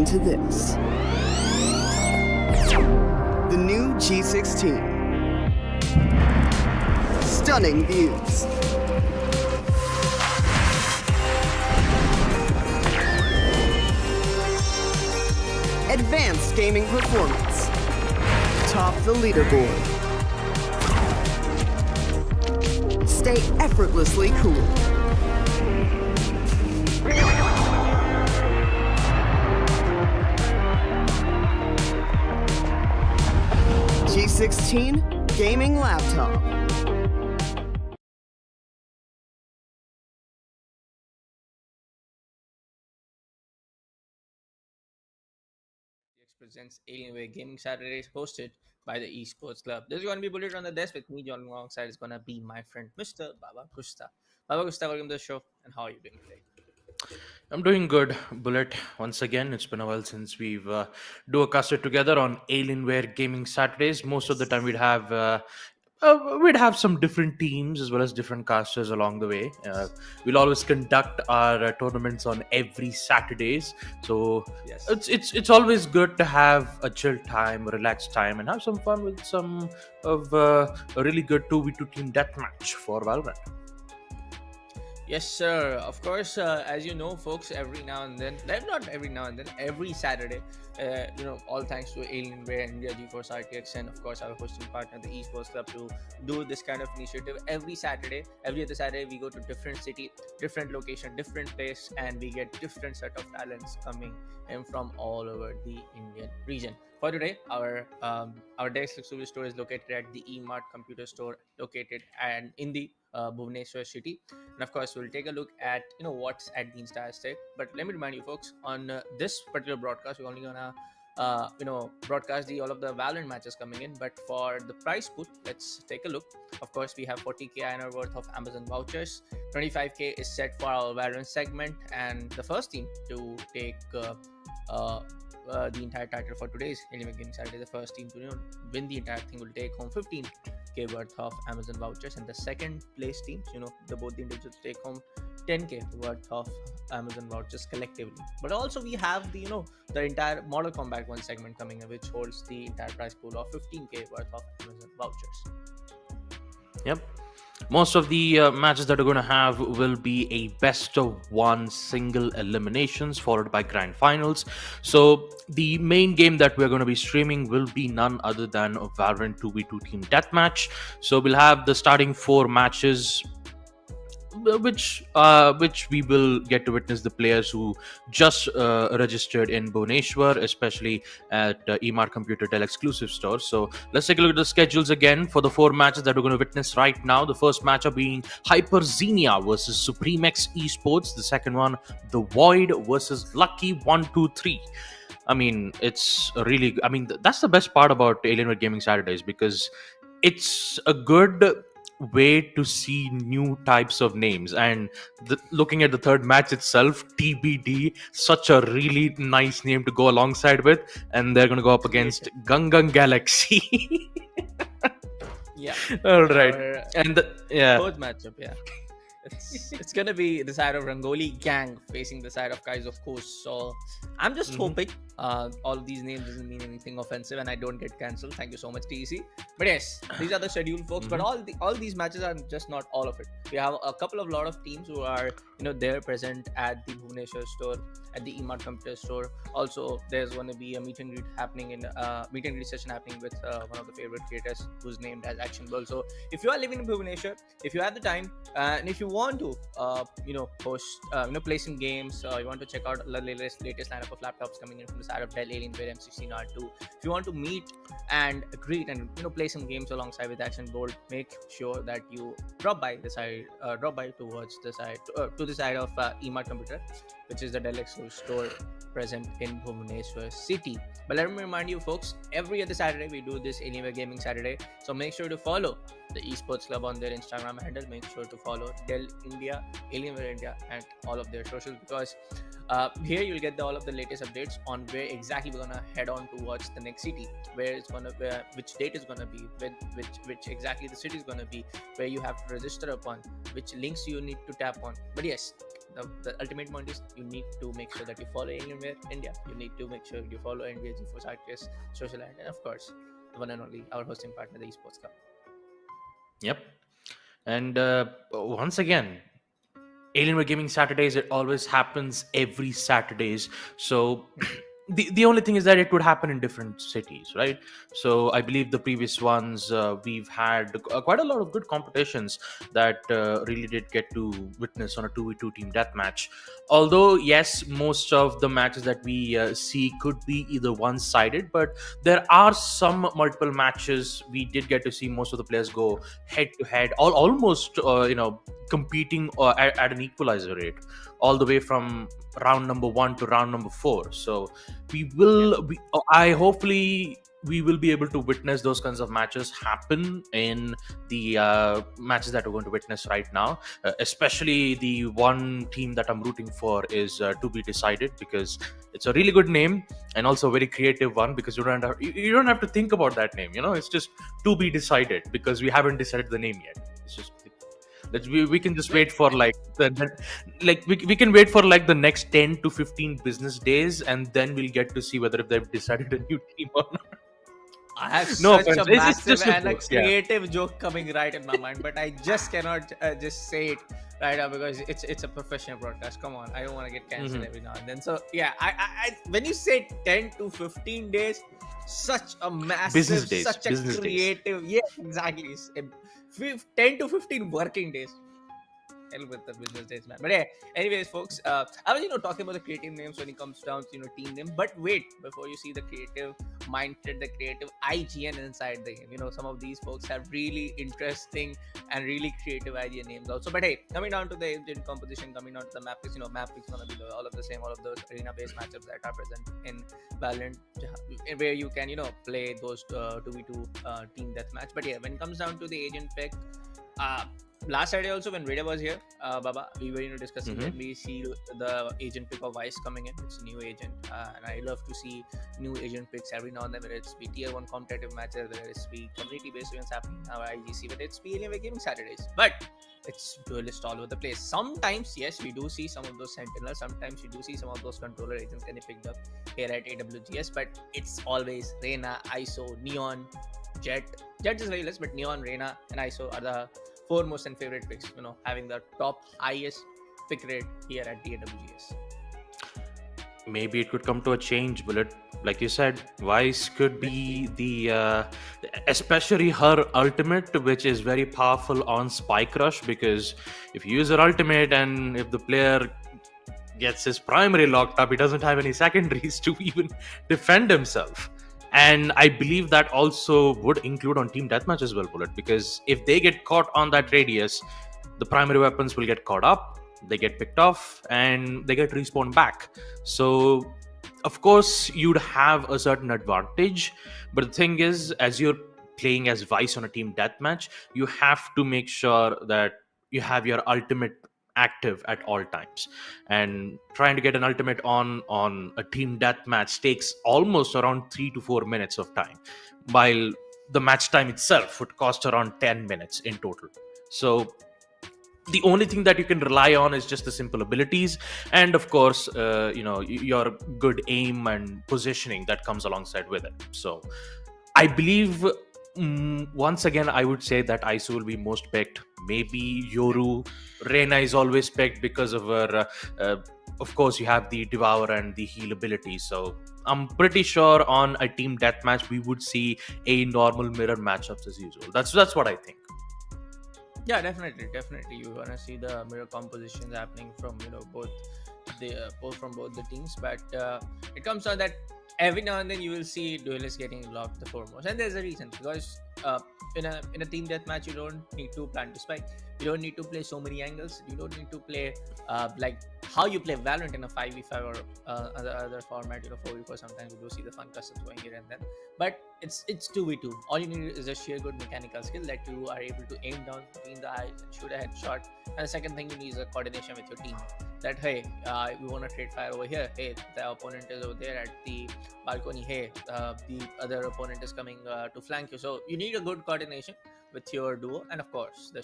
into this. The new G16. Stunning views. Advanced gaming performance. Top the leaderboard. Stay effortlessly cool. G16 gaming laptop. Presents Alienware Gaming Saturdays hosted by the Esports Club. This is going to be Bullet on the desk with me, John. Alongside is going to be my friend, Mr. Baba Gusta. Baba Gusta, welcome to the show. And how are you doing today? I'm doing good, Bullet. Once again, it's been a while since we've duocasted together on Alienware Gaming Saturdays. Most of the time, we'd have some different teams as well as different casters along the way. We'll always conduct our tournaments on every Saturdays, so Yes. it's always good to have a chill time, a relaxed time, and have some fun with some of a really good 2v2 team deathmatch for Valorant. Yes, sir. Of course, as you know, folks, every now and then, not every now and then, every Saturday, all thanks to Alienware, India, GeForce RTX, and of course, our hosting partner, the Esports Club, to do this kind of initiative every Saturday. Every other Saturday, we go to different city, different location, different place, and we get different set of talents coming in from all over the Indian region. For today, our Dex exclusive store is located at the Mart computer store, located and in the Bhubaneswar city. And of course, we'll take a look at what's at the entire state. But let me remind you, folks, on this particular broadcast, we're only gonna broadcast all of the Valorant matches coming in. But for the prize pool, let's take a look. Of course, we have 40k INR worth of Amazon vouchers. 25k is set for our Valorant segment, and the first team to take the entire title for today's Alienware Gaming Saturday, the first team to win the entire thing will take home 15k worth of Amazon vouchers, and the second place teams, both the individuals take home 10k worth of Amazon vouchers collectively. But also we have the entire Model Combat 1 segment coming in, which holds the entire prize pool of 15k worth of Amazon vouchers. Yep. Most of the matches that are going to have will be a best of one single eliminations followed by grand finals. So the main game that we're going to be streaming will be none other than a Valorant 2v2 team deathmatch. So we'll have the starting 4 matches, which we will get to witness the players who just registered in Bhubaneswar, especially at Mart Computer Dell exclusive stores. So let's take a look at the schedules again for the 4 matches that we're going to witness right now. The first matchup being HyperXenia versus Supremex Esports. The second one, The Void versus Lucky 123. I mean, that's the best part about Alienware Gaming Saturdays, because it's a good way to see new types of names. And looking at the third match itself, TBD, such a really nice name to go alongside with, and they're going to go up against Gangang Galaxy. Yeah. All right. And Third matchup, yeah. It's gonna be the side of Rangoli gang facing the side of Kaizoku. So I'm just hoping all of these names doesn't mean anything offensive and I don't get cancelled. Thank you so much, T&Cs. But yes, these are the scheduled, folks. But all these matches are just not all of it. We have a lot of teams who are they're present at the Bhubaneswar store, at the Mart computer store. Also, there's going to be a meet and greet happening meet and greet session happening with one of the favorite creators who's named as Action Bull. So if you are living in Bhubaneswar, if you have the time, and if you want to host play some games, you want to check out the latest lineup of laptops coming in from the side of Dell Alienware M16R2, if you want to meet and greet and play some games alongside with Action Bolt, make sure that you drop by towards the side to the side of Mart Computer, which is the Dell exclusive store present in Bhubaneswar city. But let me remind you, folks, every other Saturday we do this Alienware Gaming Saturday, so make sure to follow the Esports Club on their Instagram handle. Make sure to follow Dell India, Alienware India, and all of their socials, because here you'll get all of the latest updates on where exactly we're gonna head on towards the next city, which date is gonna be, which exactly the city is gonna be, where you have to register upon, which links you need to tap on. But yes, The ultimate point is you need to make sure that you follow Alienware India. You need to make sure you follow NBA, GeForce RTS, Social and of course the one and only our hosting partner, the Esports Cup. Yep. And once again, Alienware Gaming Saturdays, it always happens every Saturdays. So the only thing is that it would happen in different cities, right? So I believe the previous ones, we've had quite a lot of good competitions that really did get to witness on a 2v2 team deathmatch. Although, yes, most of the matches that we see could be either one-sided, but there are some multiple matches we did get to see most of the players go head-to-head, almost, competing at an equalizer rate, all the way from round number 1 to round number 4. So hopefully we will be able to witness those kinds of matches happen in the matches that we're going to witness right now. Especially the one team that I'm rooting for is To Be Decided, because it's a really good name and also a very creative one, because you don't have to think about that name. It's just To Be Decided, because we haven't decided the name yet. It's just that we can just wait for we can wait for the next 10 to 15 business days, and then we'll get to see whether if they've decided a new team or not. I have No such a offense. It's massive just a and a joke, yeah. creative joke coming right in my mind, but I just cannot just say it right now because it's a professional broadcast. Come on, I don't want to get cancelled every now and then. So yeah, I when you say 10 to 15 days, such a massive, Business days, such a business days. creative. Yeah, exactly. 10 to 15 working days. Hell with the business days, man. But yeah, anyways, folks, I was talking about the creative names when it comes down to team name. But wait, before you see the creative mindset, the creative IGN inside the game, some of these folks have really interesting and really creative IGN names also. But hey, coming down to the agent composition, coming down to the map picks, map picks gonna be all of the same, all of those arena-based matchups that are present in Valorant, where you can play those 2v2 team deathmatch. But yeah, when it comes down to the agent pick, last Saturday also when Raider was here, Baba, we were discussing when we see the agent pick of Vice coming in. It's a new agent, and I love to see new agent picks every now and then, whether it's be tier 1 competitive matches, whether it's be community based events happening now IGC, whether it's be Alienware Gaming Saturdays. But it's duelist all over the place. Sometimes, yes, we do see some of those sentinels. Sometimes we do see some of those controller agents getting picked up here at AWGS, but it's always Reyna, ISO, Neon, Jet. Jet is very less, but Neon, Reyna, and ISO are the foremost and favorite picks, having the top highest pick rate here at the AWGS. Maybe it could come to a change, Bullet. Like you said, Vice could be the especially her ultimate, which is very powerful on Spike Rush, because if you use her ultimate and if the player gets his primary locked up, he doesn't have any secondaries to even defend himself. And I believe that also would include on team deathmatch as well, Bullet, because if they get caught on that radius, the primary weapons will get caught up, they get picked off, and they get respawned back. So, of course, you'd have a certain advantage. But the thing is, as you're playing as Vice on a team deathmatch, you have to make sure that you have your ultimate active at all times, and trying to get an ultimate on a team deathmatch takes almost around 3 to 4 minutes of time, while the match time itself would cost around 10 minutes in total. So the only thing that you can rely on is just the simple abilities, and of course your good aim and positioning that comes alongside with it. So I believe once again I would say that ISO will be most picked. Maybe Yoru. Reyna is always picked because of her of course you have the Devour and the heal ability. So I'm pretty sure on a team deathmatch we would see a normal mirror matchups as usual. That's what I think. Yeah, definitely. You're gonna see the mirror compositions happening from both from both the teams, but it comes down that every now and then you will see duelists getting locked the foremost, and there's a reason, because in a team deathmatch you don't need to plan to spike, you don't need to play so many angles, you don't need to play like how you play Valorant in a 5v5 or other format, 4v4. Sometimes you do see the fun customs going here and then, but it's 2v2. All you need is a sheer good mechanical skill that you are able to aim down between the eyes and shoot a headshot. And the second thing you need is a coordination with your team, that hey, we want to trade fire over here, hey, the opponent is over there at the balcony, hey, the other opponent is coming to flank you. So you need a good coordination. with your duo, and of course the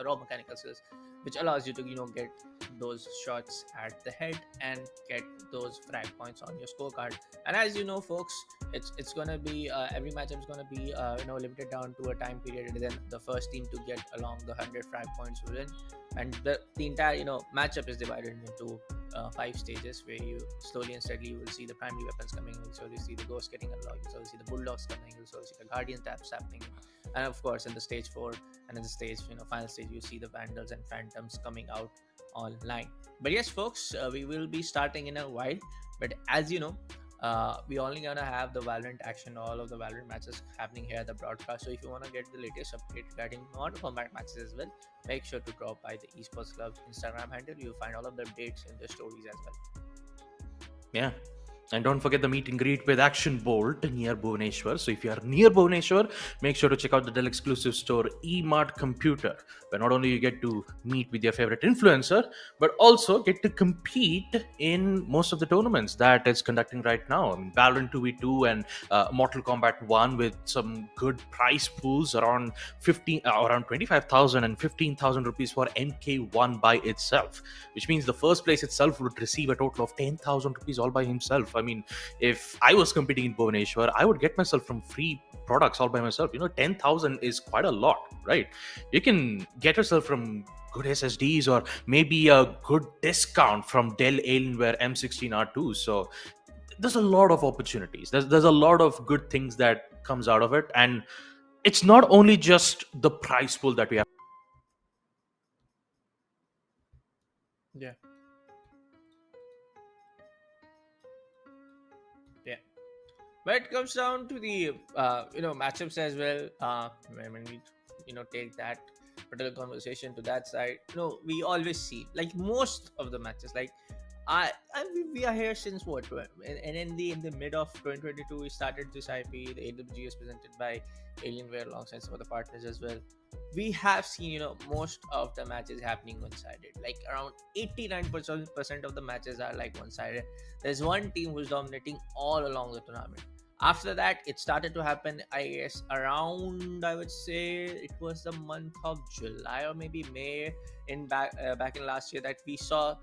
raw mechanical skills, which allows you to get those shots at the head and get those frag points on your scorecard. And as you know, folks, it's gonna be every matchup is gonna be limited down to a time period, and then the first team to get along the 100 frag points will win. And the entire matchup is divided into 5 stages, where you slowly and steadily you will see the primary weapons coming, you'll slowly see the ghost getting unlocked, you'll slowly see the bulldogs coming, you'll slowly see the guardian taps happening, and of course in the stage 4 and in the stage final stage you see the vandals and phantoms coming out online. But yes, folks, we will be starting in a while. But as you know, we only gonna have the Valorant action, all of the Valorant matches happening here at the broadcast. So if you wanna get the latest update regarding Modern Combat matches as well, make sure to drop by the Esports Club Instagram handle. You'll find all of the updates in the stories as well. Yeah. And don't forget the meet and greet with Action Bolt near Bhubaneswar. So if you are near Bhubaneswar, make sure to check out the Dell exclusive store Mart Computer, where not only you get to meet with your favorite influencer, but also get to compete in most of the tournaments that it's conducting right now. I mean, Valorant 2v2 and Mortal Kombat 1 with some good prize pools around 25,000 and 15,000 rupees for MK1 by itself, which means the first place itself would receive a total of 10,000 rupees all by himself. I mean, if I was competing in Bhubaneswar, I would get myself from free products all by myself. 10,000 is quite a lot, right? You can get yourself from good SSDs or maybe a good discount from Dell Alienware M16R2. So there's a lot of opportunities. There's a lot of good things that comes out of it. And it's not only just the price pool that we have. Yeah. But it comes down to the matchups as well. When we take that particular conversation to that side, we always see, like, most of the matches, like we are here since what, and in the mid of 2022 we started this IP. The AWGS presented by Alienware alongside some of the partners as well. We have seen most of the matches happening one-sided. Like around 89% of the matches are like one-sided. There's one team who's dominating all along the tournament. After that, it started to happen, I guess, around, I would say it was the month of July or maybe May back in last year, that we saw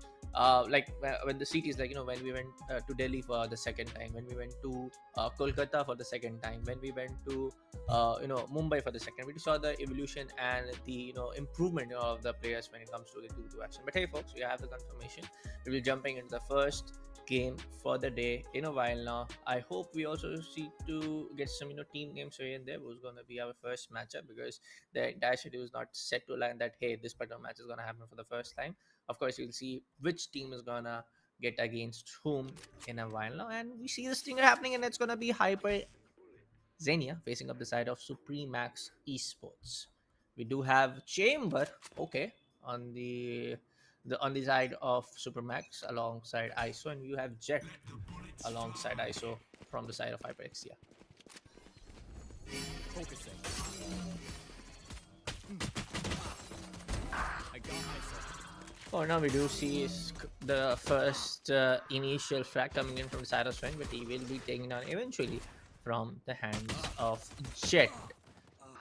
when the cities, when we went to Delhi for the second time, when we went to Kolkata for the second time, when we went to Mumbai for the second, we saw the evolution and the improvement of the players when it comes to the 2-2 action. But hey, folks, we have the confirmation. We will be jumping into the first game for the day in a while now. I hope we also see to get some team games here and there. Who's going to be our first matchup, because the entire schedule is not set to line that hey, this particular match is going to happen for the first time. Of course, you'll see which team is going to get against whom in a while now, and we see this thing happening, and it's going to be HyperXenia facing up the side of Supremex Esports. We do have Chamber, okay, on the side of Supremex alongside ISO, and you have Jet alongside ISO from the side of HyperXenia. Oh, now we do see the first initial frag coming in from the side of Strength, but he will be taken down eventually from the hands of Jet.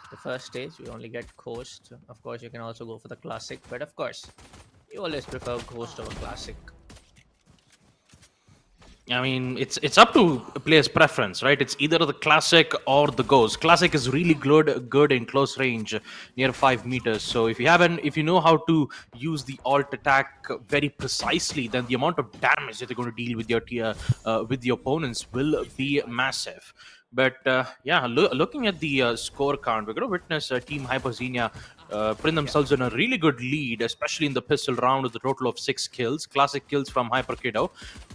The first stage, we only get Ghost. Of course, you can also go for the Classic, but of course, you always prefer Ghost over Classic. I mean, it's up to a player's preference, right? It's either the Classic or the Ghost. Classic is really good in close range, near 5 meters. So if you know how to use the alt attack very precisely, then the amount of damage that you're going to deal with with the opponents will be massive. But looking at the score count, we're going to witness Team HyperXenia putting themselves in a really good lead, especially in the pistol round with a total of 6 kills. Classic kills from Hyper Kiddo.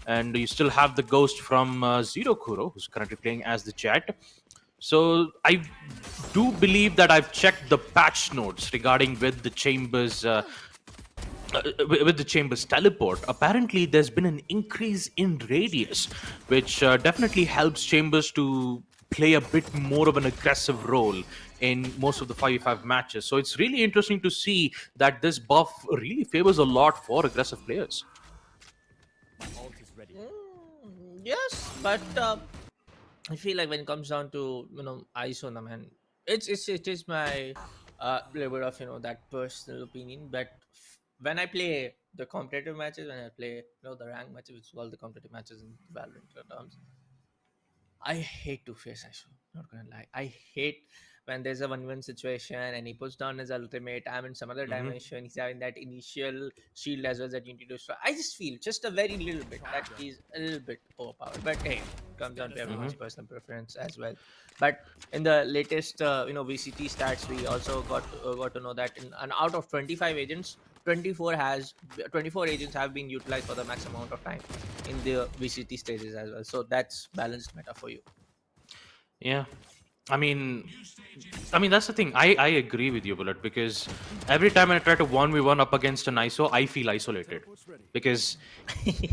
And you still have the Ghost from Zero Kuro, who's currently playing as the Jet. So I do believe that I've checked the patch notes regarding with the Chambers teleport. Apparently there's been an increase in radius, which definitely helps Chambers to play a bit more of an aggressive role in most of the 5v5 matches. So it's really interesting to see that this buff really favors a lot for aggressive players. Yes, but I feel like when it comes down to ISO, man, it is my little bit of that personal opinion, but when I play the competitive matches, when I play the rank matches, which is all the competitive matches in Valorant terms, I hate to face ISO. Not gonna lie, I hate when there's a 1v1 situation and he puts down his ultimate. I'm in some other Hmm. dimension. He's having that initial shield as well that you need to destroy. I just feel just a very little bit that he's a little bit overpowered. But hey, it comes down to everyone's personal preference as well. But in the latest VCT stats, we also got to know that in and out of 25 agents, 24 agents have been utilized for the max amount of time in the VCT stages as well. So that's balanced meta for you. Yeah. I mean, that's the thing. I agree with you, Bullet, because every time I try to 1v1 up against an ISO, I feel isolated. Because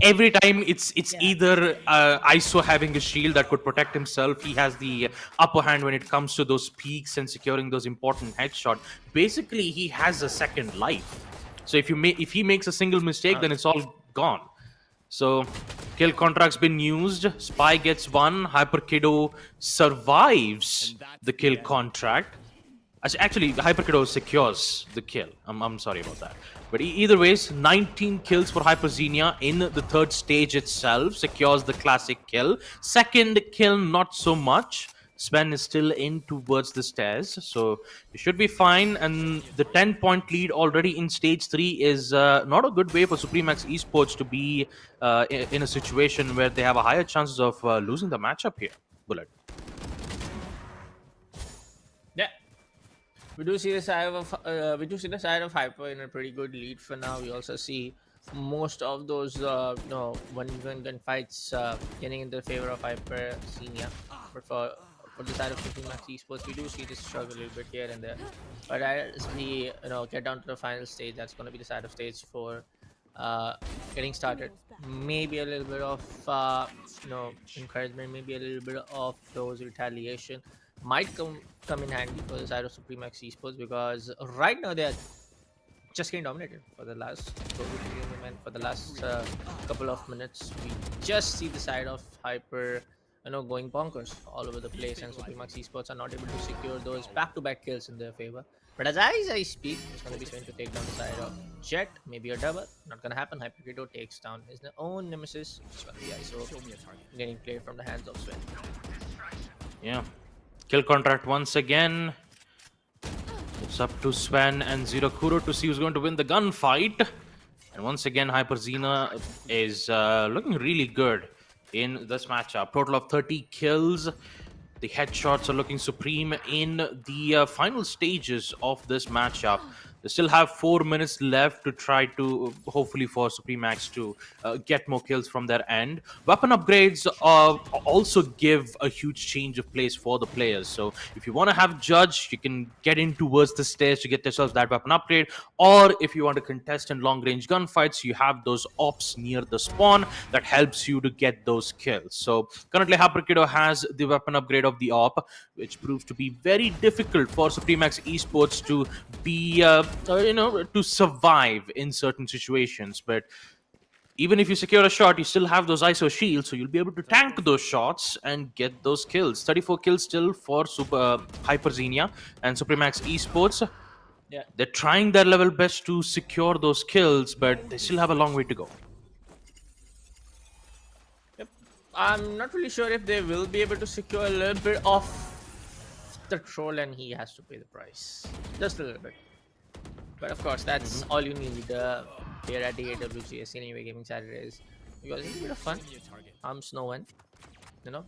every time it's either ISO having a shield that could protect himself, he has the upper hand when it comes to those peaks and securing those important headshot. Basically, he has a second life. So if he makes a single mistake, then it's all gone. So, kill contract's been used. Spy gets one. HyperKiddo survives the kill contract. Actually, HyperKiddo secures the kill. I'm sorry about that. But either ways, 19 kills for HyperXenia in the third stage itself. Secures the classic kill. Second kill, not so much. Sven is still in towards the stairs, so you should be fine. And the 10-point lead already in stage 3 is not a good way for Supremex Esports to be in a situation where they have a higher chances of losing the matchup here. Bullet. Yeah, we do see the side of Hyper in a pretty good lead for now. We also see most of those 1v1 gunfights getting in the favor of Hyper Senior, but for the side of Supremex Esports, we do see this struggle a little bit here and there. But as we get down to the final stage, that's going to be the side of stage 4. Getting started, maybe a little bit of encouragement, maybe a little bit of those retaliation might come in handy for the side of Supremex Esports, because right now they are just getting dominated for the last for the last couple of minutes. We just see the side of Hyper going bonkers all over the place, and Supremex Esports are not able to secure those back-to-back kills in their favor. But as I speak, it's going to be Sven to take down the side of Jet, maybe a double. Not going to happen. HyperKiddo takes down his own nemesis. It's going to be ISO getting played from the hands of Sven. Yeah. Kill contract once again. It's up to Sven and Zirokuro to see who's going to win the gunfight. And once again, HyperXenia is looking really good in this matchup. Total of 30 kills. The headshots are looking supreme in the final stages of this matchup. They still have 4 minutes left to try to, hopefully for Supremex to get more kills from their end. Weapon upgrades also give a huge change of place for the players. So if you want to have Judge, you can get in towards the stairs to get yourself that weapon upgrade. Or if you want to contest in long-range gunfights, you have those ops near the spawn that helps you to get those kills. So currently, HyperKiddo has the weapon upgrade of the op, which proves to be very difficult for Supremex Esports to be to survive in certain situations. But even if you secure a shot, you still have those ISO shields, so you'll be able to tank those shots and get those kills. 34 kills still for HyperXenia and Supremex Esports. Yeah, They're trying their level best to secure those kills, but they still have a long way to go. yep. I'm not really sure if they will be able to secure a little bit of the troll, and he has to pay the price just a little bit. But of course, that's all you need here at the AWGS Anyway Gaming Saturdays, because it's a bit of fun. Harms no one, you know.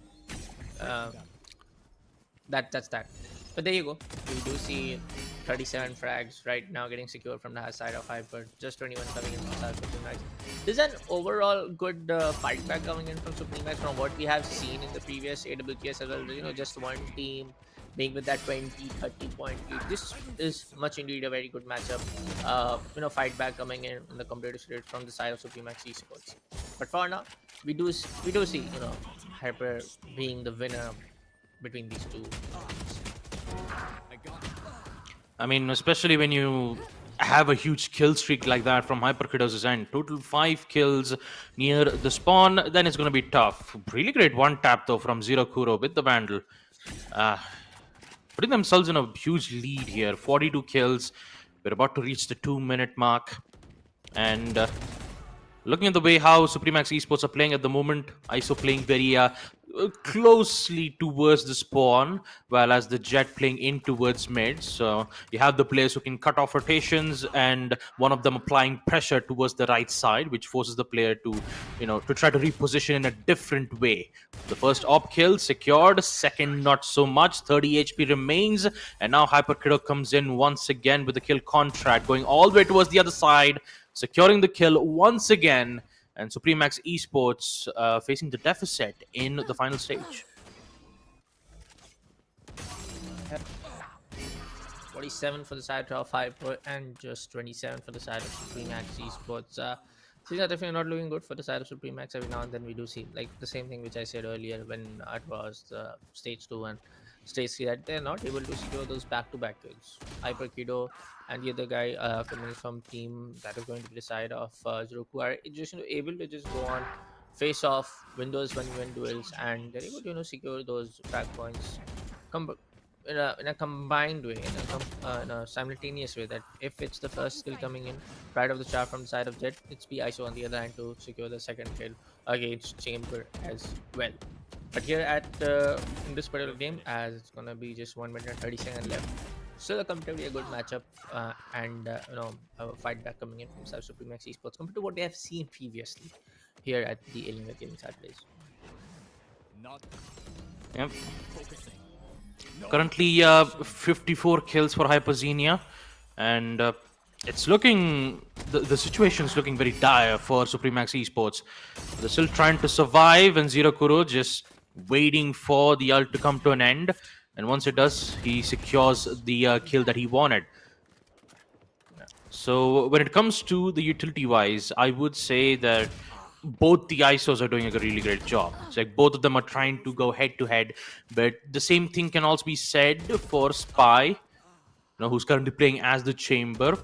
That's that. But there you go. We do see 37 frags right now getting secured from the side of Hyper. Just 21 coming in from the side of Supremex. There's an overall good fight back coming in from Supremex from what we have seen in the previous AWGS as well. Just one team being with that 20-30 point lead. This is much indeed a very good matchup. Fight back coming in the competitive stage from the side of Supremex Esports. But for now, we do see Hyper being the winner between these two. I mean, especially when you have a huge kill streak like that from HyperKiddo's end. Total 5 kills near the spawn, then it's going to be tough. Really great one tap though from Zirokuro with the Vandal. putting themselves in a huge lead here. 42 kills. We're about to reach the 2-minute mark. And looking at the way how Supremex Esports are playing at the moment, ISO playing very closely towards the spawn, while as the Jet playing in towards mid. So you have the players who can cut off rotations, and one of them applying pressure towards the right side, which forces the player to, to try to reposition in a different way. The first op kill secured, second not so much. 30 HP remains, and now HyperXenia comes in once again with the kill contract, going all the way towards the other side, securing the kill once again, and Supremex Esports facing the deficit in the final stage. 47 for the side of Hyper and just 27 for the side of Supremex Esports. Things are definitely not looking good for the side of Supremex. Every now and then we do see like the same thing which I said earlier when it was the stage 2 and stage 3, that they're not able to secure those back-to-back kills. HyperXenia and the other guy coming from team that is going to be the side of Ziroku are just able to just go on face off Windows 1v1 duels, and they're able to secure those back points in a combined way, in a simultaneous way, that if it's the first skill coming in right off the chart from the side of Jet, it's be ISO on the other hand to secure the second kill against Chamber as well. But here at in this particular game, as it's gonna be just 1 minute and 30 seconds left, still a comparatively a good matchup, and a fight back coming in from South Supremex Esports compared to what they have seen previously here at the Alienware Gaming Saturdays. Yep. Currently 54 kills for HyperXenia, and it's looking, the situation is looking very dire for Supremex Esports. They're still trying to survive, and Ziroku just waiting for the ult to come to an end, and once it does, he secures the kill that he wanted. So when it comes to the utility wise, I would say that both the ISOs are doing a really great job. It's like both of them are trying to go head to head, but the same thing can also be said for Spy, who's currently playing as the Chamber.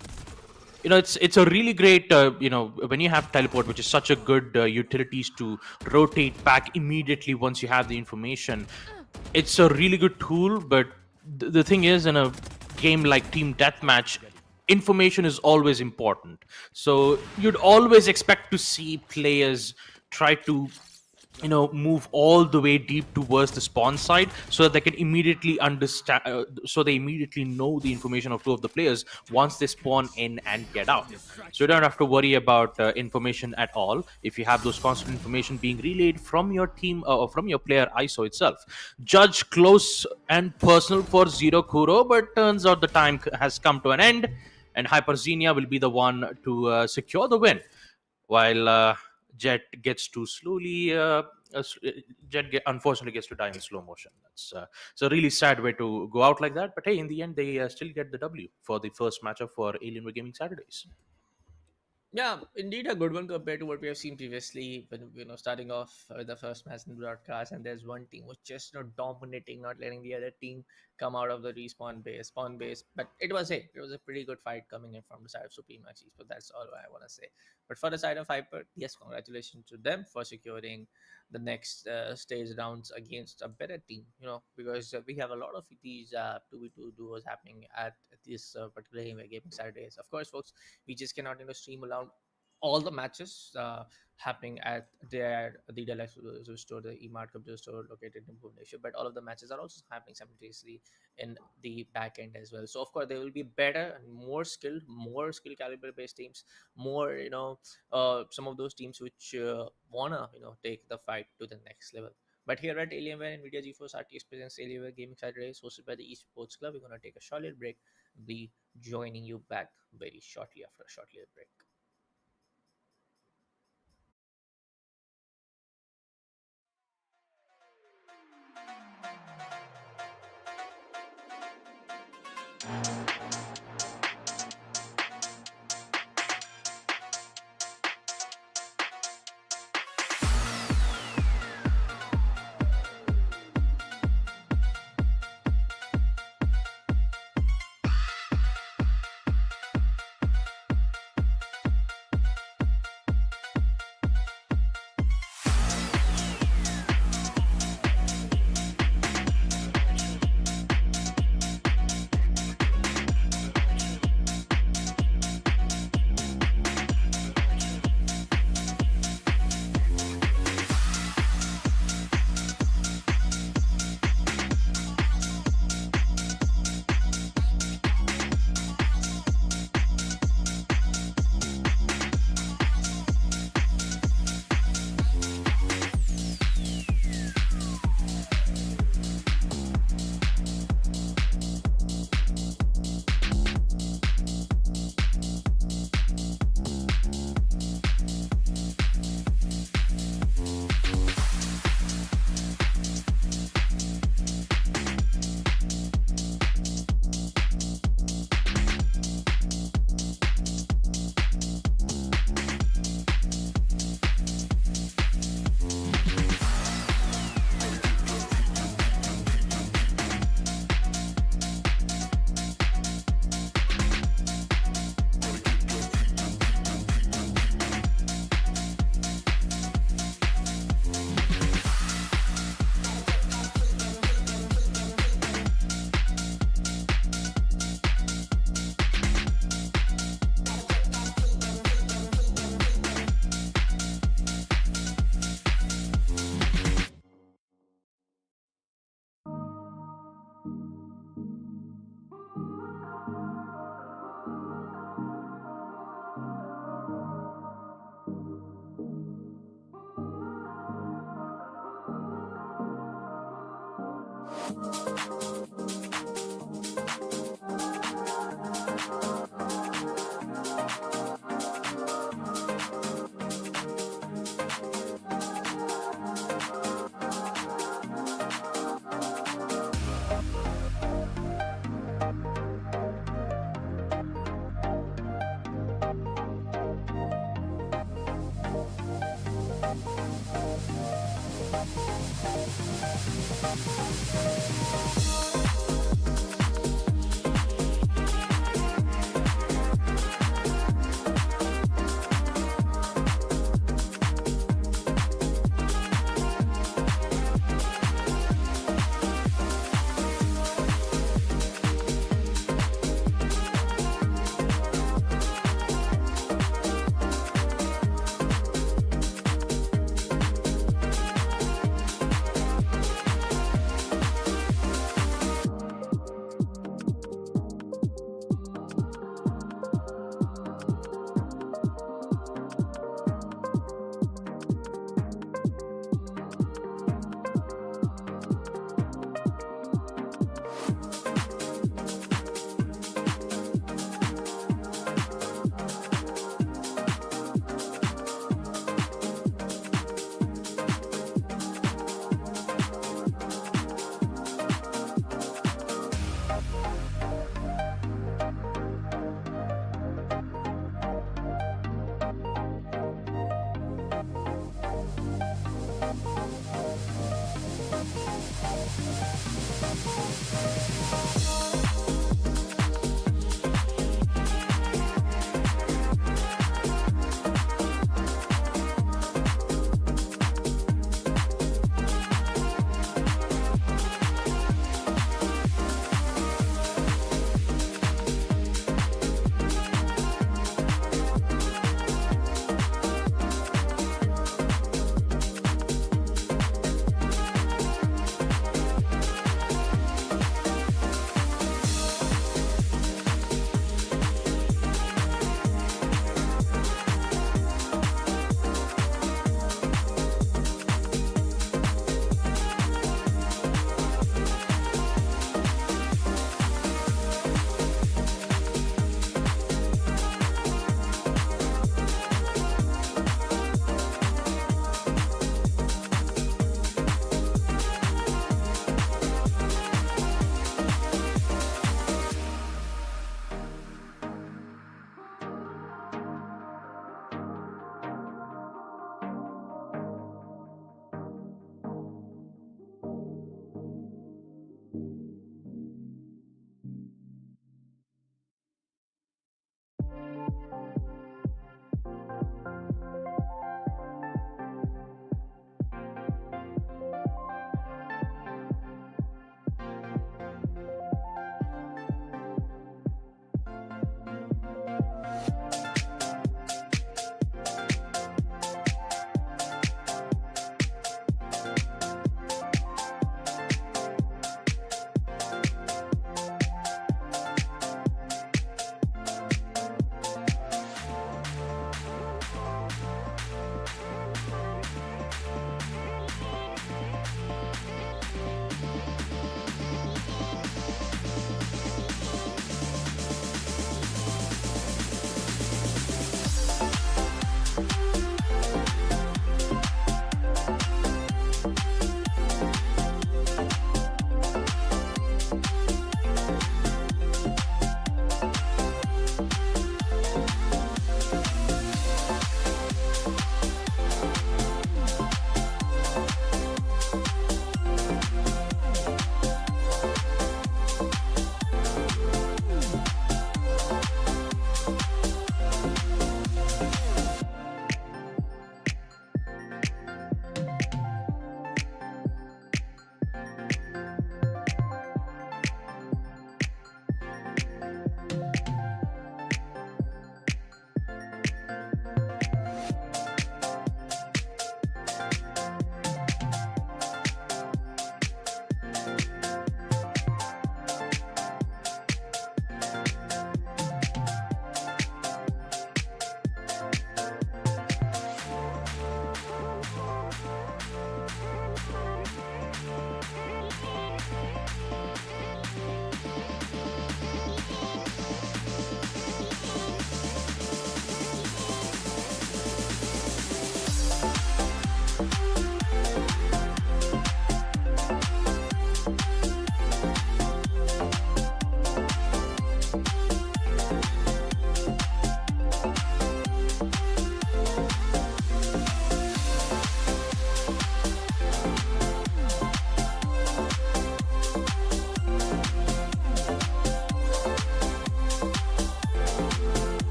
It's a really great, when you have teleport, which is such a good utilities to rotate back immediately once you have the information. It's a really good tool, but the thing is, in a game like Team Deathmatch, information is always important. So you'd always expect to see players try to move all the way deep towards the spawn side, so that they can immediately understand, so they immediately know the information of two of the players once they spawn in and get out. So you don't have to worry about information at all if you have those constant information being relayed from your team or from your player ISO itself. Judge close and personal for Ziroku, but turns out the time has come to an end, and HyperXenia will be the one to secure the win, while Jet gets to slowly. Unfortunately gets to die in slow motion. That's it's a really sad way to go out like that. But hey, in the end, they still get the W for the first matchup for Alienware Gaming Saturdays. Yeah, indeed a good one compared to what we have seen previously when starting off with the first match in the broadcast, and there's one team was just dominating, not letting the other team come out of the spawn base. But it was a pretty good fight coming in from the side of Supremex, but that's all I want to say. But for the side of Hyper, yes, congratulations to them for securing the next stage rounds against a better team. Because we have a lot of these 2v2 duos happening at this particular gaming Saturdays. Of course, folks, we just cannot stream around all the matches happening at the Deluxe store, the Mart computer store located in Bhubaneswar, but all of the matches are also happening simultaneously in the back end as well. So of course there will be better and more skill caliber based teams, more some of those teams which wanna take the fight to the next level. But here at Alienware and Nvidia GeForce RTX presents Alienware Gaming Saturdays, hosted by the Esports Club. We're gonna take a short little break. Be joining you back very shortly after a short little break.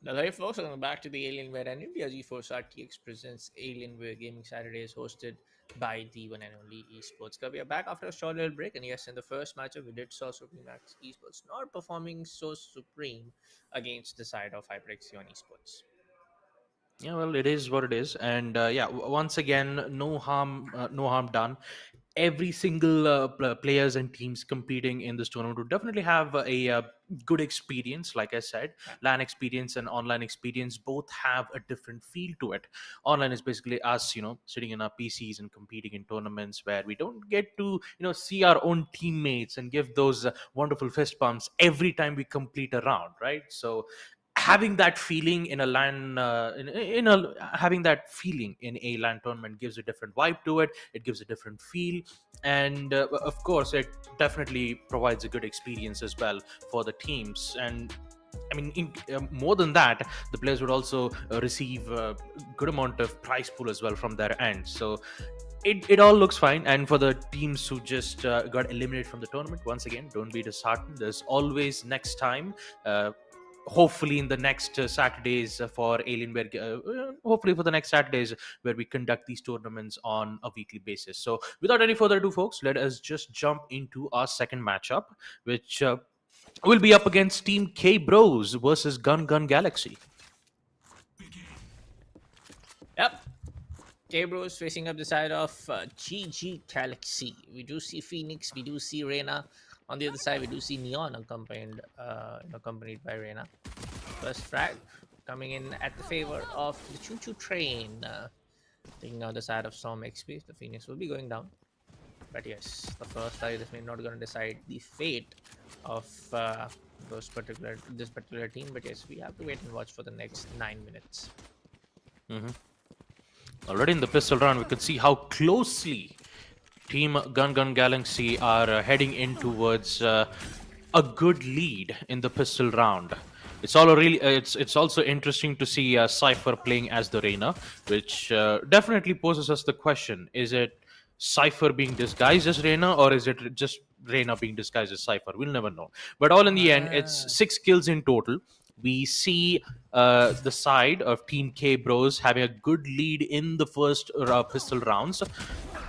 Hello, folks. Welcome back to the Alienware and India GeForce RTX presents Alienware Gaming Saturdays, hosted by the one and only Esports Club. We are back after a short little break, and yes, in the first matchup, we did saw Supremex Esports not performing so supreme against the side of HyperXenia Esports. Yeah, well, it is what it is, and yeah, once again, no harm done. Every single players and teams competing in this tournament would definitely have a good experience. Like I said, LAN experience and online experience both have a different feel to it. Online is basically us, sitting in our PCs and competing in tournaments where we don't get to, see our own teammates and give those wonderful fist bumps every time we complete a round, right? So having that feeling in a LAN, in a having that feeling in a LAN tournament gives a different vibe to it. It gives a different feel, and of course, it definitely provides a good experience as well for the teams. And I mean, more than that, the players would also receive a good amount of prize pool as well from their end. So it all looks fine. And for the teams who just got eliminated from the tournament, once again, don't be disheartened. There's always next time. Hopefully in the next Saturdays for Alienware, hopefully for the next Saturdays where we conduct these tournaments on a weekly basis. So without any further ado, folks, let us just jump into our second matchup, which will be up against Team K Bros versus Gun Galaxy. Yep. K-Bro is facing up the side of GG Galaxy. We do see Phoenix, we do see Reyna. On the other side, we do see Neon accompanied by Reyna. First frag coming in at the favor of the Choo Choo Train. Taking out the side of Storm XP, the Phoenix will be going down. But yes, the first side is not going to decide the fate of this particular team. But yes, we have to wait and watch for the next 9 minutes. Already in the pistol round, we could see how closely Team Gun Galaxy are heading in towards a good lead in the pistol round. It's also interesting to see Cypher playing as the Reyna, which definitely poses us the question: is it Cypher being disguised as Reyna, or is it just Reyna being disguised as Cypher? We'll never know. But all in the end, it's 6 kills in total. We see the side of Team K Bros having a good lead in the first pistol rounds.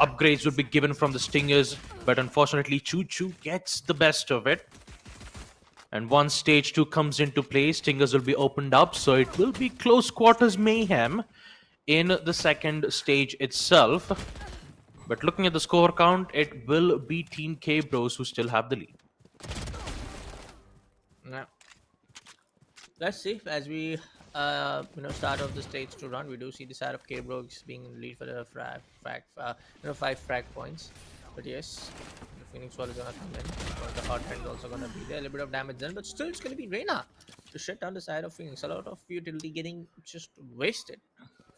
Upgrades would be given from the Stingers, but unfortunately, Choo Choo gets the best of it. And once stage 2 comes into play, Stingers will be opened up, so it will be close quarters mayhem in the second stage itself. But looking at the score count, it will be Team K Bros who still have the lead. Yeah. Let's see as we start off the stage 2 round. We do see the side of K Bros being in lead for the 5 frag points. But yes, the Phoenix Wall is gonna come in. The hot hand is also gonna be there. A little bit of damage done, but still it's gonna be Reyna to shut down the side of Phoenix. A lot of utility getting just wasted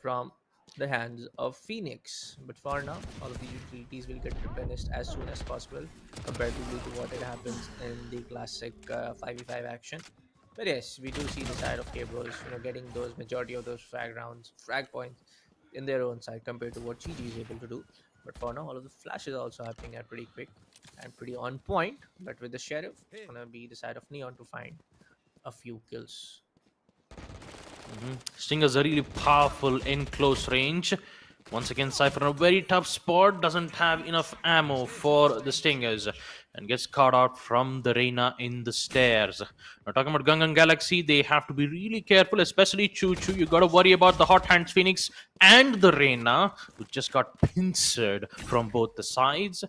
from the hands of Phoenix. But for now, all of the utilities will get replenished as soon as possible, comparatively to what it happens in the classic 5v5 action. But yes, we do see the side of K-Bros, getting those majority of those frag points in their own side compared to what GG is able to do. But for now, all of the flashes are also happening at pretty quick and pretty on point. But with the Sheriff, it's gonna be the side of Neon to find a few kills. Stingers are really powerful in close range. Once again, Cypher in a very tough spot, doesn't have enough ammo for the Stingers, and gets caught out from the Reyna in the stairs. Now, talking about Gun Galaxy, they have to be really careful, especially Choo Choo. You got to worry about the Hot Hands Phoenix and the Reyna, who just got pincered from both the sides.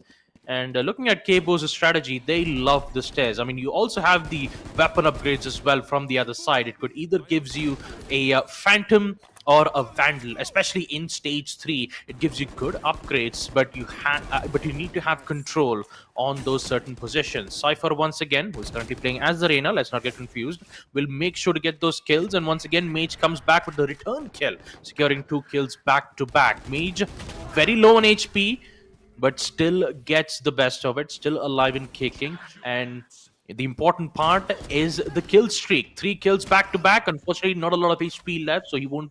And looking at K-Bros' strategy, they love the stairs. I mean, you also have the weapon upgrades as well from the other side. It could either gives you a Phantom or a Vandal, especially in stage 3. It gives you good upgrades, but you need to have control on those certain positions. Cypher, once again, who is currently playing as the Reyna, let's not get confused, will make sure to get those kills. And once again, Mage comes back with the return kill, securing 2 kills back to back. Mage, very low on HP, but still gets the best of it, still alive and kicking. And the important part is the kill streak. 3 kills back to back. Unfortunately, not a lot of HP left, so he won't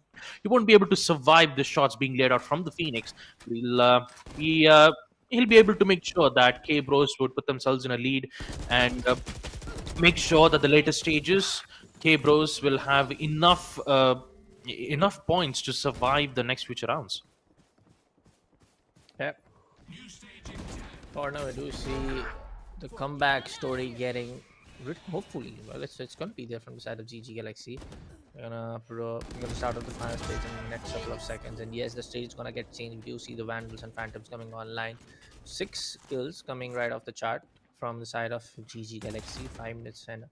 be able to survive the shots being laid out from the Phoenix. He'll be able to make sure that K Bros would put themselves in a lead and make sure that the later stages K-Bros will have enough points to survive the next future rounds. Yep. For now, I do see the comeback story getting written. Hopefully, well, it's gonna be there from the side of GG Galaxy. We're gonna start off the final stage in the next couple of seconds, and yes, the stage is gonna get changed. We do see the Vandals and Phantoms coming online. 6 kills coming right off the chart from the side of GG Galaxy. 5 minutes and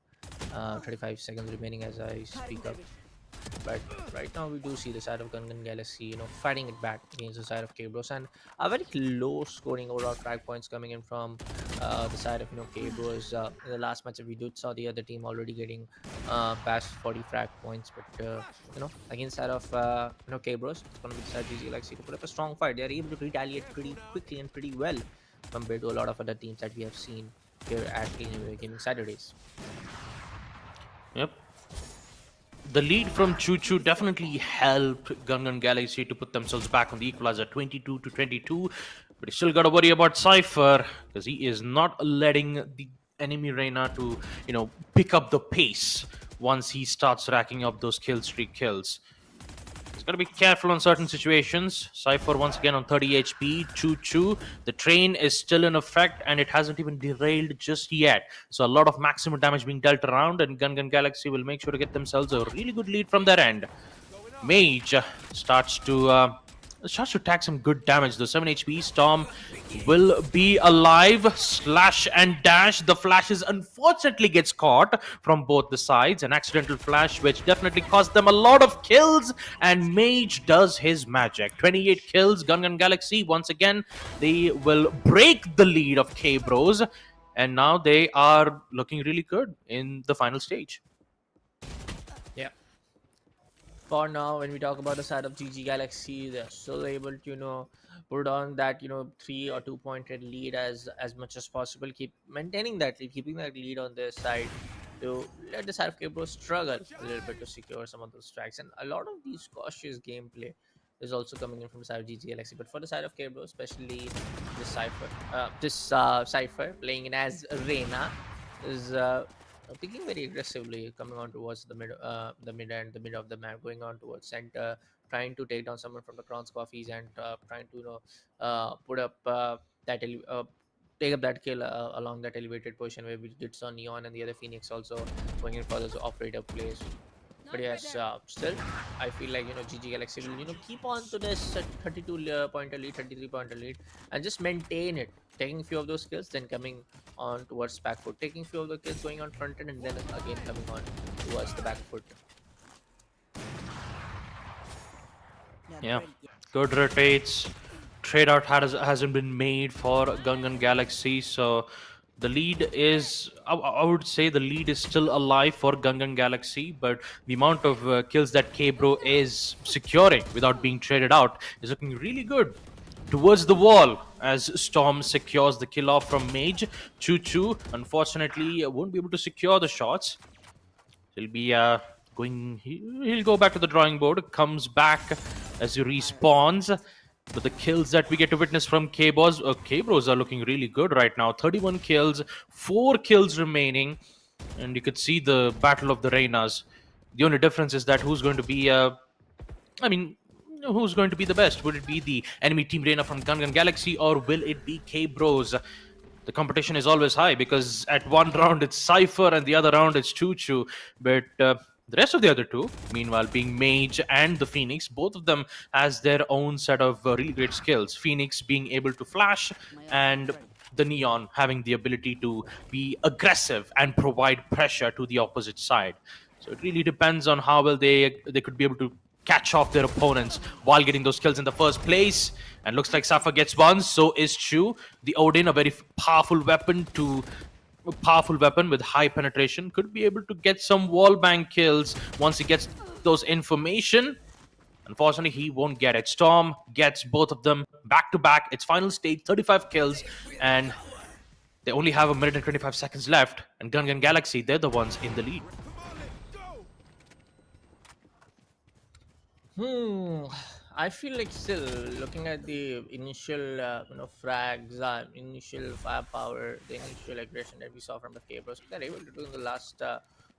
35 seconds remaining as I speak up. But right now we do see the side of Gungan Galaxy, fighting it back against the side of K-Bros, and a very low scoring overall frag points coming in from the side of K-Bros. In the last match we did saw the other team already getting past 40 frag points, but against side of K-Bros, it's gonna be the side GG Galaxy to put up a strong fight. They are able to retaliate pretty quickly and pretty well compared to a lot of other teams that we have seen here at Alienware Gaming Saturdays. Yep. The lead from Choo Choo definitely helped Gungan Galaxy to put themselves back on the equalizer 22-22. But you still got to worry about Cypher because he is not letting the enemy Reina to, pick up the pace once he starts racking up those kill streak kills. He's got to be careful on certain situations. Cypher once again on 30 HP. Choo Choo. The train is still in effect and it hasn't even derailed just yet. So a lot of maximum damage being dealt around, and Gungan Galaxy will make sure to get themselves a really good lead from their end. Mage starts to tag some good damage. The 7 HP Storm will be alive. Slash and dash. The flashes unfortunately gets caught from both the sides. An accidental flash which definitely cost them a lot of kills. And Mage does his magic. 28 kills. Gungan Galaxy once again. They will break the lead of K-Bros. And now they are looking really good in the final stage. Yeah. For now, when we talk about the side of GG Galaxy, they're still able to put on that 3 or 2 pointed lead as much as possible, keep maintaining that lead, keeping that lead on their side to let the side of K-Bros struggle a little bit to secure some of those strikes. And a lot of these cautious gameplay is also coming in from the side of GG Galaxy. But for the side of K-Bros, especially this Cypher playing in as Reina is picking very aggressively, coming on towards the mid of the map, going on towards center, trying to take down someone from the Crowns Coffees, and trying to put up take up that kill along that elevated position where we did saw Neon and the other Phoenix also going in for those operator plays. But yes, still, I feel like GG Galaxy will keep on to this 32 pointer lead, 33 pointer lead, and just maintain it, taking a few of those kills, then coming on towards back foot, taking a few of the kills, going on front end, and then again coming on towards the back foot. Yeah, good rotates. Trade out hasn't been made for Gungan Galaxy, so the lead is, I would say the lead is still alive for Gungan Galaxy, but the amount of kills that K-Bro is securing without being traded out is looking really good. Towards the wall as Storm secures the kill off from Mage. Choo Choo unfortunately won't be able to secure the shots. He'll be he'll go back to the drawing board, comes back as he respawns. But the kills that we get to witness from K-Bros are looking really good right now. 31 kills, 4 kills remaining, and you could see the battle of the Reinas. The only difference is that who's going to be who's going to be the best? Would it be the enemy team Reina from Gungan Galaxy, or will it be K-Bros? The competition is always high because at one round it's Cypher and the other round it's Choo Choo. But the rest of the other two, meanwhile, being Mage and the Phoenix, both of them has their own set of really great skills. Phoenix being able to flash, and the Neon having the ability to be aggressive and provide pressure to the opposite side. So it really depends on how well they could be able to catch off their opponents while getting those kills in the first place. And looks like Safa gets one, so is Chu. The Odin, a very powerful weapon with high penetration, could be able to get some wallbang kills once he gets those information. Unfortunately, he won't get it. Storm gets both of them back to back. It's final stage, 35 kills, and they only have a minute and 25 seconds left. And Gungan Galaxy, they're the ones in the lead. I feel like still looking at the initial frags, initial firepower, the initial aggression that we saw from the K-Bros, they're able to do in the last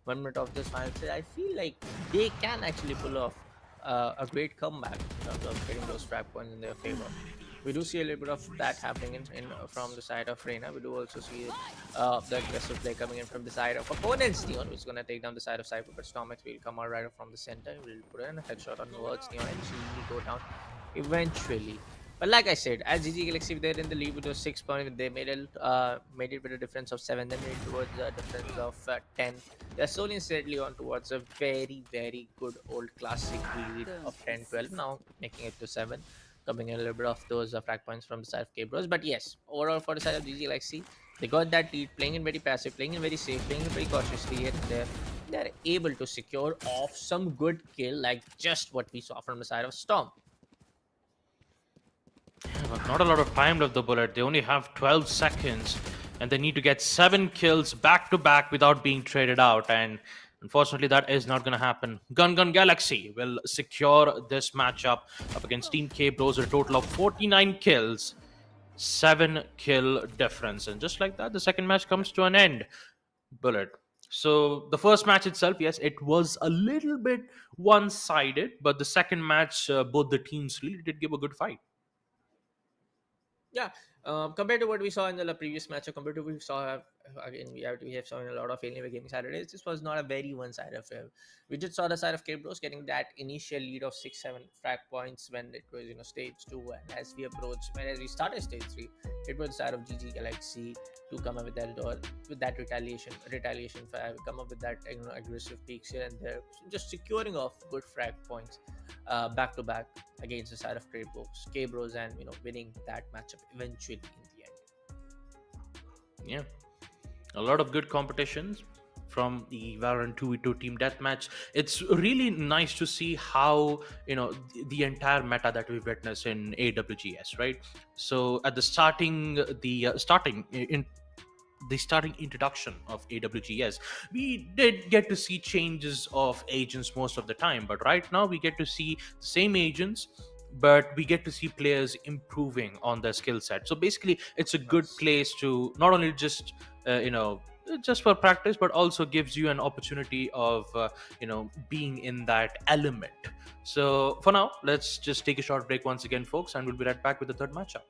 1 minute of this final set, I feel like they can actually pull off a great comeback in terms of getting those frag points in their favor. We do see a little bit of that happening in from the side of Reina. We do also see the aggressive play coming in from the side of opponents. Neon, which is going to take down the side of Cyber, but Stormex will come out right from the center. We'll put in a headshot on towards Neon and she will go down eventually. But like I said, as GG Galaxy, they're in the lead with those 6 points. They made it with a difference of 7, then made it towards a difference of 10. They're slowly and steadily on towards a very, very good old classic lead of 10-12. Now making it to 7. Coming in a little bit of those frag points from the side of K-Bros. But yes, overall for the side of GG Galaxy, they got that lead, playing in very passive, playing in very safe, playing in very cautiously here and there. They're able to secure off some good kill, like just what we saw from the side of Storm. Yeah, but not a lot of time left, the Bullet. They only have 12 seconds, and they need to get 7 kills back to back without being traded out. And unfortunately, that is not going to happen. Gun Galaxy will secure this matchup up against Team K Bros. A total of 49 kills, 7 kill difference. And just like that, the second match comes to an end. Bullet. So the first match itself, yes, it was a little bit one-sided, but the second match, both the teams really did give a good fight. Yeah, compared to what we saw in the previous match, or compared to what we saw again, we have seen a lot of Alienware gaming Saturdays. This was not a very one-sided affair. We did saw the side of K-Bros getting that initial lead of 6-7 frag points when it was stage 2, and as we started stage 3, it was the side of GG Galaxy to come up with that retaliation fire, come up with that aggressive peaks here and there, just securing off good frag points back to back against the side of K-Bros, and winning that matchup eventually in the end. Yeah, a lot of good competitions from the Valorant 2v2 team deathmatch. It's really nice to see how the entire meta that we witness in AWGS, right? So at the starting introduction of AWGS, we did get to see changes of agents most of the time, but right now we get to see the same agents, but we get to see players improving on their skill set. So basically, it's a good place to not only just just for practice, but also gives you an opportunity of being in that element. So for now, let's just take a short break once again, folks, and we'll be right back with the third matchup.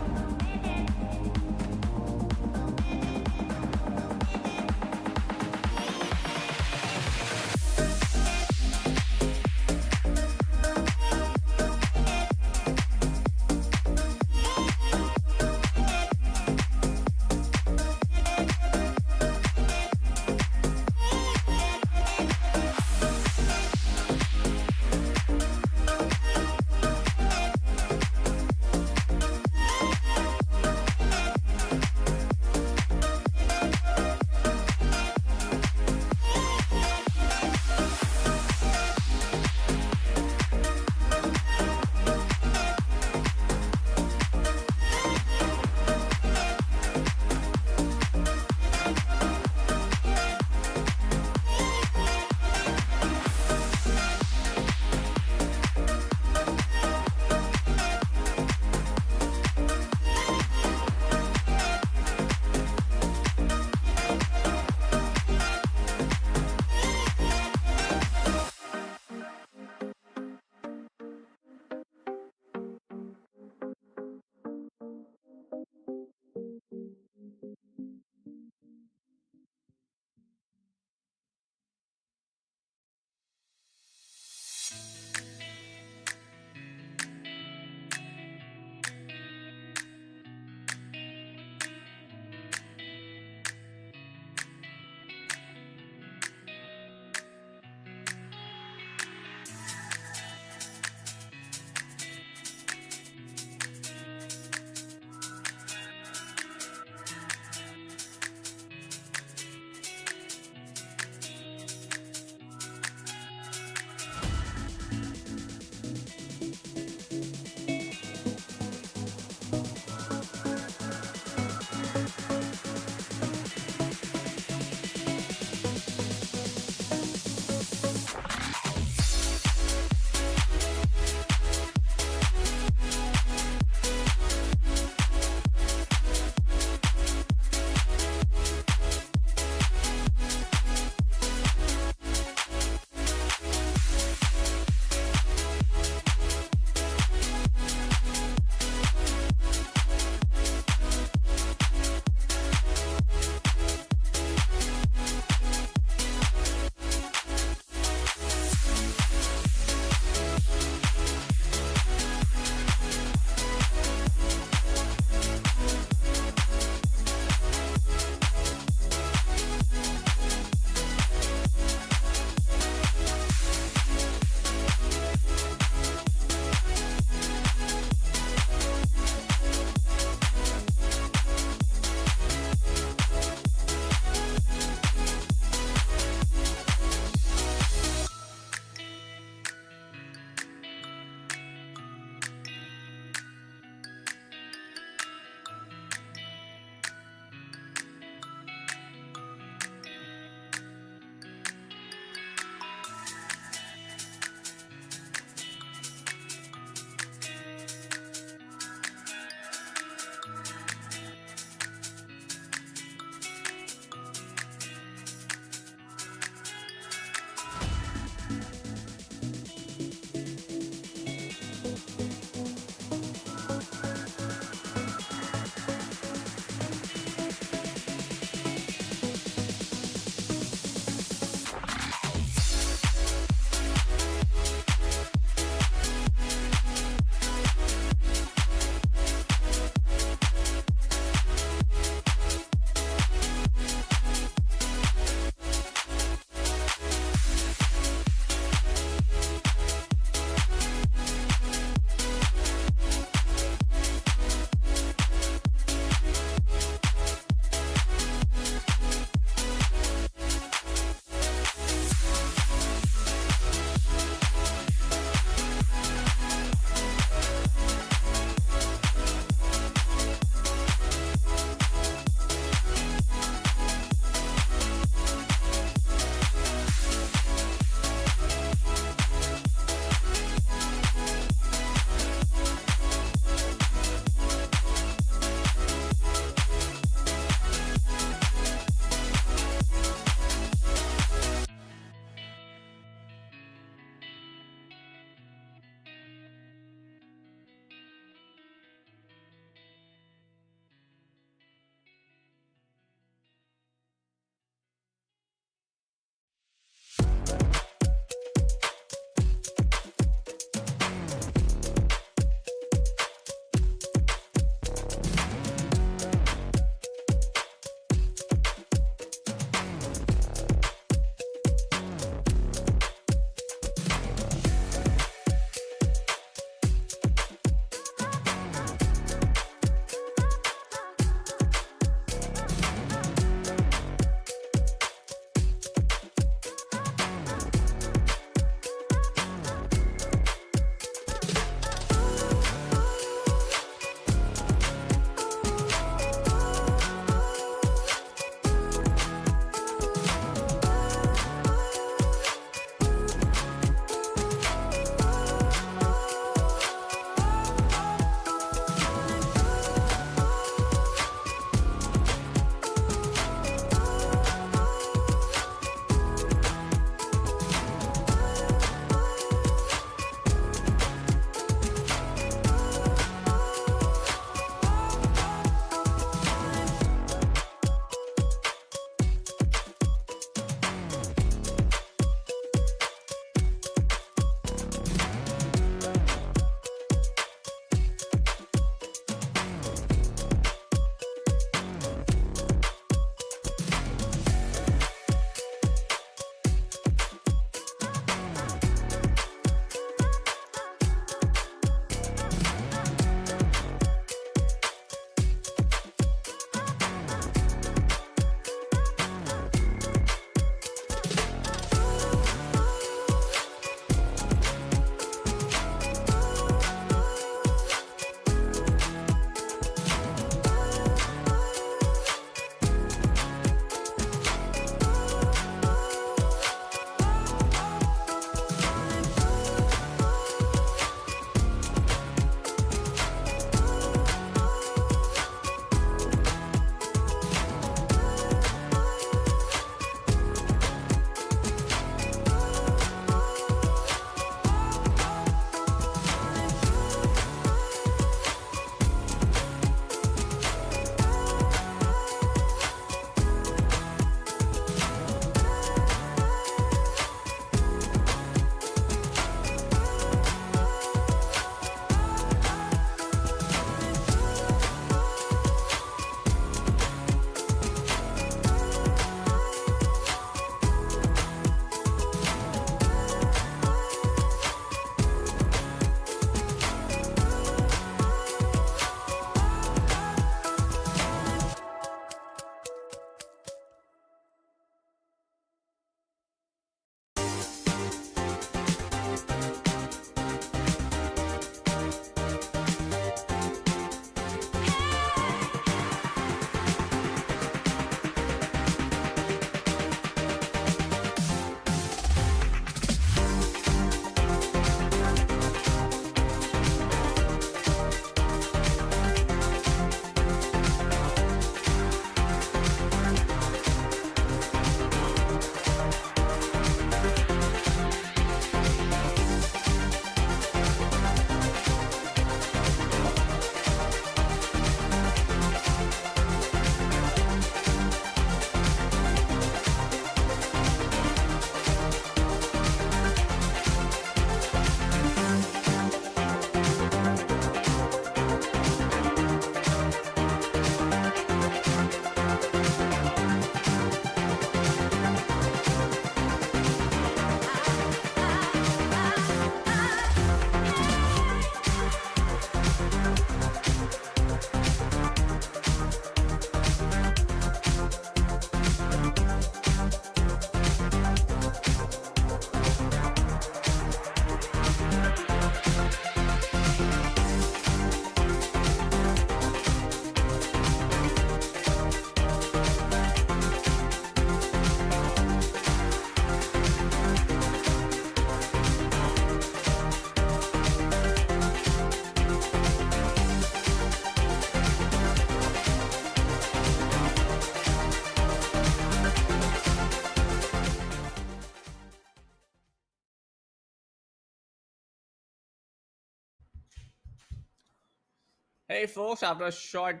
Hey folks, after a short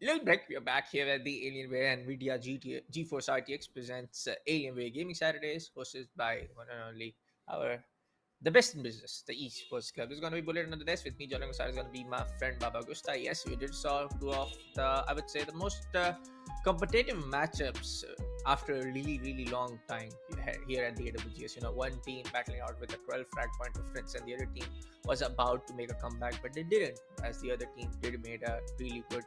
little break, we are back here at the Alienware and Nvidia GeForce RTX presents Alienware Gaming Saturdays, hosted by one and only our the best in business, the esports club. There's going to be Bullet under the desk with me. Joining us is going to be my friend Baba Gusta. Yes, we did saw two of the, I would say, the most competitive matchups after a really long time here at the AWGS. You know, one team battling out with a 12 frag point difference, and the other team was about to make a comeback, but they didn't, as the other team did made a really good,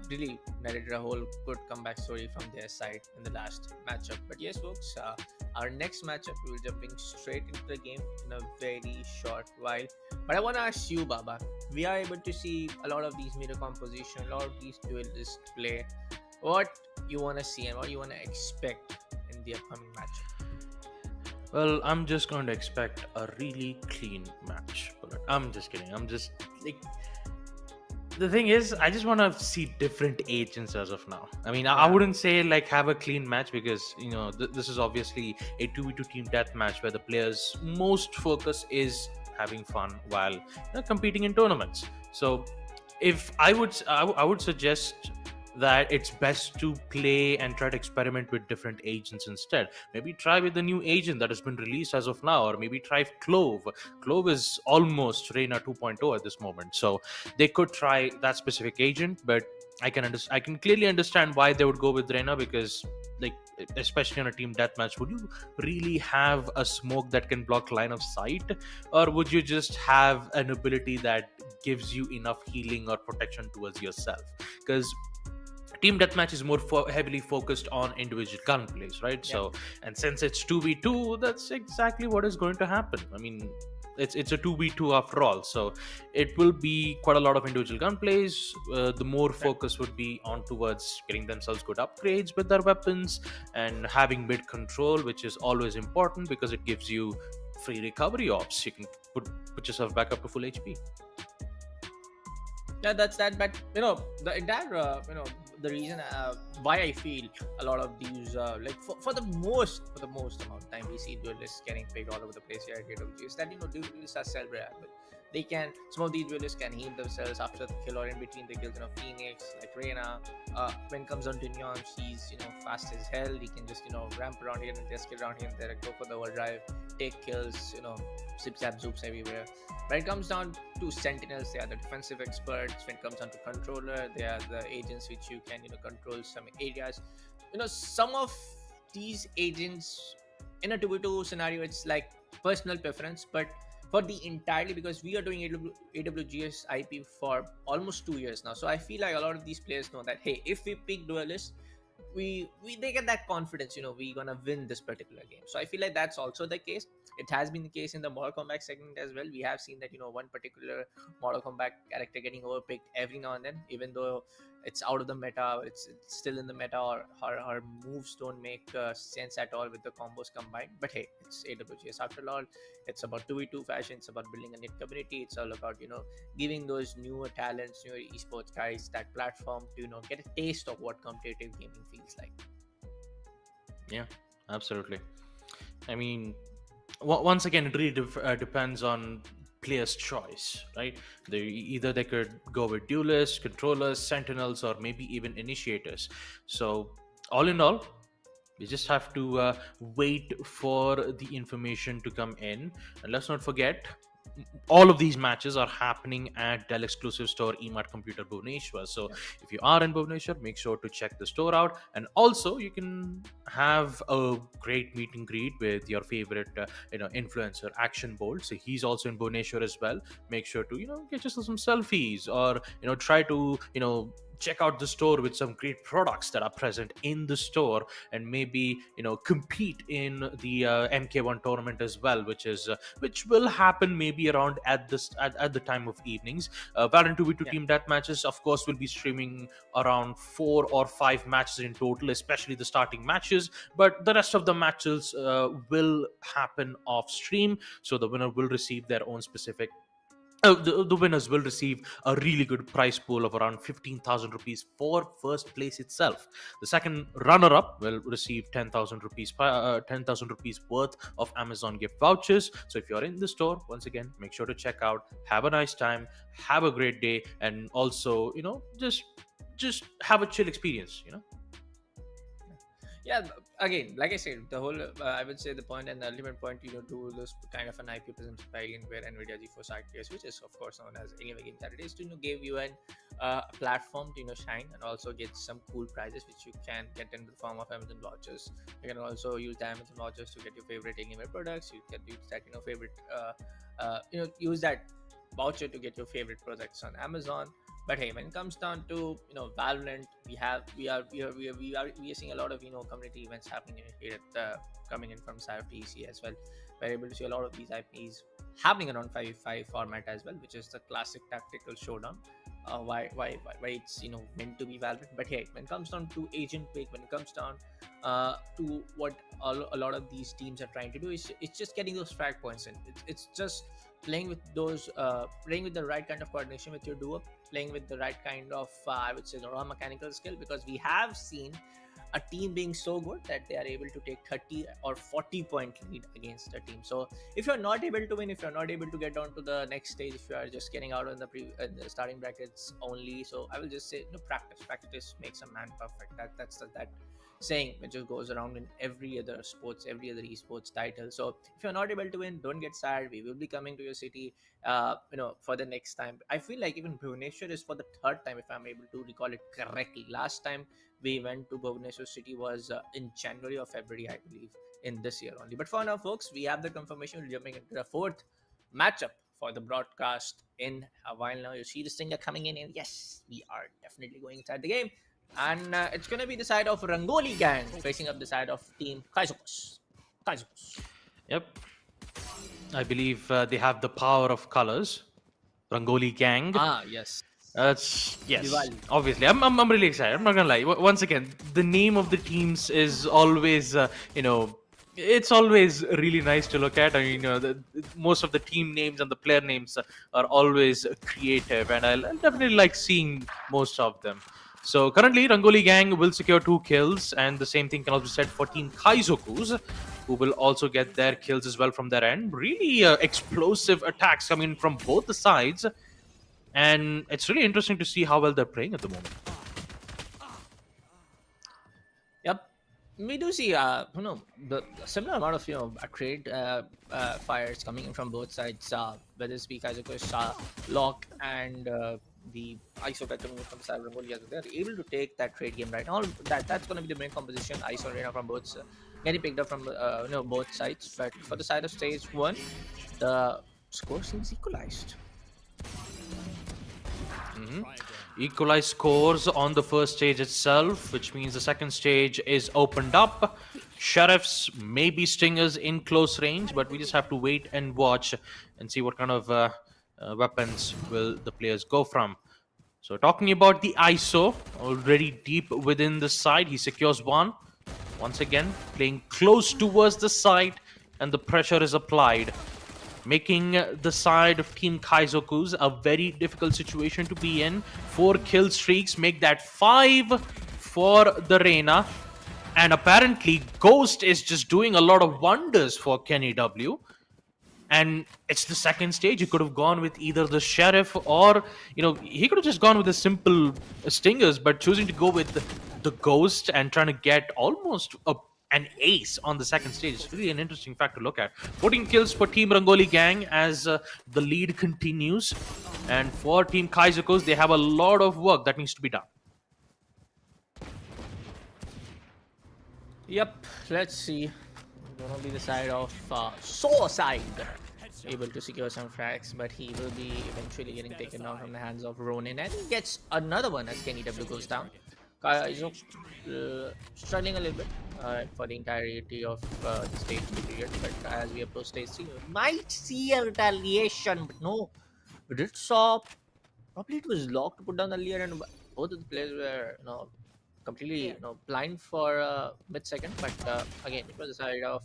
really narrated a whole good comeback story from their side in the last matchup. But yes, folks, our next matchup, we're jumping straight into the game in a very short while. But I want to ask you, Baba, we are able to see a lot of these meta composition, a lot of these duelists play. What you want to see and what you want to expect in the upcoming matchup? Well, I'm just going to expect a really clean match. But I'm just kidding. I'm just like, the thing is, I just want to see different agents as of now. I mean, I wouldn't say like have a clean match because this is obviously a 2v2 team deathmatch where the players' most focus is having fun while competing in tournaments. So, if I would suggest that it's best to play and try to experiment with different agents instead. Maybe try with the new agent that has been released as of now, or maybe try Clove. Clove is almost Reina 2.0 at this moment, so they could try that specific agent. But I can clearly understand why they would go with Reina, because like, especially on a team deathmatch, would you really have a smoke that can block line of sight, or would you just have an ability that gives you enough healing or protection towards yourself? Because team deathmatch is more heavily focused on individual gunplays, right? Yeah. So, and since it's 2v2, that's exactly what is going to happen. I mean, it's a 2v2 after all, so it will be quite a lot of individual gunplays. The more focus would be on towards getting themselves good upgrades with their weapons and having mid control, which is always important because it gives you free recovery ops. You can put yourself back up to full HP. Yeah, that's that. But the entire the reason why I feel a lot of these like for the most amount of time we see duelists getting picked all over the place here at KWG is that duelists are self-reliable. Some of these duelists can heal themselves after the kill or in between the kills. Phoenix, like Reina. When it comes on to Neon, she's fast as hell. He can just ramp around here and just get around here and there, go for the overdrive, take kills. Zip zap zoops everywhere. When it comes down to Sentinels, they are the defensive experts. When it comes down to Controller, they are the agents which you can control some areas. Some of these agents in a 2v2 scenario, it's like personal preference, but for the entirely, because we are doing AWGS IP for almost 2 years now, so I feel like a lot of these players know that, hey, if we pick duelists, they get that confidence, we're gonna win this particular game. So I feel like that's also the case. It has been the case in the Mortal Kombat segment as well. We have seen that one particular Mortal Kombat character getting overpicked every now and then, even though it's out of the meta, it's still in the meta, or her moves don't make sense at all with the combos combined. But hey, it's AWGS after all. It's about 2v2 fashion. It's about building a knit community. It's all about giving those newer talents, newer esports guys that platform to get a taste of what competitive gaming feels like. Yeah, absolutely. I mean, once again, it really depends on player's choice, right? They could go with duelists, controllers, sentinels, or maybe even initiators. So all in all, we just have to wait for the information to come in. And let's not forget, all of these matches are happening at Dell exclusive store Emart Computer Bhubaneswar. So if you are in Bhubaneswar, make sure to check the store out. And also, you can have a great meet and greet with your favorite influencer, Action Bolt. So he's also in Bhubaneswar as well. Make sure to get yourself some selfies, or try to check out the store with some great products that are present in the store, and maybe compete in the MK1 tournament as well, which will happen maybe around at the time of evenings. Valorant 2v2 team death matches, of course, will be streaming around 4 or 5 matches in total, especially the starting matches, but the rest of the matches will happen off stream, so the winner will receive their own specific the winners will receive a really good prize pool of around 15,000 rupees for first place itself. The second runner-up will receive 10,000 rupees, 10,000 rupees worth of Amazon gift vouchers. So if you're in the store, once again, make sure to check out. Have a nice time, have a great day, and also, just have a chill experience. Yeah, again, like I said, the whole I would say the point and the ultimate point, to this kind of an IP presented by Alienware and Nvidia GeForce RTX, which is of course known as Alienware Game Saturday, is to give you an platform to shine and also get some cool prizes which you can get in the form of Amazon vouchers. You can also use the Amazon vouchers to get your favorite Alienware products. You can use that favorite use that voucher to get your favorite products on Amazon. But hey, when it comes down to Valorant, we are seeing a lot of community events happening here coming in from side of T&Cs as well. We're able to see a lot of these IPs happening around 5v5 format as well, which is the classic tactical showdown. Why it's meant to be Valorant. But hey, when it comes down to agent pick, when it comes down to what a lot of these teams are trying to do, it's just getting those frag points in. It's just playing with those playing with the right kind of coordination with your duo, playing with the right kind of I would say the raw mechanical skill, because we have seen a team being so good that they are able to take 30 or 40 point lead against a team. So if you're not able to win, if you're not able to get on to the next stage, if you are just getting out in the the starting brackets only, so I will just say practice makes a man perfect. That's that saying which just goes around in every other sports, every other esports title. So if you're not able to win, don't get sad. We will be coming to your city for the next time. I feel like even Bhubaneswar is for the third time, if I'm able to recall it correctly. Last time we went to Bhubaneswar city was in January or February, I believe, in this year only. But for now, folks, we have the confirmation. We're jumping into the fourth matchup for the broadcast in a while now. You see the stinger coming in, and yes, we are definitely going inside the game. And it's going to be the side of Rangoli gang facing up the side of team Kaizoku. Yep. I believe they have the power of colors. Rangoli gang. Ah, yes. Yes. Diwali. Obviously, I'm really excited. I'm not gonna lie. Once again, the name of the teams is always it's always really nice to look at. I mean, most of the team names and the player names are always creative, and I definitely like seeing most of them. So currently, Rangoli gang will secure 2 kills, and the same thing can also be said for Team Kaizoku's, who will also get their kills as well from their end. Really explosive attacks coming in from both the sides, and it's really interesting to see how well they're playing at the moment. Yep, we do see the similar amount of trade fires coming in from both sides. Whether it's Kaizoku's Lock and the ISO coming in from the side of Rangoli, they're able to take that trade game right now. That's going to be the main composition. ISO Arena from both getting picked up from both sides. But for the side of stage 1, the score seems equalized. Equalized scores on the first stage itself, which means the second stage is opened up. Sheriffs, maybe Stingers in close range, but we just have to wait and watch and see what kind of weapons will the players go from. So talking about the ISO, already deep within the side, he secures one. Once again, playing close towards the side, and the pressure is applied, making the side of Team Kaizoku's a very difficult situation to be in. 4 kill streaks make that 5 for the Reina. And apparently, Ghost is just doing a lot of wonders for Kenny W. And it's the second stage. He could have gone with either the Sheriff or, he could have just gone with the simple Stingers, but choosing to go with the Ghost and trying to get almost an ace on the second stage is really an interesting fact to look at. 14 kills for Team Rangoli gang as the lead continues. And for Team Kaizoku's, they have a lot of work that needs to be done. Yep, let's see. Gonna be the side of Suicide, able to secure some frags, but he will be eventually getting taken down from the hands of Ronin, and he gets another one as Kenny W goes down. Kaizoku struggling a little bit for the entirety of the stage 2 period, but as we approach stage 3, we might see a retaliation, but no. We did saw, probably it was locked to put down earlier, and both of the players were completely blind for mid-second, but again, it was the side of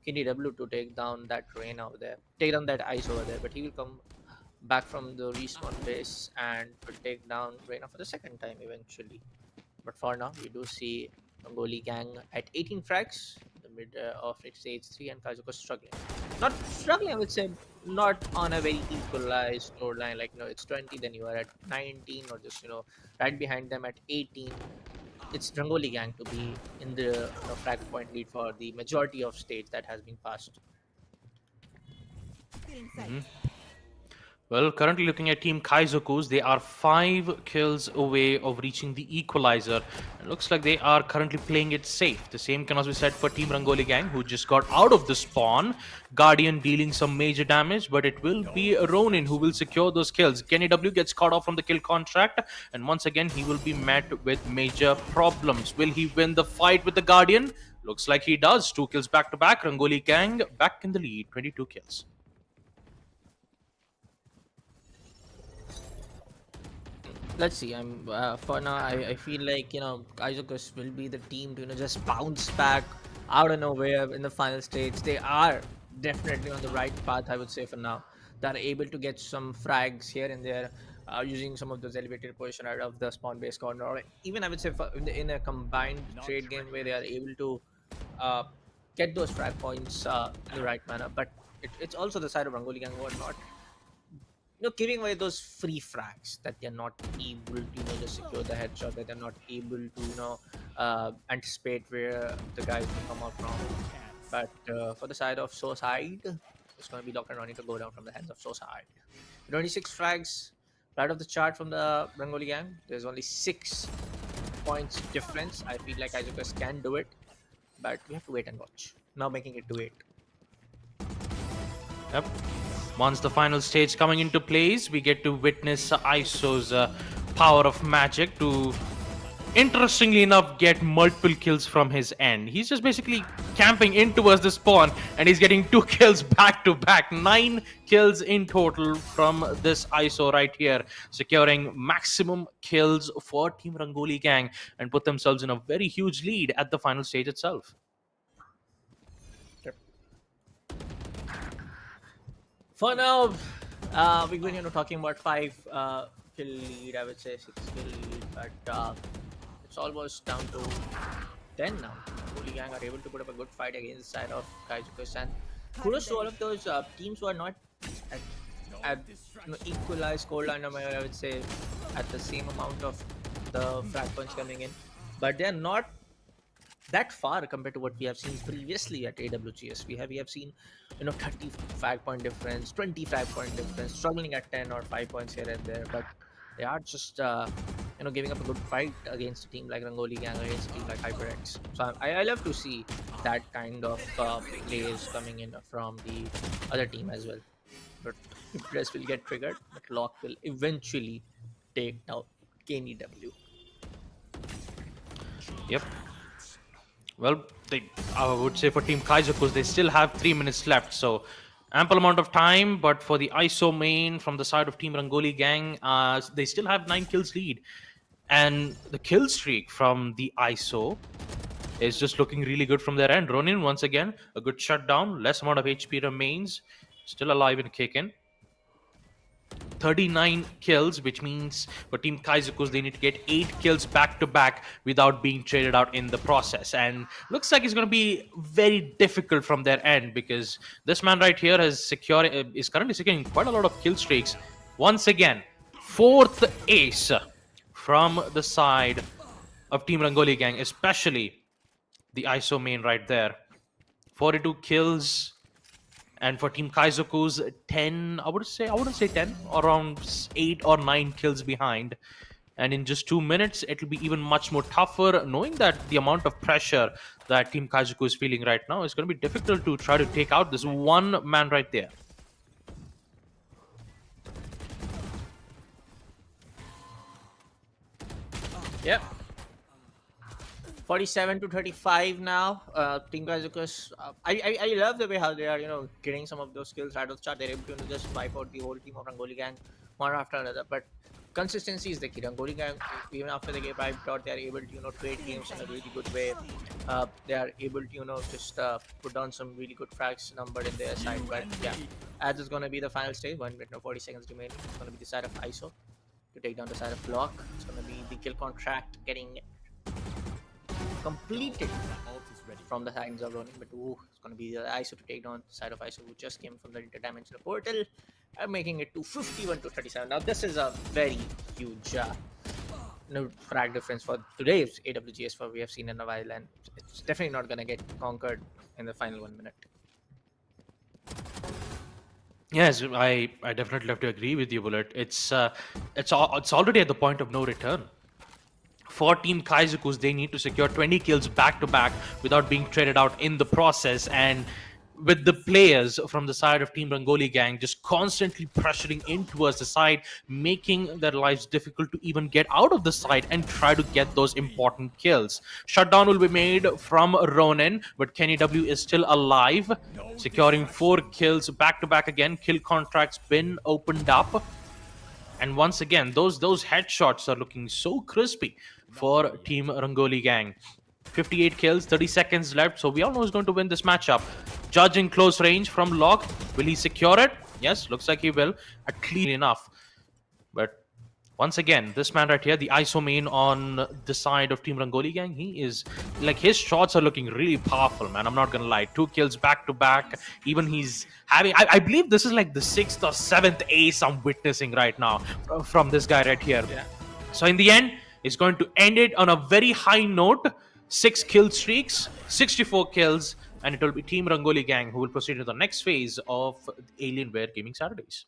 Kenny W to take down that Rain over there, take down that Ice over there, but he will come back from the respawn base and will take down Reina for the second time eventually. But for now, we do see Rangoli gang at 18 frags in the mid of stage 3, and Kaizoku struggling. Not struggling, I would say, not on a very equalized scoreline. Like, it's 20, then you are at 19, or just, right behind them at 18. It's Rangoli gang to be in the frag point lead for the majority of stage that has been passed. Mhm. Well, currently looking at Team Kaizoku's, they are 5 kills away of reaching the equalizer. It looks like they are currently playing it safe. The same can also be said for Team Rangoli Gang, who just got out of the spawn. Guardian dealing some major damage, but it will be Ronin who will secure those kills. Kenny W gets caught off from the kill contract, and once again, he will be met with major problems. Will he win the fight with the Guardian? Looks like he does. 2 kills back to back. Rangoli Gang back in the lead, 22 kills. Let's see. For now. I feel like Kaizokus will be the team to just bounce back out of nowhere in the final stage. They are definitely on the right path. I would say for now, they are able to get some frags here and there, using some of those elevated position out of the spawn base corner, or even I would say in a combined trade game where they are able to uh, get those frag points in the right manner. But it's also the side of Rangoli Gang who are not giving away those free frags, that they're not able to just secure the headshot, that they're not able to anticipate where the guys will come out from. But for the side of Suicide, it's going to be Dr. Ronnie to go down from the hands of Suicide. 26 frags right off the chart from the Rangoli gang. There's only 6 points difference. I feel like Izukas can do it, but we have to wait and watch. Now making it to 8. Yep. Once the final stage coming into place, we get to witness ISO's power of magic to, interestingly enough, get multiple kills from his end. He's just basically camping in towards the spawn, and he's getting 2 kills back to back. 9 kills in total from this ISO right here, securing maximum kills for Team Rangoli Gang and put themselves in a very huge lead at the final stage itself. For now, we've been talking about 5 kill lead, I would say 6 kill lead, but it's almost down to 10 now. Holy Gang are able to put up a good fight against the side of Kaizoku, and kudos to all of those teams who are not at equalized scoreline, I would say, at the same amount of the frag points coming in, but they are not that far compared to what we have seen previously at AWGS. We have seen 30 frag point difference, 20 frag point difference, struggling at 10 or 5 points here and there, but they are just giving up a good fight against a team like Rangoli Gang, against a team like HyperX. So I love to see that kind of plays coming in from the other team as well. But press will get triggered, but Lock will eventually take down KNW. Yep. Well, I would say for Team Kaizoku, they still have 3 minutes left, so ample amount of time. But for the ISO main from the side of Team Rangoli Gang, they still have 9 kills lead, and the kill streak from the ISO is just looking really good from their end. Ronin, once again, a good shutdown. Less amount of HP remains, still alive and kicking. 39 kills, which means for Team Kaizoku, they need to get 8 kills back to back without being traded out in the process. And looks like it's going to be very difficult from their end, because this man right here is currently securing quite a lot of kill streaks. Once again, 4th ace from the side of Team Rangoli Gang, especially the ISO main right there. 42 kills. And for Team Kaizoku's 10, I wouldn't say 10, around 8 or 9 kills behind. And in just 2 minutes, it'll be even much more tougher, knowing that the amount of pressure that Team Kaizoku is feeling right now is going to be difficult to try to take out this one man right there. Yep. 47 to 35 now. Team Kaizokus, I love the way how they are, getting some of those skills right off the chart. They're able to just wipe out the whole team of Rangoli Gang one after another. But consistency is the key. Rangoli Gang, even after they get wiped out, they are able to, trade games in a really good way. They are able to, just put down some really good frags numbered in their side. But yeah, as it's going to be the final stage, 1 minute and 40 seconds remaining. It's going to be the side of ISO to take down the side of block. It's going to be the kill contract getting completed from the sides of Ronin, but it's going to be the ISO to take down side of ISO who just came from the interdimensional portal, making it to 51 to 37. Now this is a very huge frag difference for today's AWGS for we have seen in a while, and it's definitely not going to get conquered in the final 1 minute. Yes, I definitely have to agree with you, Bullet. It's already at the point of no return. For Team Kaizoku's, they need to secure 20 kills back to back without being traded out in the process, and with the players from the side of Team Rangoli gang just constantly pressuring in towards the side, making their lives difficult to even get out of the side and try to get those important kills. Shutdown will be made from Ronin, but Kenny W is still alive, securing 4 kills back to back again. Kill contracts been opened up. And once again, those headshots are looking so crispy for Team Rangoli gang. 58 kills, 30 seconds left, so we all know who's going to win this matchup. Judge in close range from Locke. Will he secure it? Yes, looks like he will. At least enough. But once again, this man right here, the ISO main on the side of Team Rangoli gang, he is like, his shots are looking really powerful, man. I'm not gonna lie. 2 kills back to back. Even he's having, I believe this is like the 6th or 7th ace I'm witnessing right now from this guy right here. Yeah. So in the end, he's going to end it on a very high note. 6 kill streaks, 64 kills, and it will be Team Rangoli gang who will proceed to the next phase of Alienware Gaming Saturdays.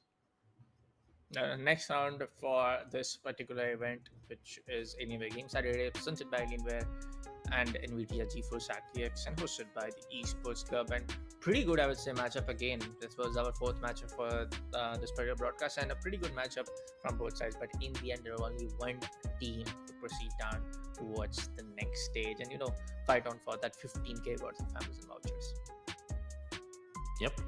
Next round for this particular event, which is Alienware Game Saturday, presented by Alienware and NVIDIA GeForce RTX and hosted by the Esports Club. And pretty good, I would say, matchup again. This was our 4th matchup for this particular broadcast, and a pretty good matchup from both sides. But in the end, there was only one team to proceed down towards the next stage and, fight on for that 15k worth of Amazon vouchers. Yep.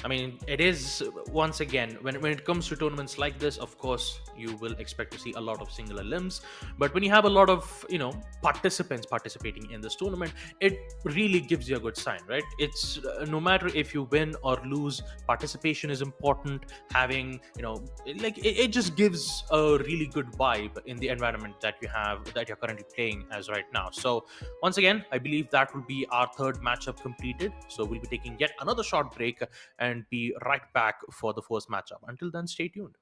I mean, it is, once again, when it comes to tournaments like this, of course, you will expect to see a lot of singular limbs. But when you have a lot of, participants participating in this tournament, it really gives you a good sign, right? It's no matter if you win or lose, participation is important. Having, it just gives a really good vibe in the environment that you have, that you're currently playing as right now. So once again, I believe that will be our 3rd matchup completed. So we'll be taking yet another short break and be right back for the 1st matchup. Until then, stay tuned.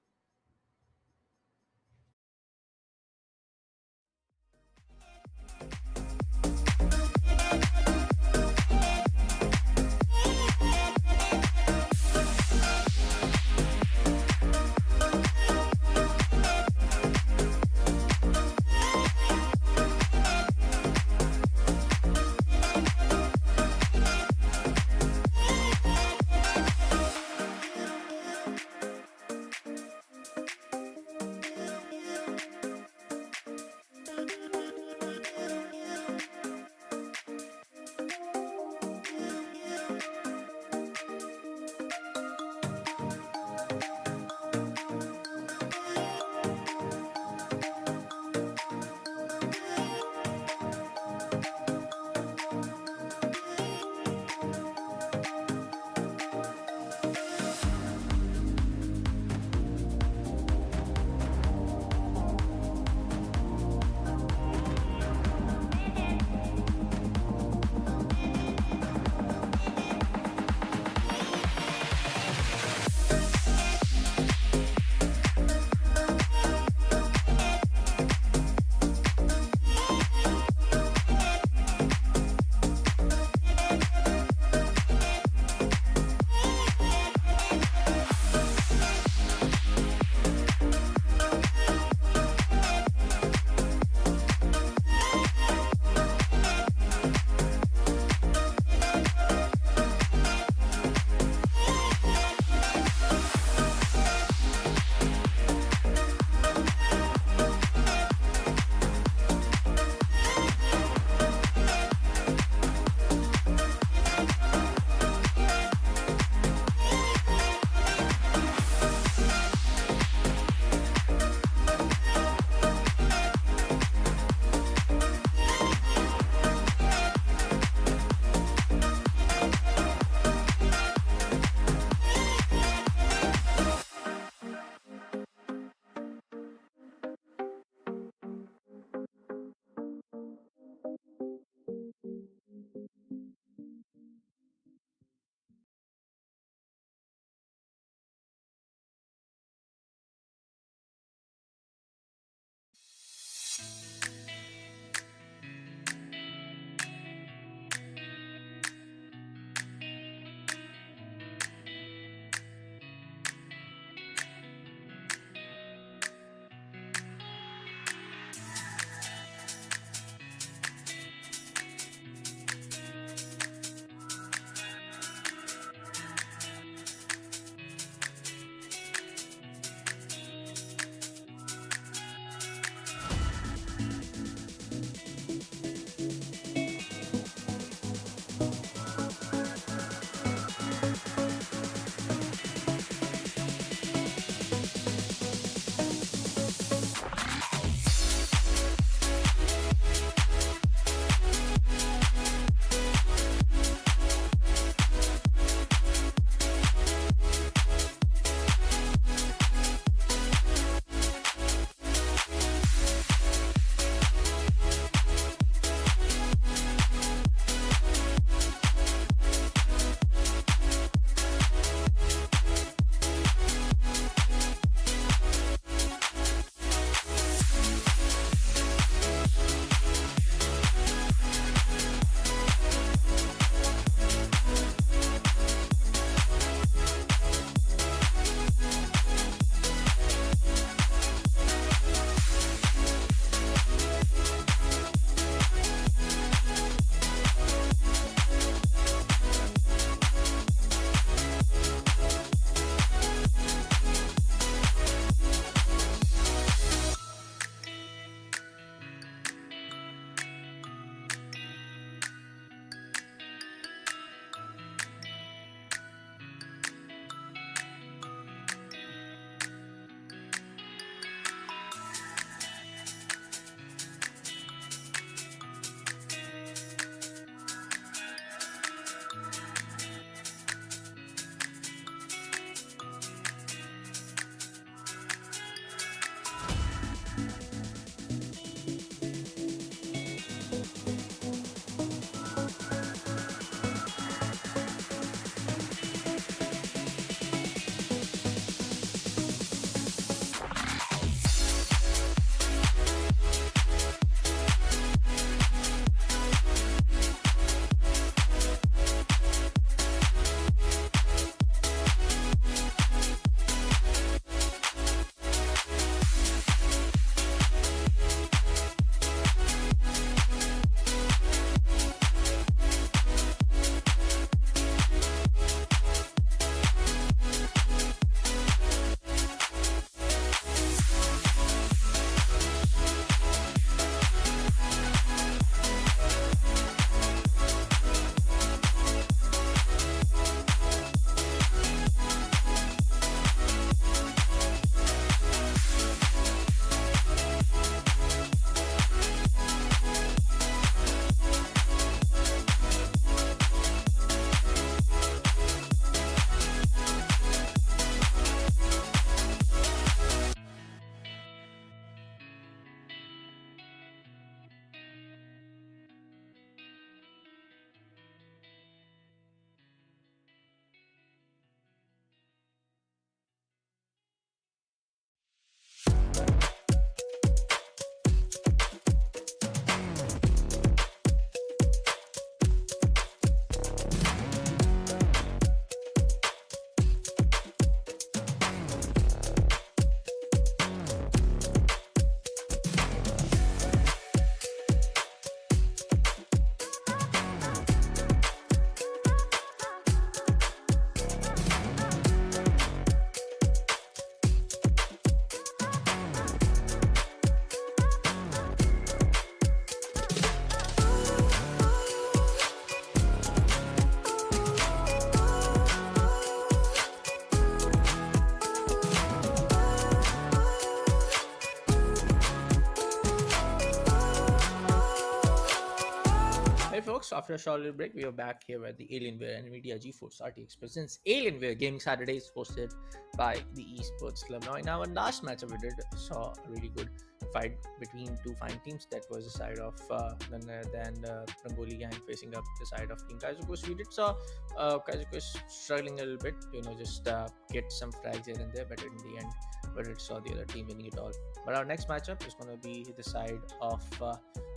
folks, after a short little break, we are back here at the Alienware and NVIDIA GeForce RTX presents Alienware Gaming Saturdays, hosted by the Esports Club. Now, in our last matchup, we did saw a really good fight between two fine teams. That was the side of Rangoli gang facing up the side of Team Kaizoku. We did saw Kaizoku struggling a little bit, just get some frags here and there, but in the end, we did saw the other team winning it all. But our next matchup is going to be the side of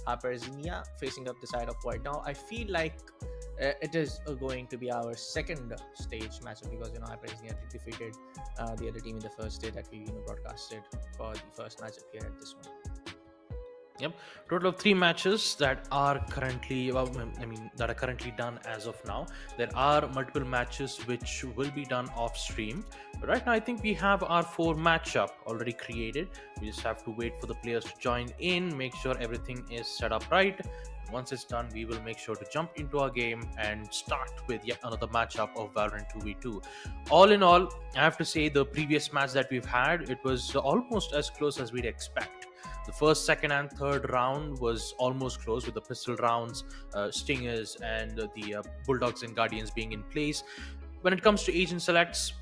HyperXenia facing up the side of White. Now, I feel like it is going to be our second stage matchup because HyperXenia defeated the other team in the first day that we broadcasted for the first matchup here at this one. Yep, total of 3 matches that are currently done as of now. There are multiple matches which will be done off stream. But right now, I think we have our 4 matchup already created. We just have to wait for the players to join in, make sure everything is set up right. Once it's done, we will make sure to jump into our game and start with yet another matchup of Valorant 2v2. All in all, I have to say the previous match that we've had, it was almost as close as we'd expect. The first, second, and third round was almost close with the pistol rounds, stingers, and the bulldogs and guardians being in place. When it comes to agent selects,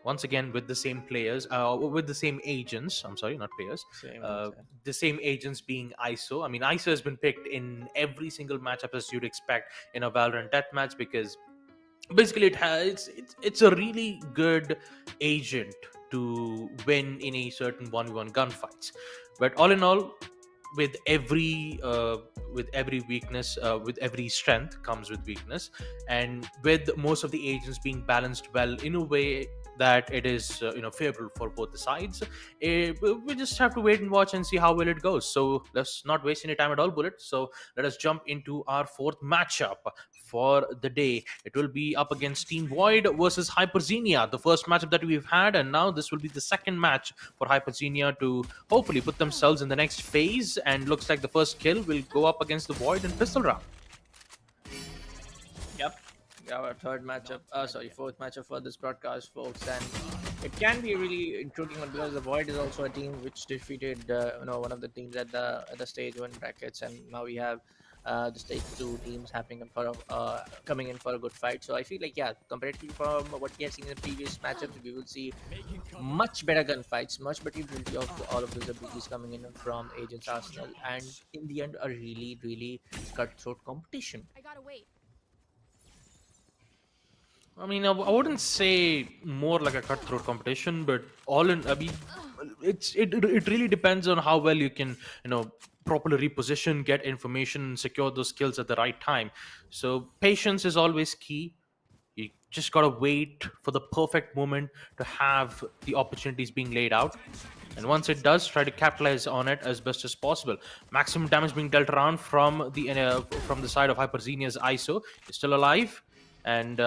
once again with the same players, with the same agents. I'm sorry, not players. The same agents being ISO. I mean, ISO has been picked in every single matchup as you'd expect in a Valorant deathmatch because basically it's a really good agent to win in a certain 1v1 gunfights. But all in all, with every weakness, with every strength comes with weakness, and with most of the agents being balanced well in a way that it is favorable for both the sides, we just have to wait and watch and see how well it goes. So let's not waste any time at all, Bullet. So let us jump into our 4th matchup for the day. It will be up against Team Void versus HyperXenia, the first matchup that we've had, and now this will be the second match for HyperXenia to hopefully put themselves in the next phase. And looks like the first kill will go up against the Void in pistol round. Yep. Our fourth matchup for this broadcast, folks, and it can be really intriguing one because the Void is also a team which defeated one of the teams at the stage 1 brackets, and now we have the stage 2 teams coming in for a good fight. So I feel like, comparatively from what we have seen in the previous matchups, we will see much better gunfights, much better utility of all of those abilities coming in from Agent's arsenal, and in the end, a really, really cutthroat competition. I gotta wait. I mean, I wouldn't say more like a cutthroat competition, but it really depends on how well you can, properly reposition, get information, and secure those skills at the right time. So patience is always key. You just gotta wait for the perfect moment to have the opportunities being laid out. And once it does, try to capitalize on it as best as possible. Maximum damage being dealt around from the side of HyperXenia's ISO. Is still alive, and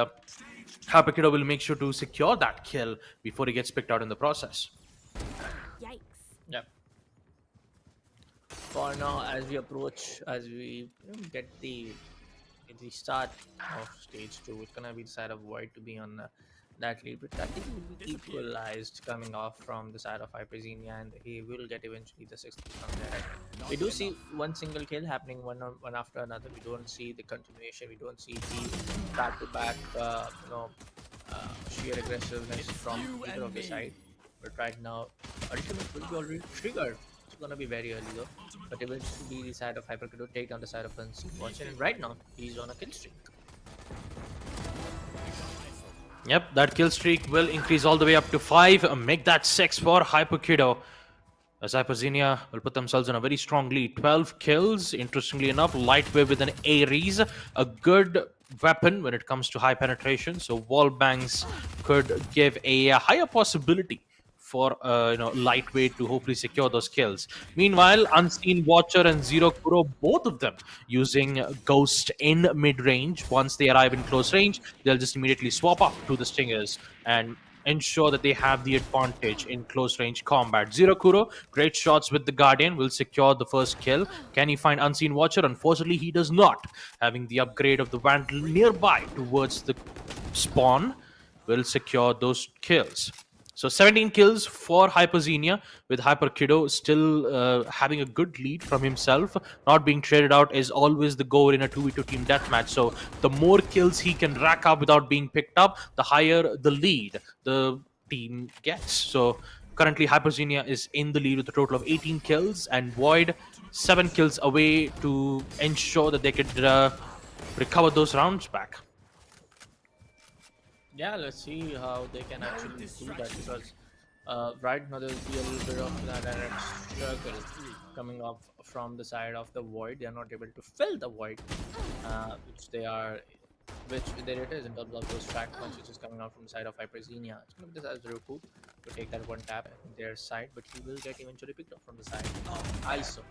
HyperKiddo will make sure to secure that kill before he gets picked out in the process. Yikes. Yep. For now, as we get the start of stage 2, it's gonna be the side of Void to be on that lead, but I think will be equalized coming off from the side of HyperXenia, and he will get eventually the 6th kill from there. We do see one single kill happening one after another. We don't see the continuation. We don't see the back-to-back sheer aggressiveness from either of the side. But right now, ultimate will be already triggered. It's gonna be very early though, but eventually the side of HyperKiddo take down the side of Unseen Watcher, and right now he's on a kill streak. Yep, that kill streak will increase all the way up to 5, make that 6 for HyperKiddo. As HyperXenia will put themselves in a very strong lead. 12 kills, interestingly enough, lightweight with an Ares, a good weapon when it comes to high penetration. So wall bangs could give a higher possibility for lightweight to hopefully secure those kills. Meanwhile, Unseen Watcher and Zero Kuro, both of them using Ghost in mid-range. Once they arrive in close range, they'll just immediately swap up to the Stingers and ensure that they have the advantage in close range combat. Zero Kuro, great shots with the Guardian, will secure the first kill. Can he find Unseen Watcher? Unfortunately, he does not. Having the upgrade of the Vandal nearby towards the spawn will secure those kills. So 17 kills for HyperXenia, with Hyper Kiddo still having a good lead from himself. Not being traded out is always the goal in a 2v2 team deathmatch. So the more kills he can rack up without being picked up, the higher the lead the team gets. So currently HyperXenia is in the lead with a total of 18 kills, and Void 7 kills away to ensure that they could recover those rounds back. Yeah, let's see how they can actually do that, because right now there will be a little bit of that direct struggle coming up from the side of the void. They are not able to fill the void, which they are, which there it is in terms of those track points, which is coming out from the side of HyperXenia. It's going to be this as Roku to take that one tap on their side, but he will get eventually picked up from the side. ISO.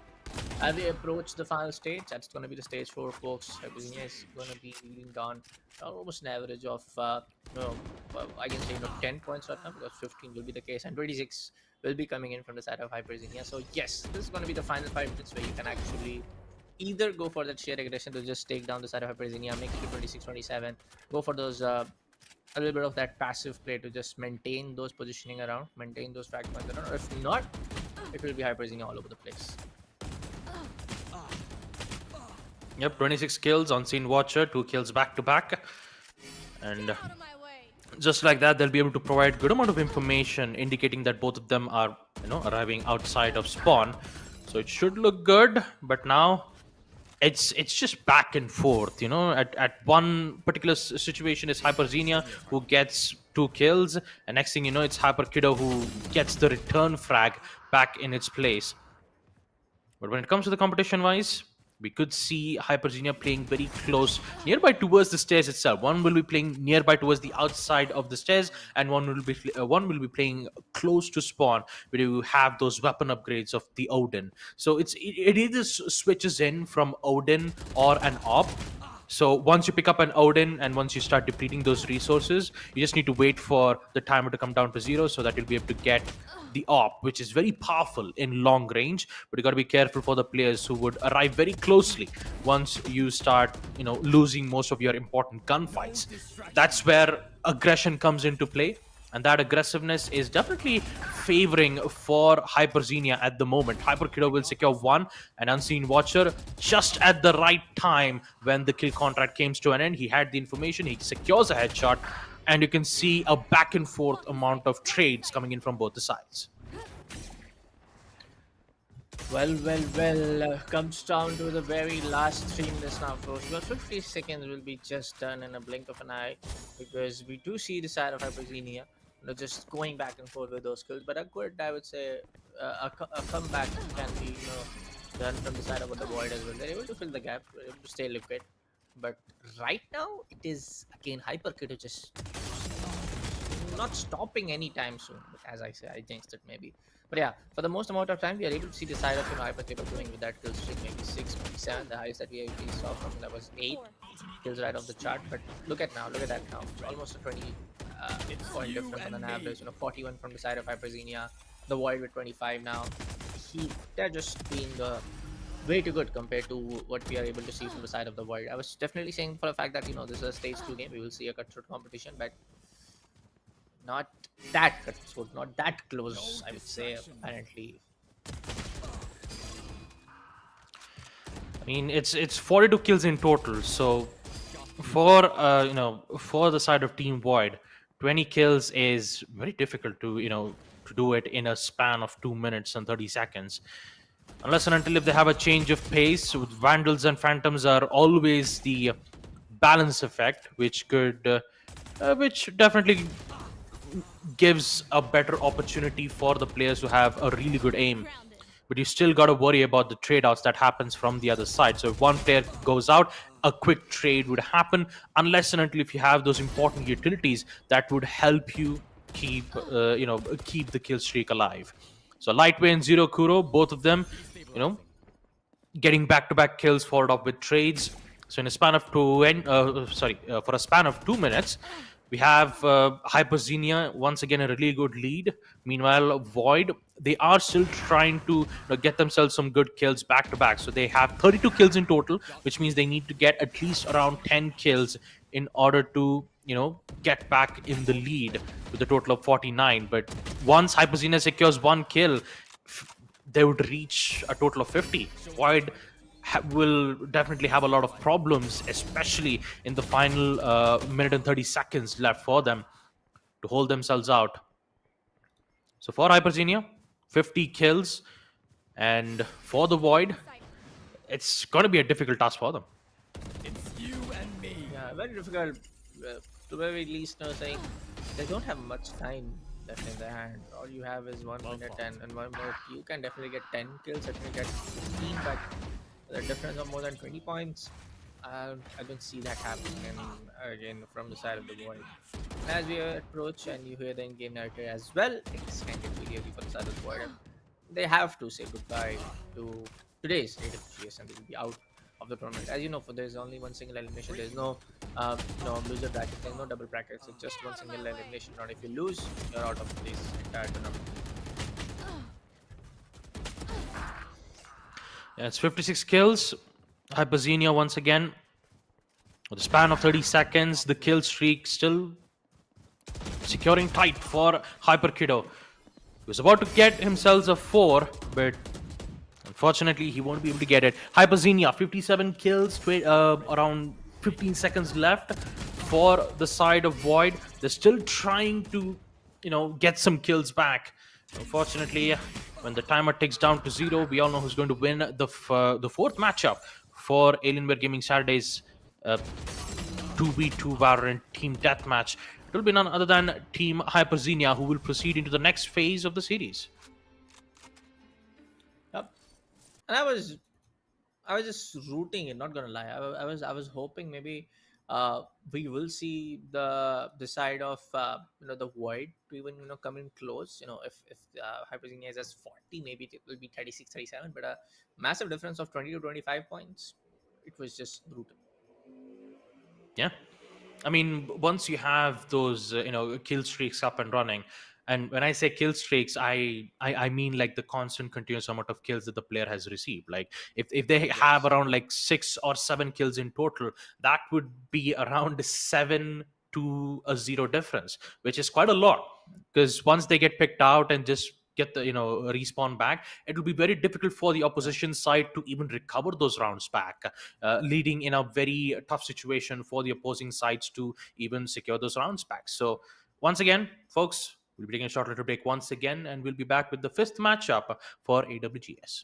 As we approach the final stage, that's going to be the stage 4, folks. HyperXenia is going to be leading down almost an average of, I can say, 10 points right now, because 15 will be the case, and 26 will be coming in from the side of HyperXenia. So yes, this is going to be the final 5 minutes where you can actually either go for that sheer aggression to just take down the side of HyperXenia, make it to 26, 27, go for those a little bit of that passive play to just maintain those positioning around, maintain those frag points around, or if not, it will be HyperXenia all over the place. Yep, 26 kills, Unseen Watcher, 2 kills back to back. And just like that, they'll be able to provide good amount of information indicating that both of them are, arriving outside of spawn. So it should look good, but now it's just back and forth. At one particular situation is HyperXenia who gets 2 kills, and next thing you know, it's Hyper Kiddo who gets the return frag back in its place. But when it comes to the competition wise, we could see HyperXenia playing very close, nearby towards the stairs itself. One will be playing nearby towards the outside of the stairs, and one will be playing close to spawn, where you have those weapon upgrades of the Odin. So it either switches in from Odin or an op. So once you pick up an Odin and once you start depleting those resources, you just need to wait for the timer to come down to 0, so that you'll be able to get the op, which is very powerful in long range. But you got to be careful for the players who would arrive very closely once you start losing most of your important gunfights. That's where aggression comes into play, and that aggressiveness is definitely favoring for HyperXenia at the moment. Hyper Kiddo will secure 1, and Unseen Watcher just at the right time when the kill contract came to an end. He had the information, he secures a headshot, and you can see a back and forth amount of trades coming in from both the sides. Well, comes down to the very last 3 minutes now, folks. Your 50 seconds will be just done in a blink of an eye, because we do see the side of HyperXenia just going back and forth with those kills. But a good, I would say, a comeback can be done from the side of the void as well. They're able to fill the gap, they're able to stay liquid. But right now, it is again Hyper Kiddo just not stopping anytime soon. But as I say, I jinxed it maybe. But yeah, for the most amount of time, we are able to see the side of Hyper Kiddo going with that kill streak, maybe 6, maybe 7. The highest that we saw from that was 8 kills right off the chart. But look at that now. It's almost a 20 point difference on an average. 41 from the side of HyperXenia. The void with 25 now. They're just being way too good compared to what we are able to see from the side of the void. I was definitely saying for the fact that this is a stage 2 game, we will see a cutthroat competition, but not that cutthroat, not that close, I would say, apparently. I mean, it's 42 kills in total. So for for the side of Team Void, 20 kills is very difficult to to do it in a span of 2 minutes and 30 seconds. Unless and until if they have a change of pace, with Vandals and Phantoms are always the balance effect, which definitely gives a better opportunity for the players who have a really good aim. But you still got to worry about the trade-outs that happens from the other side. So if one player goes out, a quick trade would happen, unless and until if you have those important utilities that would help you keep the kill streak alive. So Lightway and Zero Kuro, both of them, getting back-to-back kills followed up with trades. So in a span of for a span of 2 minutes, we have HyperXenia once again a really good lead. Meanwhile, Void, they are still trying to get themselves some good kills back to back. So they have 32 kills in total, which means they need to get at least around 10 kills in order to get back in the lead with a total of 49. But once HyperXenia secures one kill, they would reach a total of 50. Void will definitely have a lot of problems, especially in the final minute and 30 seconds left for them to hold themselves out. So for HyperXenia, 50 kills, and for the Void, it's going to be a difficult task for them. Yeah, very difficult. To very least, saying they don't have much time left in their hand. All you have is 1 minute and one more. You can definitely get 10 kills, definitely get 15, but the difference of more than 20 points, I don't see that happening again from the side of the Void. As we approach and you hear the in-game narrator as well, it's kind of clearly for the side of the Void. They have to say goodbye to today's HyperXenia and they will be out of the tournament. As you know, there's only one single elimination. There's no loser bracket. There's no double brackets. It's just one single elimination. Not if you lose, you're out of this entire tournament. Yeah, it's 56 kills. HyperXenia once again. With a span of 30 seconds, the kill streak still securing tight for HyperKiddo. He was about to get himself a 4, but unfortunately he won't be able to get it. HyperXenia, 57 kills, around 15 seconds left for the side of Void. They're still trying to, get some kills back. Unfortunately, when the timer ticks down to 0, we all know who's going to win the fourth matchup for Alienware Gaming Saturday's 2v2 Valorant Team Deathmatch. It will be none other than Team HyperXenia, who will proceed into the next phase of the series. Yep. And I was just rooting it. Not gonna lie, I was hoping maybe we will see the side of the Void to even come in close. If HyperXenia is as 40, maybe it will be 36, 37. But a massive difference of 20 to 25 points. It was just brutal. Yeah. I mean, once you have those, kill streaks up and running, and when I say kill streaks, I mean like the constant continuous amount of kills that the player has received. Like if they have around like 6 or 7 kills in total, that would be around 7 to a 0 difference, which is quite a lot. Because once they get picked out and just get the respawn back, it will be very difficult for the opposition side to even recover those rounds back, leading in a very tough situation for the opposing sides to even secure those rounds back. So once again, folks, we'll be taking a short little break once again, and we'll be back with the 5th matchup for AWGS.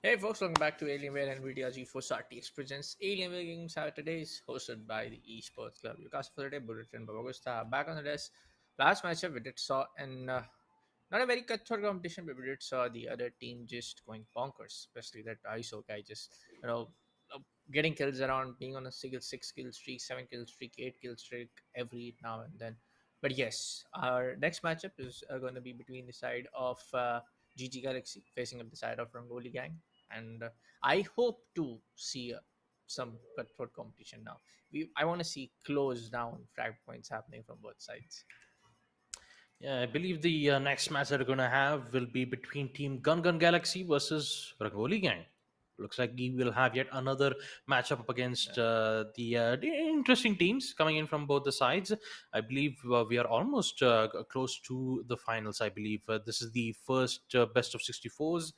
Hey folks, welcome back to Alienware and Nvidia GeForce RTX presents Alienware Gaming Saturdays, hosted by the Esports Club. Your cast for the day, Bullet and Babagusta. Back on the desk. Last matchup we did saw and not a very cutthroat competition, but we did saw the other team just going bonkers, especially that ISO guy just uh, getting kills around, being on a single 6 kill streak, 7 kill streak, 8 kill streak every now and then. But yes, our next matchup is going to be between the side of GG Galaxy facing up the side of Rangoli Gang, and I hope to see some cutthroat competition now. I want to see close down frag points happening from both sides. Yeah, I believe the next match that we're going to have will be between Team Gun Galaxy versus Rangoli Gang. Looks like we will have yet another matchup up against the interesting teams coming in from both the sides. I believe we are almost close to the finals. I believe this is the first best of 64s.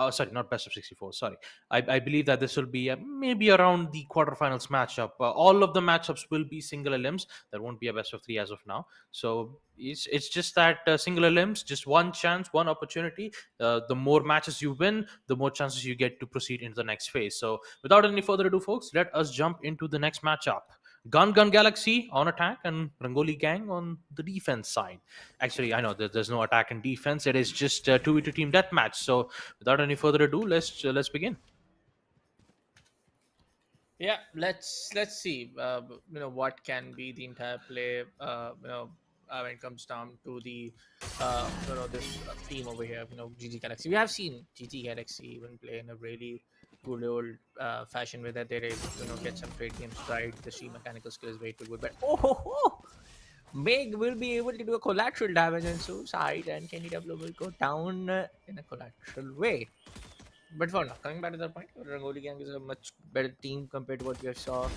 Sorry, not best of 64. Sorry. I believe that this will be maybe around the quarterfinals matchup. All of the matchups will be single elims. There won't be a best of 3 as of now. So it's just that single elims, just one chance, one opportunity. The more matches you win, the more chances you get to proceed into the next phase. So without any further ado, folks, let us jump into the next matchup. Gun Galaxy on attack and Rangoli Gang on the defense side. Actually, I know that there's no attack and defense. It is just a 2v2 team deathmatch. So without any further ado, let's begin. Yeah, let's see. What can be the entire play. When it comes down to the this team over here. GG Galaxy. We have seen GG Galaxy even play in a really good old fashion where that they're able to get some trade games right. The stream mechanical skill is way too good. But Meg will be able to do a collateral damage on suicide, and Kenny W will go down in a collateral way. But for now, coming back to that point, Rangoli Gang is a much better team compared to what we have saw,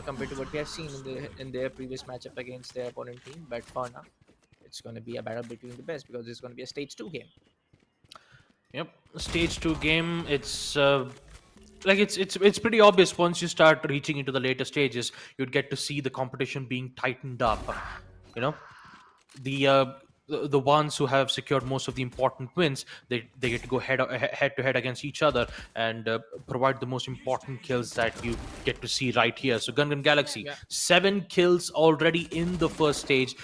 compared to what we have seen in their previous matchup against their opponent team. But for now, it's going to be a battle between the best because it's going to be a stage 2 game. Yep, stage 2 game. It's it's pretty obvious once you start reaching into the later stages, you'd get to see the competition being tightened up. You know, the ones who have secured most of the important wins, they get to go head to head against each other and provide the most important kills that you get to see right here. So Gun Galaxy, 7 kills already in the first stage,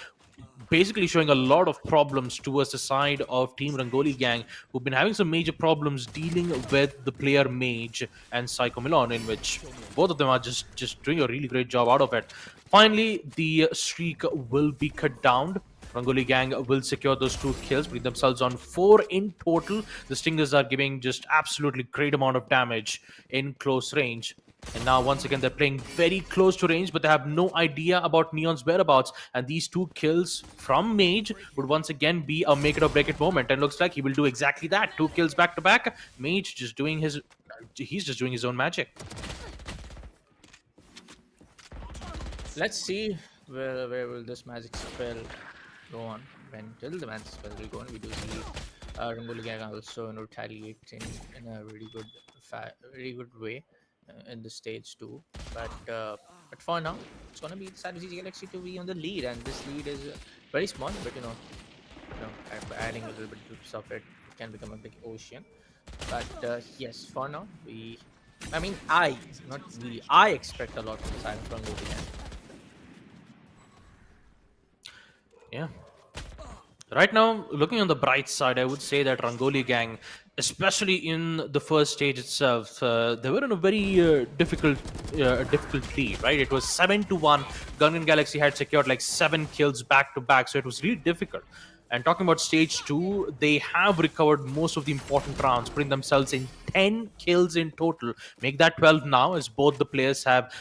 basically showing a lot of problems towards the side of Team Rangoli Gang, who've been having some major problems dealing with the player Mage and Psycho Milan, in which both of them are just doing a really great job out of it. Finally, the streak will be cut down. Rangoli Gang will secure those 2 kills, putting themselves on 4 in total. The Stingers are giving just absolutely great amount of damage in close range. And now, once again, they're playing very close to range, but they have no idea about Neon's whereabouts. And these 2 kills from Mage would once again be a make it or break it moment. And looks like he will do exactly that. 2 kills back to back. Mage just doing he's just doing his own magic. Let's see where will this magic spell go on. Till the magic spell will go on, we do see Rangoli Gang also retaliating in a really good way in the stage 2. But for now, it's gonna be the side of GG Galaxy to be on the lead, and this lead is very small. But by adding a little bit of it can become a big ocean. But yes, for now, I expect a lot from the side of Rangoli Gang. Yeah. Right now, looking on the bright side, I would say that Rangoli Gang, especially in the first stage itself, they were in a very difficult lead, right? It was 7-1. Gun Galaxy had secured like 7 kills back to back, so it was really difficult. And talking about stage 2, they have recovered most of the important rounds, putting themselves in 10 kills in total. Make that 12 now, as both the players have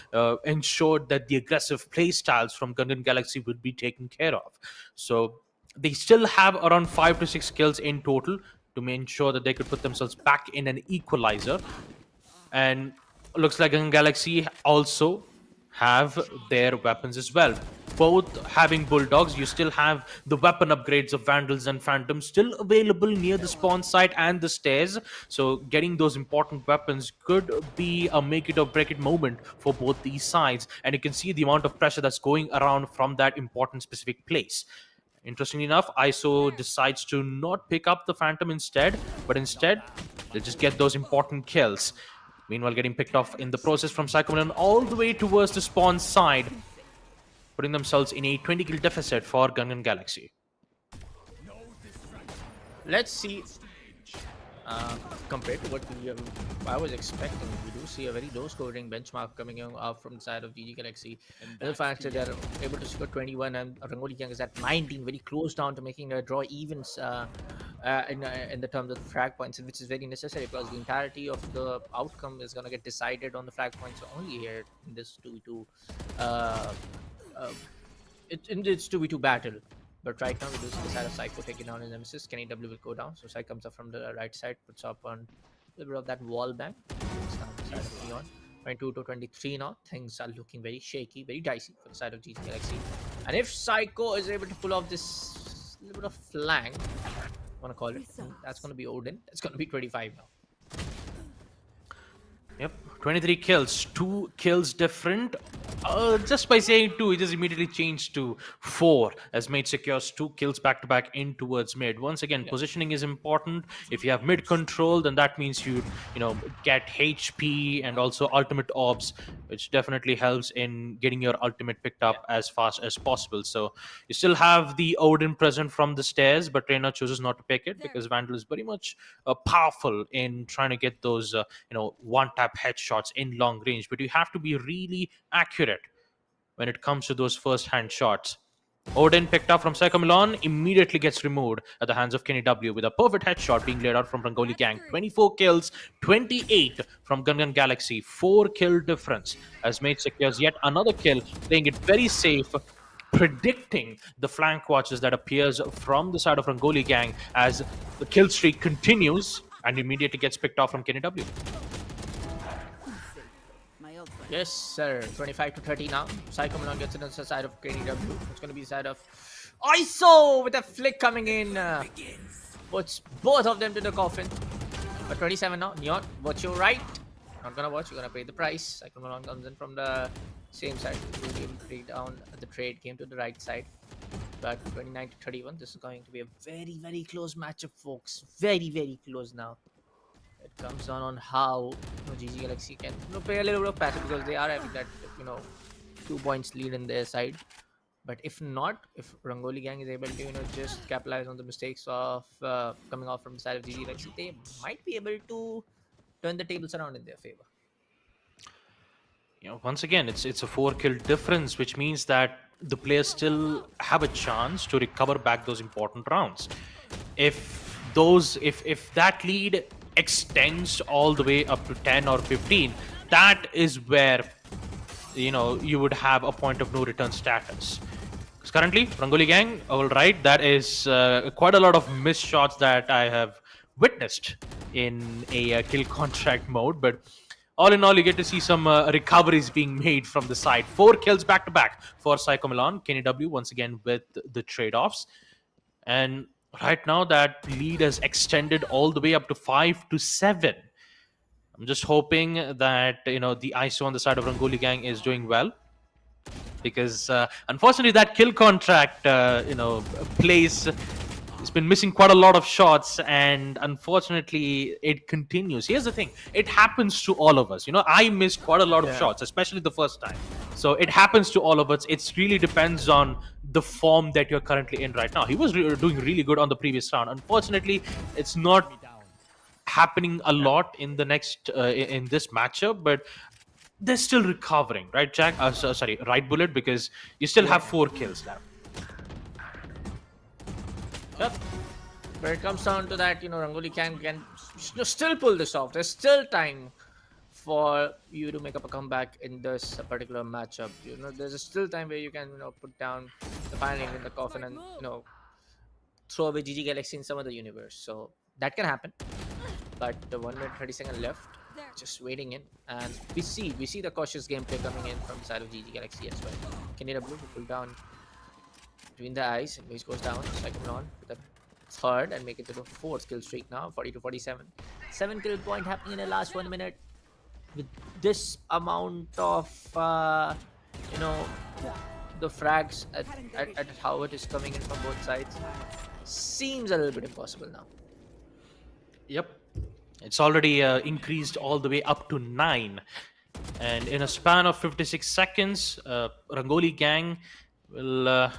ensured that the aggressive play styles from Gun Galaxy would be taken care of. So they still have around 5 to 6 kills in total to make sure that they could put themselves back in an equalizer. And looks like Gun Galaxy also have their weapons as well. Both having bulldogs, you still have the weapon upgrades of Vandals and Phantoms still available near the spawn site and the stairs. So getting those important weapons could be a make it or break it moment for both these sides. And you can see the amount of pressure that's going around from that important specific place. Interestingly enough, ISO decides to not pick up the Phantom instead, but instead they just get those important kills. Meanwhile, getting picked off in the process from Psychoman all the way towards the spawn side, putting themselves in a 20 kill deficit for Gun Galaxy. Let's see. Compared to what I was expecting, we do see a very low scoring benchmark coming out from the side of GG Galaxy. And the fact that they're able to score 21 and Rangoli Gang is at 19, very close down to making a draw even in the terms of frag points, which is very necessary because the entirety of the outcome is going to get decided on the frag points only here in this 2v2 uh, uh, in this 2v2 battle. But right now we do see the side of Psycho taking down his nemesis. Kenny W will go down, so Psycho comes up from the right side, puts up on a little bit of that wall bang, takes down the side of Leon. 22 to 23 now, things are looking very shaky, very dicey for the side of GG Galaxy. And if Psycho is able to pull off this little bit of flank, I want to call it, that's going to be Odin. That's going to be 25 now. Yep, 23 kills, 2 kills different. Just by saying 2, he just immediately changed to 4 as Mate secures 2 kills back to back in towards mid. Once again, positioning is important. If you have mid control, then that means you get HP and also ultimate orbs, which definitely helps in getting your ultimate picked up as fast as possible. So you still have the Odin present from the stairs, but Reina chooses not to pick it because Vandal is very much powerful in trying to get those one tap headshots in long range. But you have to be really accurate when it comes to those first hand shots. Odin picked up from Psycho Milan immediately gets removed at the hands of Kenny W with a perfect headshot being laid out from Rangoli Gang. 24 kills, 28 from Gungan Galaxy. 4 kill difference as Mate secures yet another kill, playing it very safe, predicting the flank watches that appears from the side of Rangoli Gang as the kill streak continues and immediately gets picked off from Kenny W. Yes, sir. 25 to 30 now. Psycho Milan gets it on the side of KDW. It's going to be the side of ISO with a flick coming in. Puts both of them to the coffin. But 27 now. Neon, watch your right. Not going to watch. You're going to pay the price. Psycho Milan comes in from the same side. We'll be able to take down the trade. Came to the right side. But 29 to 31. This is going to be a very, very close matchup, folks. Very, very close now. It comes down on how GG Galaxy can play a little bit of passive because they are having that 2 points lead in their side. But if not, if Rangoli Gang is able to just capitalize on the mistakes of coming off from the side of GG Galaxy, they might be able to turn the tables around in their favor. Once again, it's a 4 kill difference, which means that the players still have a chance to recover back those important rounds. If that lead extends all the way up to 10 or 15, that is where you would have a point of no return status. Because currently Rangoli Gang, all right, that is quite a lot of missed shots that I have witnessed in a kill contract mode, but all in all, you get to see some recoveries being made from the side. 4 kills back to back for Psycho Milan. Kenny W once again with the trade-offs, and right now that lead has extended all the way up to 5 to 7. I'm just hoping that the ISO on the side of Rangoli Gang is doing well, because unfortunately that kill contract plays has been missing quite a lot of shots, and unfortunately it continues. Here's the thing, it happens to all of us. I miss quite a lot of shots, especially the first time. So it happens to all of us. It really depends on the form that you're currently in right now. He was doing really good on the previous round. Unfortunately, it's not happening a lot in the next in this matchup, but they're still recovering, right, Jack? Sorry, right, Bullet, because you still have 4 kills left. Yep. But it comes down to that, Rangoli can still pull this off. There's still time for you to make up a comeback in this particular matchup. There's still time where you can, put down the final nail in the coffin and, throw away GG Galaxy in some other universe. So that can happen. But the 1 minute 30 seconds left, just waiting in, and we see the cautious gameplay coming in from the side of GG Galaxy as well. Kenny W will pull down between the eyes, and Luis goes down. Psycho Milan with a third and make it to the 4th kill streak now, 40 to 47. 7 kill point happening in the last 1 minute. With this amount of the frags at how it is coming in from both sides, seems a little bit impossible now. Yep, it's already increased all the way up to 9, and in a span of 56 seconds, Rangoli Gang will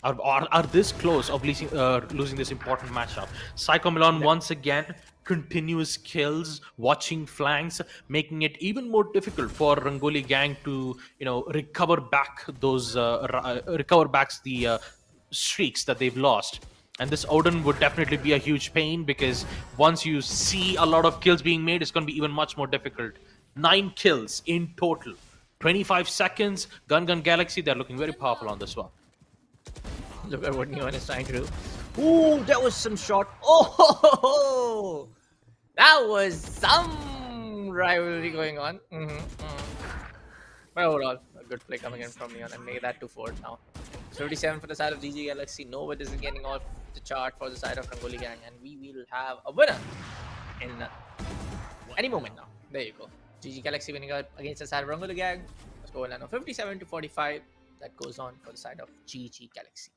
are this close of losing this important matchup. Psycho Milan once again continuous kills, watching flanks, making it even more difficult for Rangoli Gang to recover back the streaks that they've lost. And this Odin would definitely be a huge pain, because once you see a lot of kills being made, it's going to be even much more difficult. 9 kills in total. 25 seconds. Gun Galaxy, they're looking very powerful on this one. Look at what Neon is trying to do. Ooh, that was some shot. Oh, that was some rivalry going on. But overall, a good play coming in from Neon and make that to 4 now. 37 for the side of GG Galaxy. Nova isn't getting off the chart for the side of Rangoli Gang, and we will have a winner in any moment now. There you go. GG Galaxy winning out against the side of Rangoli Gang. Let's go on 57 to 45. That goes on for the side of GG Galaxy.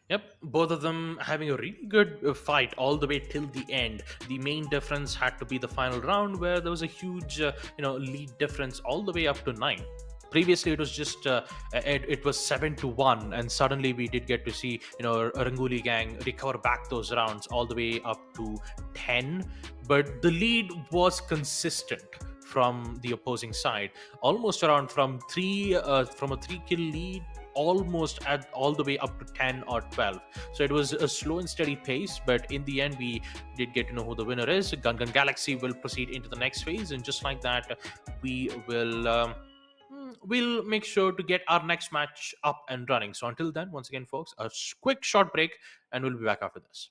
Yep, both of them having a really good fight all the way till the end. The main difference had to be the final round, where there was a huge, lead difference all the way up to 9. Previously, it was just it was 7-1, and suddenly we did get to see Rangoli Gang recover back those rounds all the way up to 10. But the lead was consistent from the opposing side, almost around from a 3-kill lead, almost at all the way up to 10 or 12. So it was a slow and steady pace, but in the end we did get to know who the winner is. Gun Galaxy will proceed into the next phase, and just like that we will we'll make sure to get our next match up and running. So until then, once again folks, a quick short break, and we'll be back after this.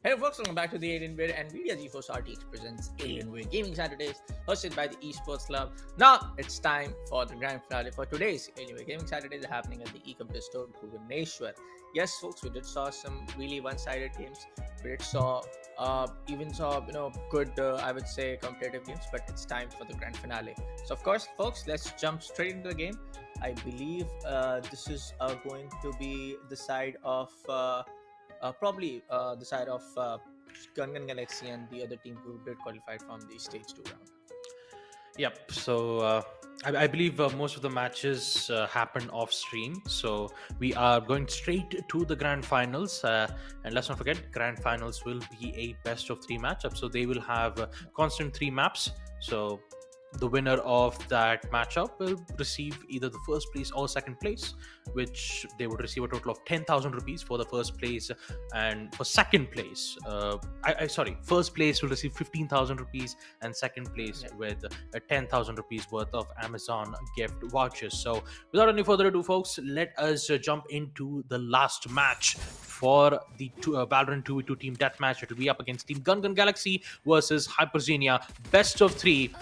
Hey folks, welcome back to the Alienware and Media GeForce RTX presents Alienware Gaming Saturdays, hosted by the Esports Club. Now it's time for the grand finale for today's Alienware Gaming Saturdays happening at the Ecom Store Bhubaneswar. Yes, folks, we did saw some really one-sided games. We did saw good I would say competitive games, but it's time for the grand finale. So of course, folks, let's jump straight into the game. I believe this is going to be the side of. Probably the side of Gungan Galaxy and the other team who did qualify from the stage 2 round. Yep. So I believe most of the matches happen off stream. So we are going straight to the grand finals. And let's not forget, grand finals will be a best of 3 matchup. So they will have constant 3 maps. So the winner of that matchup will receive either the first place or second place, which they would receive a total of 10,000 rupees for the first place, and for second place, first place will receive 15,000 rupees, and second place with 10,000 rupees worth of Amazon gift vouchers. So, without any further ado, folks, let us jump into the last match for the Valorant 2v2 team deathmatch. It will be up against Team Gungan Galaxy versus HyperXenia, best of 3.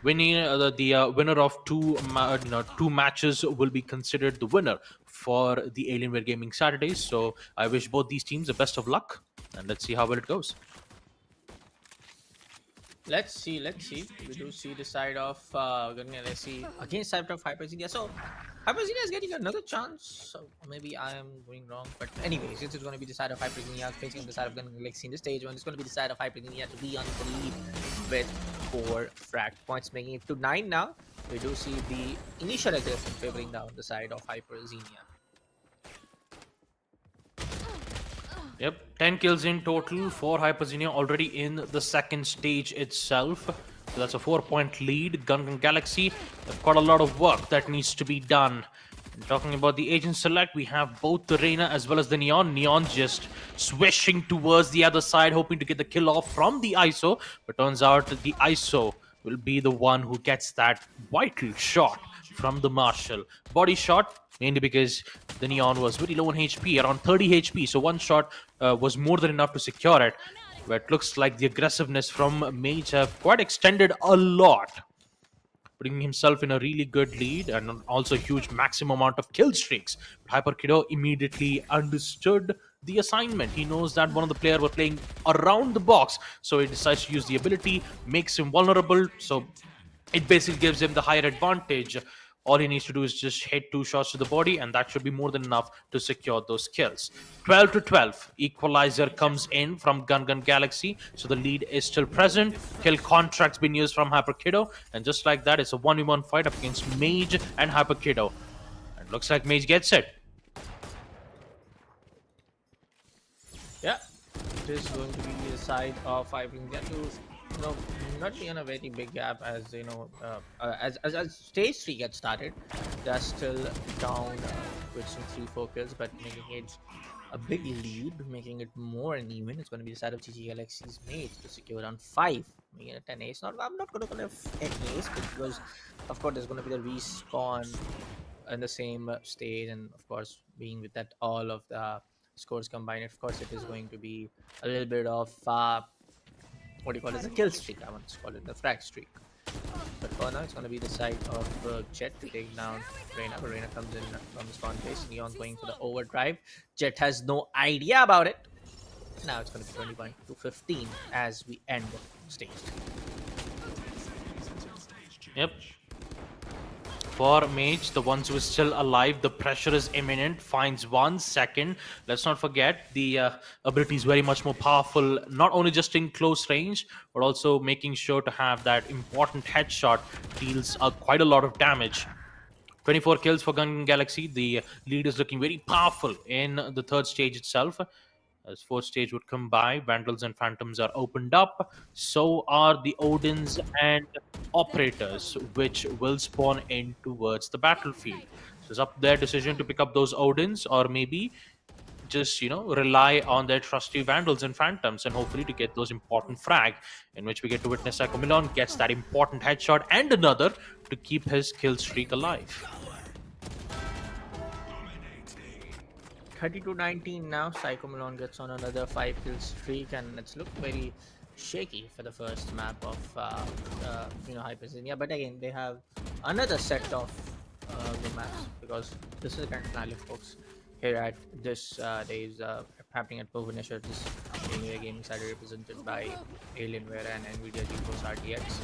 Winning the winner of two matches will be considered the winner for the Alienware Gaming Saturdays. So I wish both these teams the best of luck, and let's see how well it goes. Let's see. We do see the side of let's see against side of HyperXenia. So HyperXenia is getting another chance. So maybe I am going wrong, but anyways, this is going to be the side of HyperXenia facing the side of Gungan Galaxy in the stage 1. It's going to be the side of HyperXenia to be on the lead with 4 frag points, making it to 9 now. We do see the initial aggression favoring down the side of HyperXenia. Yep, 10 kills in total for HyperXenia already in the second stage itself. So that's a 4-point lead. Gungan Galaxy have got a lot of work that needs to be done. And talking about the agent select, we have both the Reyna as well as the Neon. Neon just swishing towards the other side, hoping to get the kill off from the ISO. But turns out the ISO will be the one who gets that vital shot from the Marshal. Body shot, mainly because the Neon was very low on HP, around 30 HP. So one shot was more than enough to secure it. But it looks like the aggressiveness from Mage have quite extended a lot, putting himself in a really good lead and also a huge maximum amount of kill streaks. But HyperXenia immediately understood the assignment. He knows that one of the players were playing around the box, so he decides to use the ability, makes him vulnerable. So it basically gives him the higher advantage. All he needs to do is just hit 2 shots to the body, and that should be more than enough to secure those kills. 12-12. Equalizer comes in from Gungan Galaxy, so the lead is still present. Kill contract's been used from HyperXenia, and just like that, it's a 1v1 fight up against Mage and HyperXenia. And looks like Mage gets it. Yeah, it is going to be the side of HyperXenia to not be on a very big gap, as as stage 3 gets started. They're still down with some 3-4 kills, but making it a big lead, making it more uneven. It's going to be the side of GG Galaxy's Mage to secure around 5, making it 10 ace. I'm not going to call it 10 ace, because of course there's going to be the respawn in the same stage, and of course being with that all of the scores combined, of course it is going to be a little bit of what do you call it, the kill streak. I want to call it the frag streak. But for now, it's going to be the side of Jet to take down Reyna. But Reyna comes in from the spawn base. Neon going for the overdrive. Jet has no idea about it. Now it's going to be 21-15 as we end stage 3. Yep. For Mage, the ones who is still alive, the pressure is imminent. Finds 1 second. Let's not forget, the ability is very much more powerful, not only just in close range, but also making sure to have that important headshot deals quite a lot of damage. 24 kills for Gungan Galaxy. The lead is looking very powerful in the 3rd stage itself. As 4th stage would come by, Vandals and Phantoms are opened up. So are the Odins and Operators, which will spawn in towards the battlefield. So it's up to their decision to pick up those Odins, or maybe just, rely on their trusty Vandals and Phantoms, and hopefully to get those important frag, in which we get to witness Psycho Milan gets that important headshot and another to keep his kill streak alive. 30-19 now. Psycho Milan gets on another 5-kill streak, and it's looked very shaky for the first map of HyperXenia. But again, they have another set of good maps, because this is the current finale, folks. Here at this days happening at Bhubaneswar, this Alienware gaming side represented by Alienware and Nvidia GeForce RTX.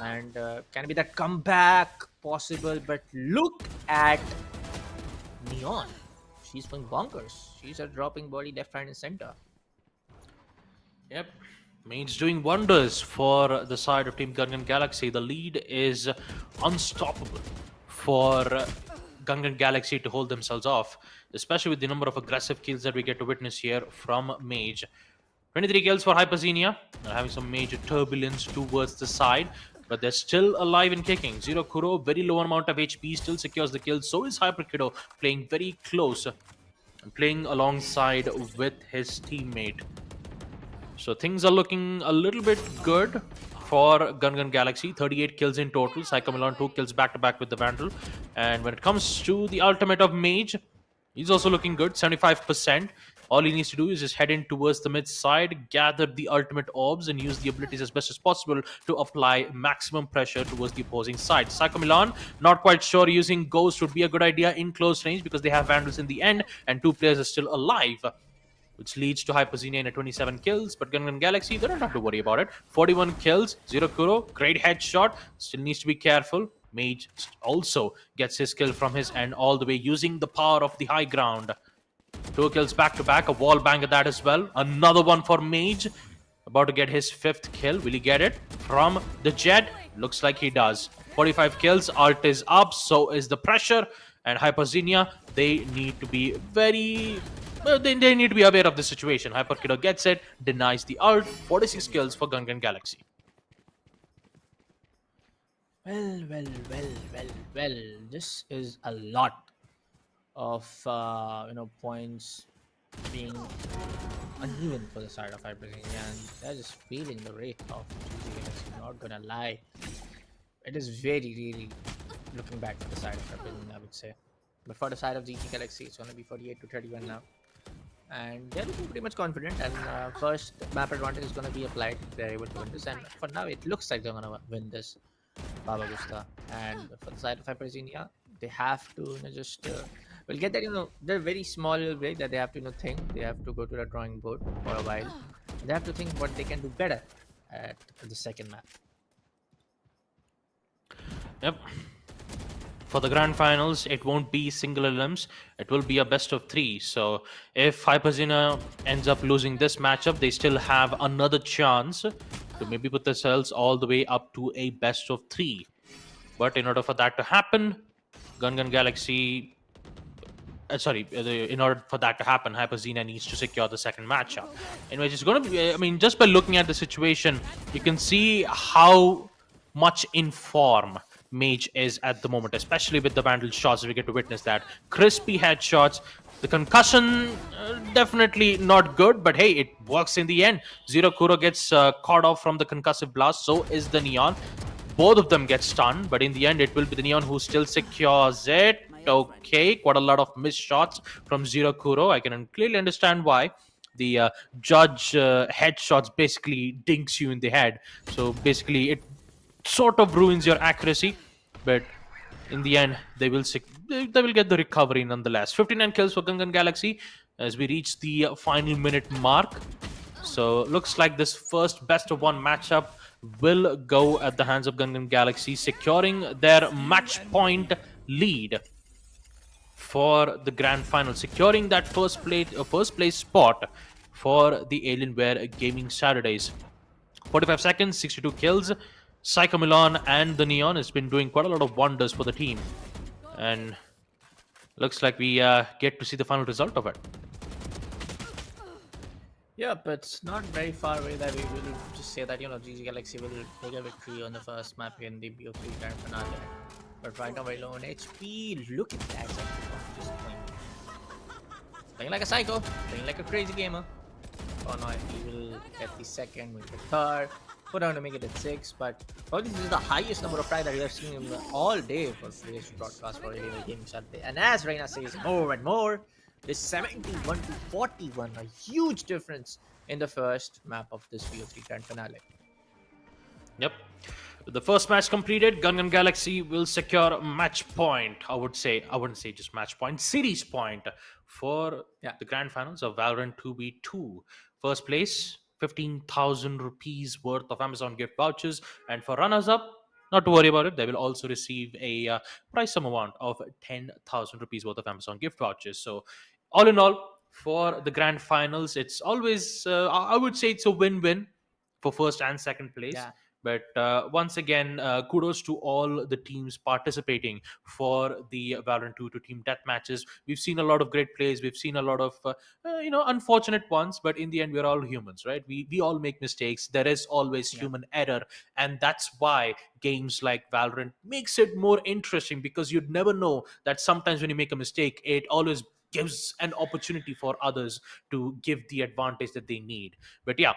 And can be that comeback possible? But look at Neon. She's going bonkers. She's dropping body left, right, and center. Yep. Mage doing wonders for the side of Team Gungan Galaxy. The lead is unstoppable for Gungan Galaxy to hold themselves off, especially with the number of aggressive kills that we get to witness here from Mage. 23 kills for HyperXenia. They're having some major turbulence towards the side, but they're still alive and kicking. Zero Kuro, very low amount of HP, still secures the kill. So is HyperKiddo, playing very close and playing alongside with his teammate. So things are looking a little bit good for Gungan Galaxy. 38 kills in total. Psycho Milan 2 kills back-to-back with the Vandal. And when it comes to the ultimate of Mage, he's also looking good, 75%. All he needs to do is just head in towards the mid side, gather the ultimate orbs, and use the abilities as best as possible to apply maximum pressure towards the opposing side. Psycho Milan, not quite sure using Ghost would be a good idea in close range, because they have Vandals in the end, and 2 players are still alive, which leads to HyperXenia in a 27 kills. But Gungan Galaxy, they don't have to worry about it. 41 kills, Zero Kuro, great headshot, still needs to be careful. Mage also gets his kill from his end all the way, using the power of the high ground. 2 kills back-to-back, a wall bang at that as well. Another one for Mage, about to get his 5th kill. Will he get it from the Jet? Looks like he does. 45 kills, ult is up, so is the pressure. And HyperXenia, they need to be very... They need to be aware of the situation. HyperKiddo gets it, denies the ult. 46 kills for Gungan Galaxy. Well. This is a lot of points being uneven for the side of HyperXenia, and they're just feeling the rate of GG Galaxy. Not gonna lie, it is really looking bad for the side of HyperXenia, I would say. But for the side of GG Galaxy, it's gonna be 48-31 now, and they're looking pretty much confident. And first map advantage is gonna be applied if they're able to win this. And for now, it looks like they're gonna win this, Baba Gusta. And for the side of HyperXenia, they have to just we'll get that, they're very small break that they have to think. They have to go to the drawing board for a while. They have to think what they can do better at the second map. Yep. For the grand finals, it won't be single elims. It will be a best of 3. So if HyperXenia ends up losing this matchup, they still have another chance to maybe put themselves all the way up to a best of 3. But in order for that to happen, Gungan Galaxy... in order for that to happen, HyperXenia needs to secure the second matchup. In which it's going to be... just by looking at the situation, you can see how much in form Mage is at the moment, especially with the Vandal shots. We get to witness that. Crispy headshots. The concussion, definitely not good, but hey, it works in the end. Zero Kuro gets caught off from the concussive blast, so is the Neon. Both of them get stunned, but in the end, it will be the Neon who still secures it. Okay, quite a lot of missed shots from Zero Kuro. I can clearly understand why. The judge headshots basically dinks you in the head. So basically, it sort of ruins your accuracy, but in the end, they will get the recovery nonetheless. 59 kills for Gungan Galaxy as we reach the final minute mark. So looks like this first best of 1 matchup will go at the hands of Gungan Galaxy, securing their match point lead for the grand final, securing that first place spot for the Alienware Gaming Saturdays. 45 seconds, 62 kills. Psycho Milan and the Neon has been doing quite a lot of wonders for the team, and looks like we get to see the final result of it. Yeah, but it's not very far away that we will just say that GG Galaxy will take a victory on the first map in the BO3 grand finale. But right now very low on HP. Look at that just playing like a psycho, playing like a crazy gamer. Oh no, he will get the second, will get third. Put down to make it at 6, but probably this is the highest number of tries that we have seen in all day for today's broadcast for Alienware Gaming Saturday. And as Reina says more and more, is 71 to 41, a huge difference in the first map of this BO3 Grand Finale. Yep. With the first match completed, Gun Galaxy will secure match point. I wouldn't say just match point, series point for Yeah. the grand finals of Valorant 2v2. First place, 15,000 rupees worth of Amazon gift vouchers. And for runners up, not to worry about it, they will also receive a prize sum amount of 10,000 rupees worth of Amazon gift vouchers. So, all in all, for the grand finals, it's always, I would say it's a win win for first and second place. Yeah. But once again, kudos to all the teams participating for the Valorant 2 to team death matches. We've seen a lot of great plays. We've seen a lot of unfortunate ones. But in the end, we're all humans, right? We all make mistakes. There is always Yeah. human error, and that's why games like Valorant makes it more interesting, because you'd never know that sometimes when you make a mistake, it always gives an opportunity for others to give the advantage that they need. But yeah,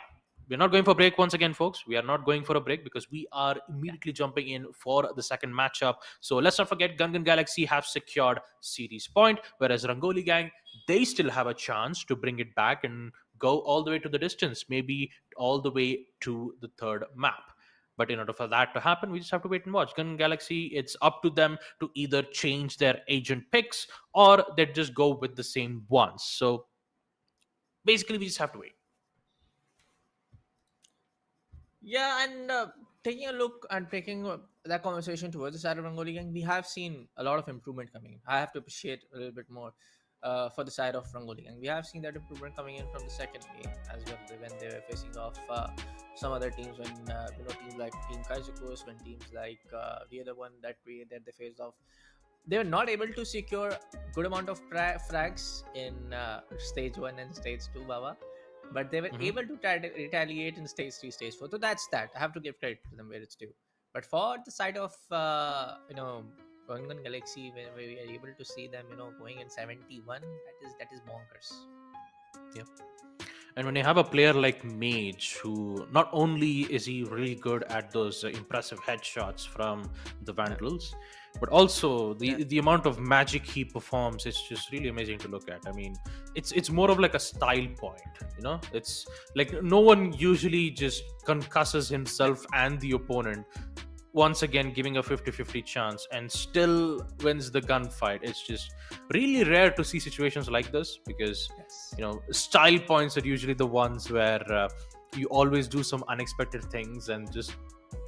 we're not going for a break once again, folks. We are not going for a break because we are immediately jumping in for the second matchup. So let's not forget, Gun Galaxy have secured series point, whereas Rangoli Gang, they still have a chance to bring it back and go all the way to the distance, maybe all the way to the third map. But in order for that to happen, we just have to wait and watch. Gun Galaxy, it's up to them to either change their agent picks or they just go with the same ones. So basically, we just have to wait. Yeah, and taking a look and taking that conversation towards the side of Rangoli Gang, we have seen a lot of improvement coming in. I have to appreciate a little bit more for the side of Rangoli Gang. We have seen that improvement coming in from the second game as well, when they were facing off some other teams, when teams like Team Kaizoku, when teams like the other one that they faced off, they were not able to secure good amount of frags in stage 1 and stage 2, Baba, but they were Mhm. able to retaliate in stage 3, stage 4. So that's that. I have to give credit to them where it's due. But for the side of Gun Galaxy, when we are able to see them going in 71, that is bonkers. Yep. And when you have a player like Mage, who not only is he really good at those impressive headshots from the Vandals, but also the amount of magic he performs, it's just really amazing to look at. I mean, it's more of like a style point, It's like no one usually just concusses himself and the opponent, once again giving a 50-50 chance and still wins the gunfight. It's just really rare to see situations like this, because Yes. style points are usually the ones where you always do some unexpected things, and just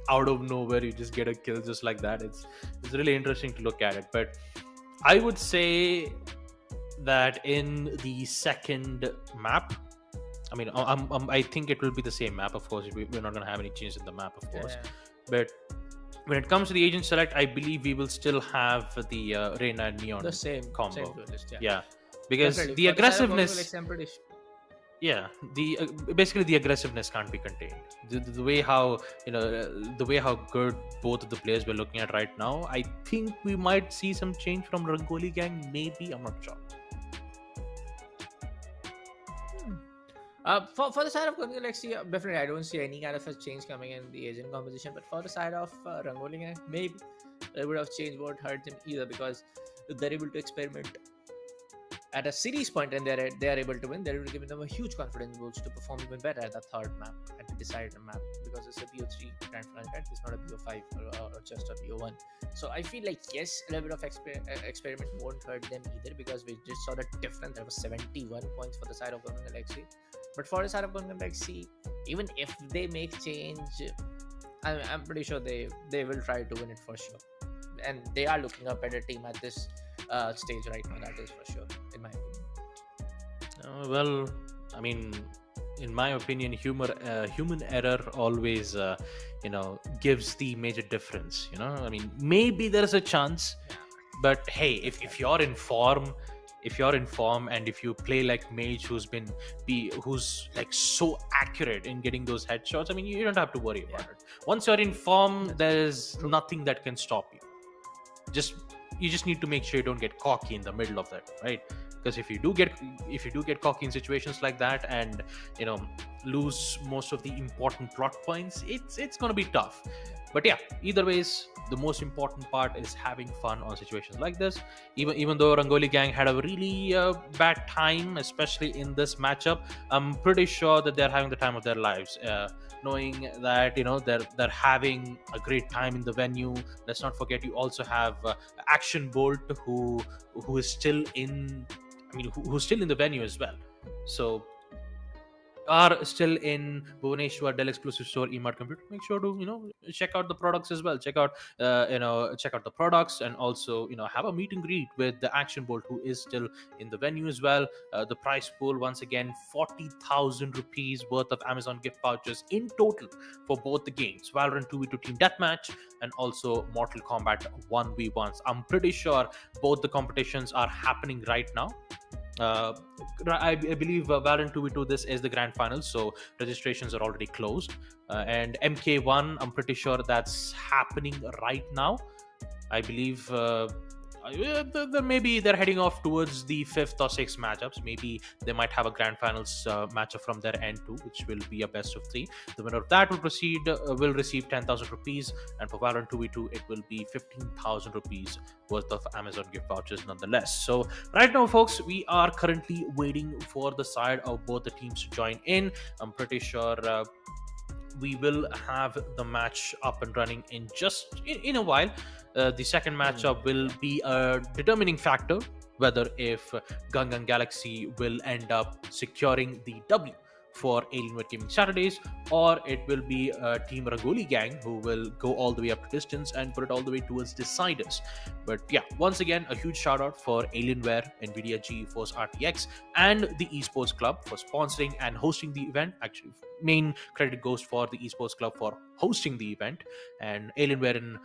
out of nowhere you just get a kill just like that. It's really interesting to look at it. But I would say that in the second map, I mean, I think it will be the same map, of course. We're not going to have any changes in the map, of course. Yeah. But when it comes to the agent select, I believe we will still have the Reyna and Neon The same combo. Same duelist, Yeah, because Definitely. the For the side of Gun aggressiveness, Galaxy, I'm pretty yeah, basically the aggressiveness can't be contained. The way how the way how good both of the players we're looking at right now, I think we might see some change from Rangoli Gang. Maybe, I'm not sure. For the side of Gun Galaxy, definitely I don't see any kind of a change coming in the agent composition. But for the side of Rangoli Gang, maybe a bit of change won't hurt them either, because they're able to experiment at a series point, and they are able to win. They're able to give them a huge confidence boost to perform even better at the third map, at the decided map, because it's a BO3 grand final, right? It's not a BO5 or just a BO1. So I feel like, yes, a little bit of experiment won't hurt them either, because we just saw the difference. There was 71 points for the side of Gun Galaxy. But for the side of Gun Galaxy, even if they make change, I'm pretty sure they will try to win it for sure. And they are looking up at a team at this stage right now. That is for sure, in my opinion. Well, I mean, in my opinion, human error always gives the major difference. I mean, maybe there's a chance, but hey, if you're in form, and if you play like Mage, who's like so accurate in getting those headshots, I mean, you don't have to worry about it. Once you're in form, there's nothing that can stop you. You just need to make sure you don't get cocky in the middle of that, right? Because if you do get cocky in situations like that, and lose most of the important plot points, it's going to be tough. But yeah, either ways, the most important part is having fun on situations like this. Even though Rangoli gang had a really bad time, especially in this matchup, I'm pretty sure that they're having the time of their lives, knowing that they're having a great time in the venue. Let's not forget, you also have Action Bolt, who is still in, who's still in the venue as well. So are still in Bhubaneswar Dell exclusive store eMart computer. Make sure to check out the products as well. Check out the products, and also have a meet and greet with the Action Bolt, who is still in the venue as well. The prize pool, once again, 40,000 rupees worth of Amazon gift vouchers in total for both the games, Valorant 2v2 Team Deathmatch and also Mortal Kombat 1v1s. I'm pretty sure both the competitions are happening right now. I believe Valorant 2v2, this is the grand final, so registrations are already closed. And MK1, I'm pretty sure that's happening right now. I believe maybe they're heading off towards the 5th or 6th matchups. Maybe they might have a grand finals matchup from their end too, which will be a best of 3. The winner of that will receive 10,000 rupees, and for Valorant 2v2 it will be 15,000 rupees worth of Amazon gift vouchers nonetheless. So right now, folks, we are currently waiting for the side of both the teams to join in. I'm pretty sure we will have the match up and running in a while. The second matchup will be a determining factor whether if Gangan Galaxy will end up securing the W for Alienware Gaming Saturdays, or it will be Team Rangoli gang who will go all the way up to distance and put it all the way towards deciders. But yeah, once again, a huge shout out for Alienware, Nvidia GeForce RTX, and the Esports Club for sponsoring and hosting the event. Actually, main credit goes for the Esports Club for hosting the event, and Alienware and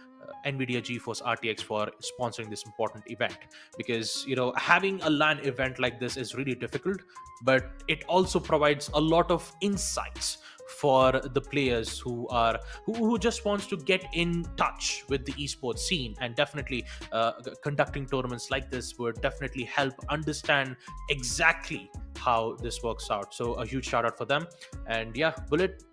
Nvidia GeForce RTX for sponsoring this important event. Because having a LAN event like this is really difficult, but it also provides a lot of insights for the players who just wants to get in touch with the esports scene. And definitely conducting tournaments like this would definitely help understand exactly how this works out. So a huge shout out for them. And yeah, Bullet,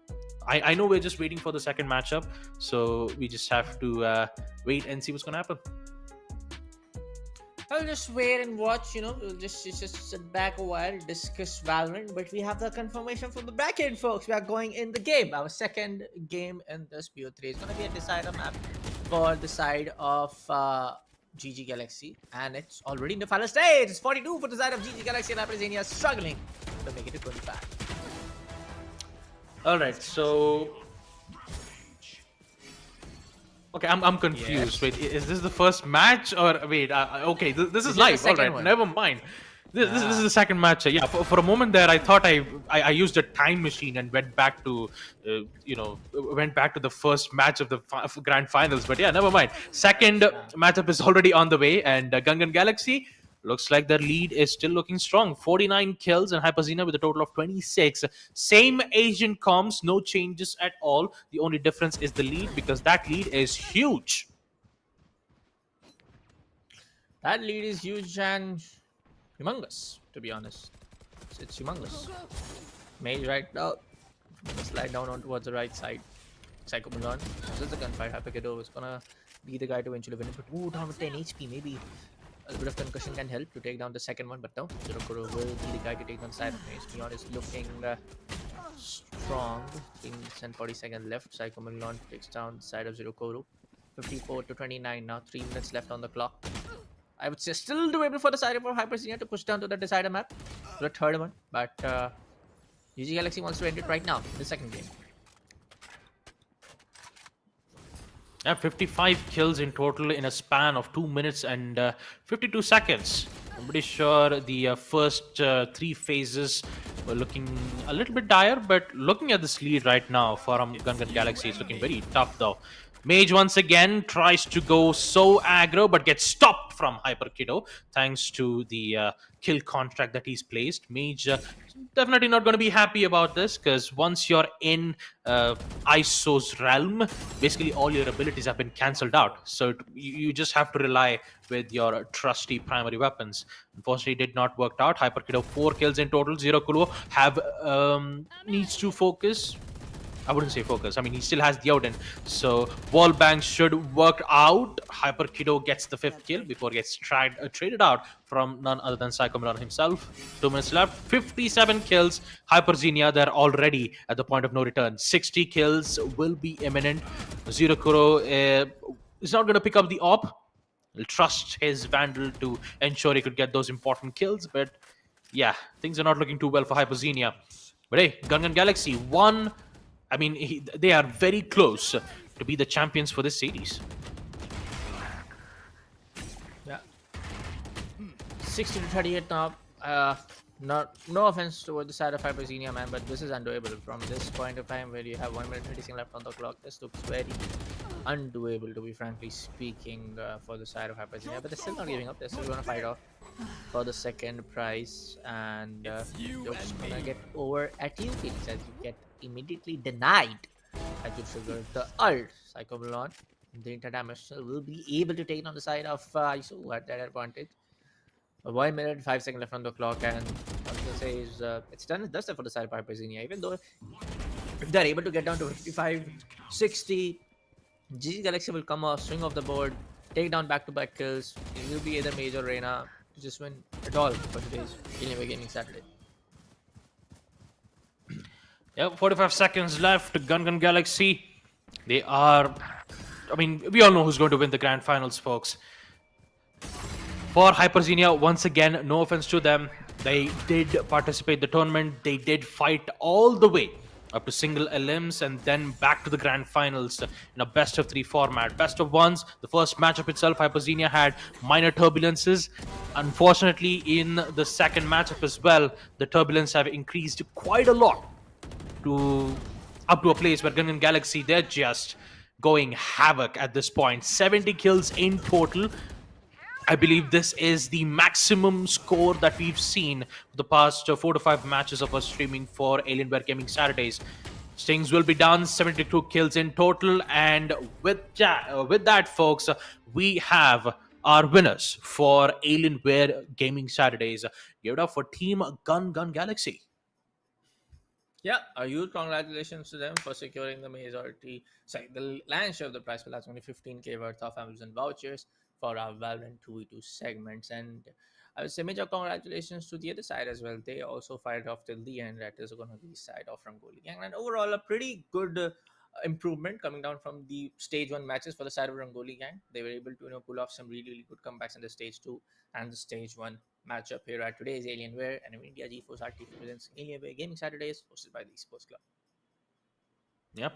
I know we're just waiting for the second matchup, so we just have to wait and see what's gonna happen. I'll just wait and watch, we'll just sit back a while, discuss Valorant, but we have the confirmation from the back end, folks. We are going in the game. Our second game in this BO3 is going to be a decider map for the side of GG Galaxy, and it's already in the final stage. It's 42 for the side of GG Galaxy, and HyperXenia struggling to make it to 25. Alright, so... Okay, I'm confused. Yes. Wait, is this the first match or wait? Okay, this is live. All right, one. Never mind. This is the second match. Yeah, for a moment there, I thought I used a time machine and went back to the first match of the grand finals. But yeah, never mind. Second matchup is already on the way, and Gangan Galaxy looks like their lead is still looking strong. 49 kills, and HyperXenia with a total of 26. Same Asian comms, no changes at all. The only difference is the lead, because that lead is huge. That lead is huge and humongous, to be honest. It's humongous. Mage right now. Slide down on towards the right side. Psycho Milan. This is the gunfight. HyperXenia is gonna be the guy to eventually win it. But ooh, down with 10 HP, maybe. A bit of concussion can help to take down the second one, but no, Zero will be the guy to take down the side of Mage. Neon is looking strong. 40 seconds left. Psycho Milan takes down the side of Zero. 54 to 29 now. 3 minutes left on the clock. I would say still doable for the side of HyperXenia to push down to the decider map. The third one, but GG Galaxy wants to end it right now, the second game. Yeah, 55 kills in total in a span of 2 minutes and 52 seconds. I'm pretty sure the first 3 phases were looking a little bit dire, but looking at this lead right now for Gangan Galaxy, it's looking very tough though. Mage once again tries to go so aggro, but gets stopped from HyperKiddo thanks to the kill contract that he's placed. Mage definitely not going to be happy about this, because once you're in ISO's realm, basically all your abilities have been cancelled out. So you just have to rely with your trusty primary weapons. Unfortunately, it did not work out. HyperKiddo 4 kills in total. Zero Kuluo have needs to focus. I wouldn't say focus. I mean, he still has the Odin. So wall bangs should work out. HyperKiddo gets the 5th kill before he gets traded out from none other than Psychomelon himself. 2 minutes left. 57 kills. HyperXenia, they're already at the point of no return. 60 kills will be imminent. Zero Kuro is not going to pick up the AWP. He'll trust his Vandal to ensure he could get those important kills. But yeah, things are not looking too well for HyperXenia. But hey, Gungan Galaxy won. I mean, they are very close to be the champions for this series. Yeah. 60 to 38 now. No offense toward the side of HyperXenia, man, but this is undoable from this point of time where you have 1 minute 30 seconds left on the clock. This looks very undoable, to be frankly speaking, for the side of HyperXenia. But they're still not giving up. They're still going to fight off for the second prize, and jokes gonna get over at you, Phoenix, as you get immediately denied as you trigger the ult. Psychomelon, the interdimensional, will be able to take it on the side of ISO at that advantage. 1 minute 5 seconds left on the clock, and I was gonna say is it's done and dusted for the side of HyperXenia. Even though if they're able to get down to 55, 60, GG Galaxy will come off, swing off the board, take down back-to-back kills. It will be either Mage or Reina to just win at all for today's Alienware Gaming Saturday. Yeah, 45 seconds left. Gungan Galaxy, they are... I mean, we all know who's going to win the grand finals, folks. For HyperXenia, once again, no offense to them, they did participate in the tournament. They did fight all the way up to single elims and then back to the grand finals in a best of 3 format. Best of ones, the first matchup itself, HyperXenia had minor turbulences. Unfortunately, in the second matchup as well, the turbulence have increased quite a lot up to a place where Gungan Galaxy, they're just going havoc at this point. 70 kills in total. I believe this is the maximum score that we've seen for the past 4 to 5 matches of us streaming for Alienware Gaming Saturdays. Stings will be done, 72 kills in total, and with that, folks, we have our winners for Alienware Gaming Saturdays. Give it up for Team Gungan Galaxy. Yeah, a huge congratulations to them for securing the majority, the lion's share of the prize. Well, that's only 15k worth of Amazon vouchers for our Valorant 2v2 segments. And I would say major congratulations to the other side as well. They also fired off till the end. That is going to be the side of Rangoli Gang. And overall, a pretty good improvement coming down from the stage 1 matches for the side of Rangoli Gang. They were able to pull off some really good comebacks in the stage 2 and the stage 1 matchup here at today's Alienware and India GeForce RT presents Alienware Gaming Saturdays, hosted by the Esports Club. Yep.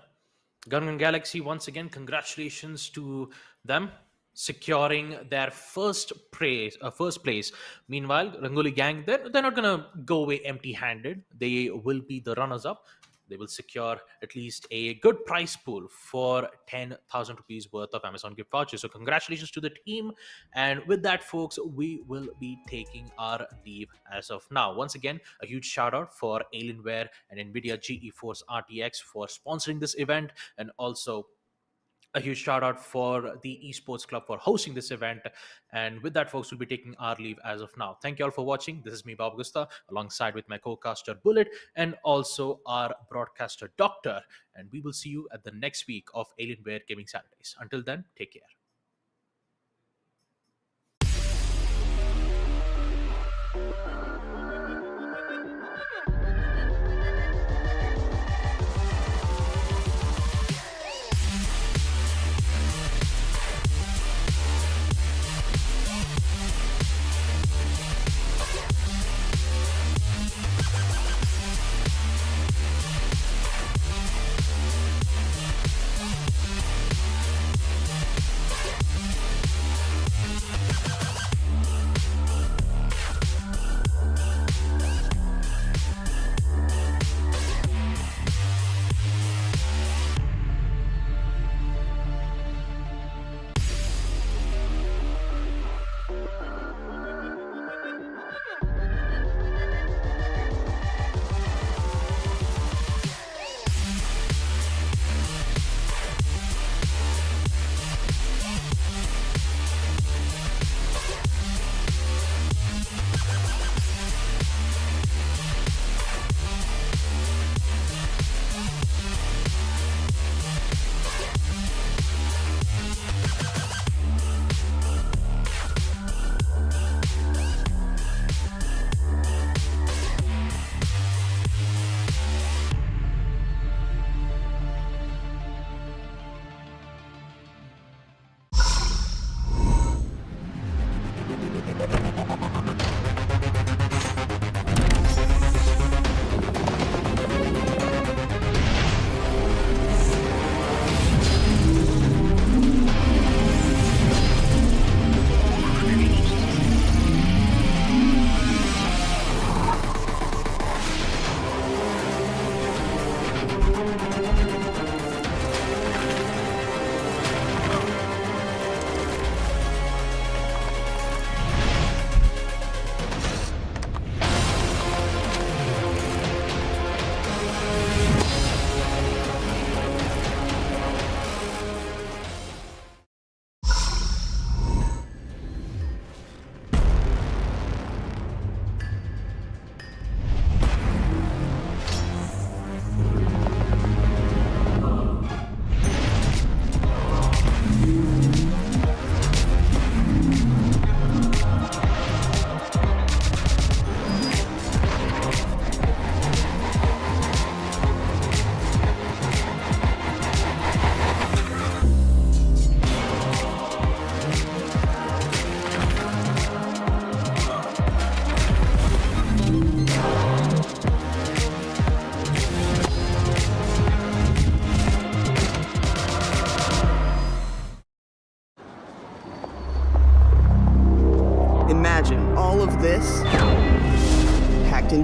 Gungan Galaxy, once again, congratulations to them securing their first place. Meanwhile, Rangoli Gang, they're not gonna go away empty-handed. They will be the runners-up. They will secure at least a good prize pool for 10,000 rupees worth of Amazon gift vouchers. So congratulations to the team. And with that, folks, we will be taking our leave as of now. Once again, a huge shout out for Alienware and NVIDIA GeForce RTX for sponsoring this event, and also a huge shout out for the Esports Club for hosting this event. And with that, folks, we'll be taking our leave as of now. Thank you all for watching. This is me, Bob Gusta, alongside with my co-caster Bullet and also our broadcaster Doctor. And we will see you at the next week of Alienware Gaming Saturdays. Until then, take care.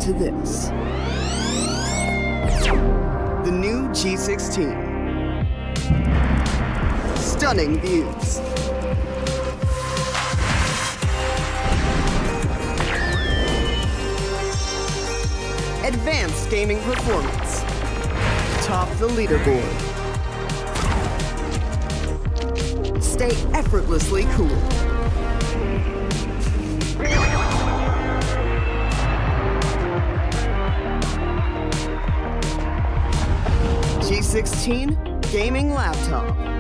into this. The new G16. Stunning views. Advanced gaming performance. Top the leaderboard. Stay effortlessly cool. G16 gaming laptop.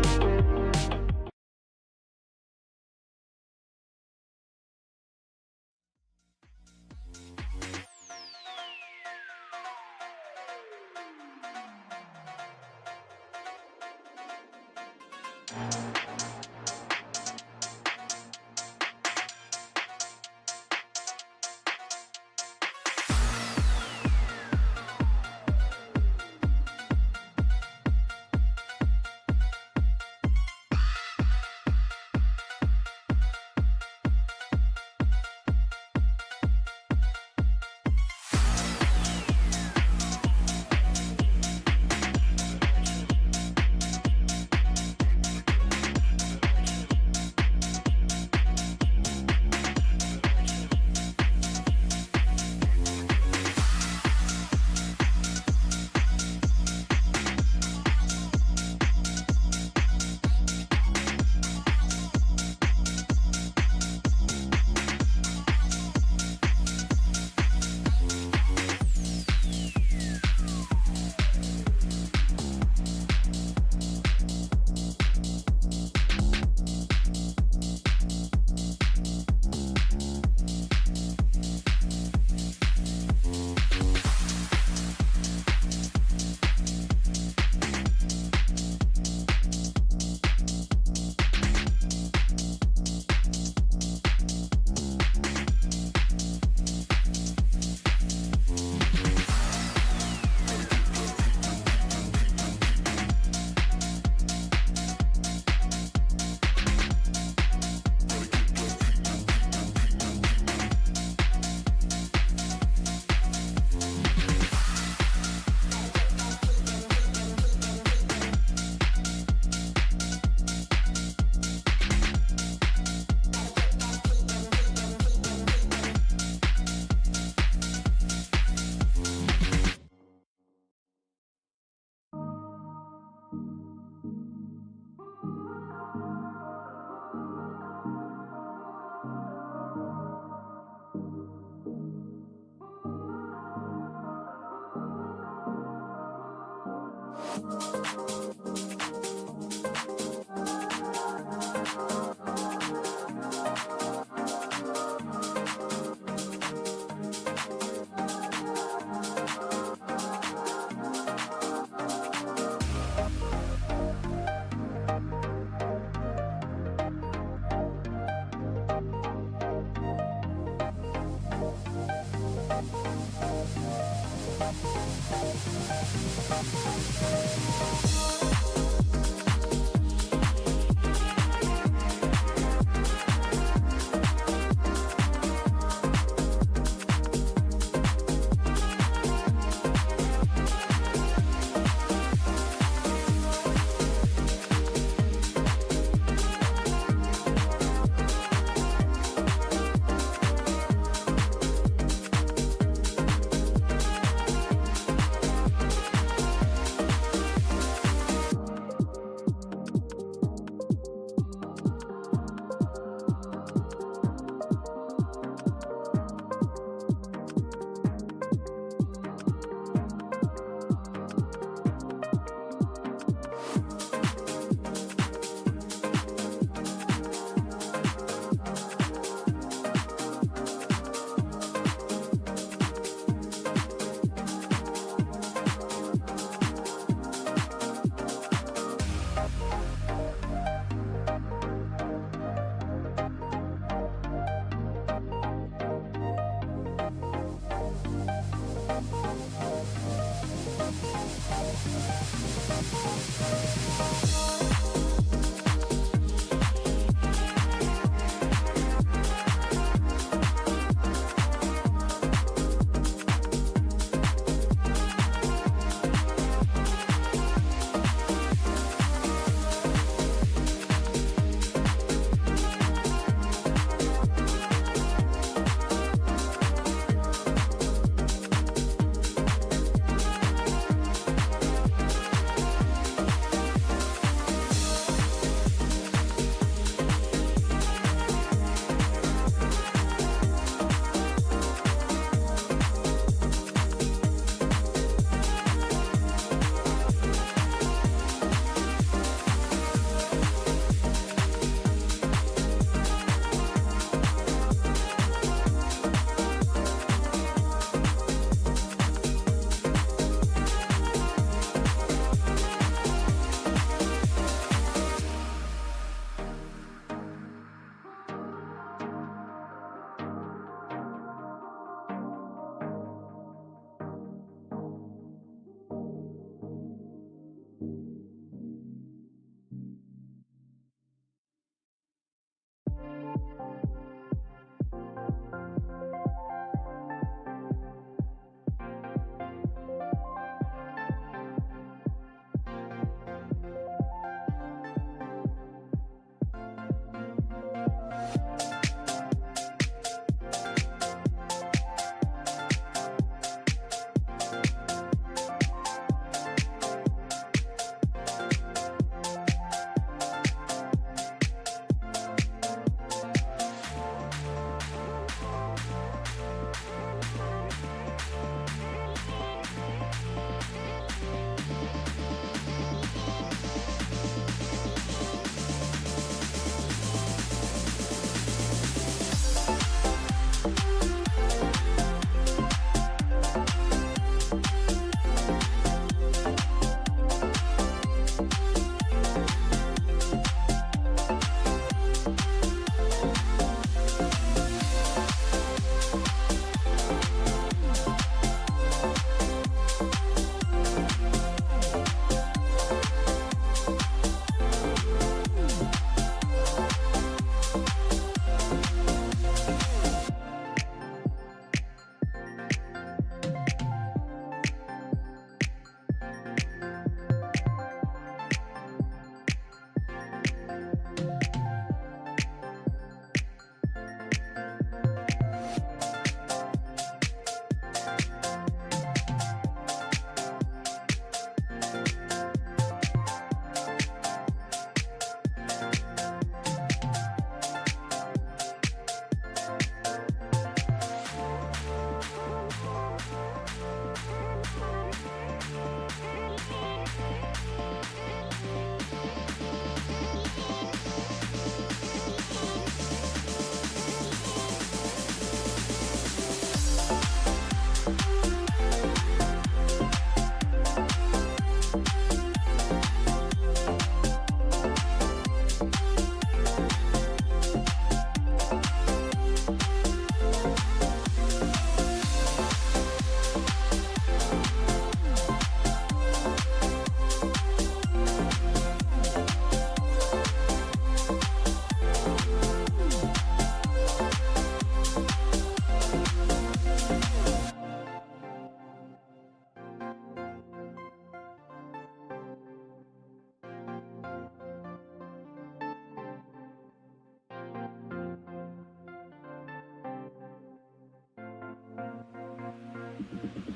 you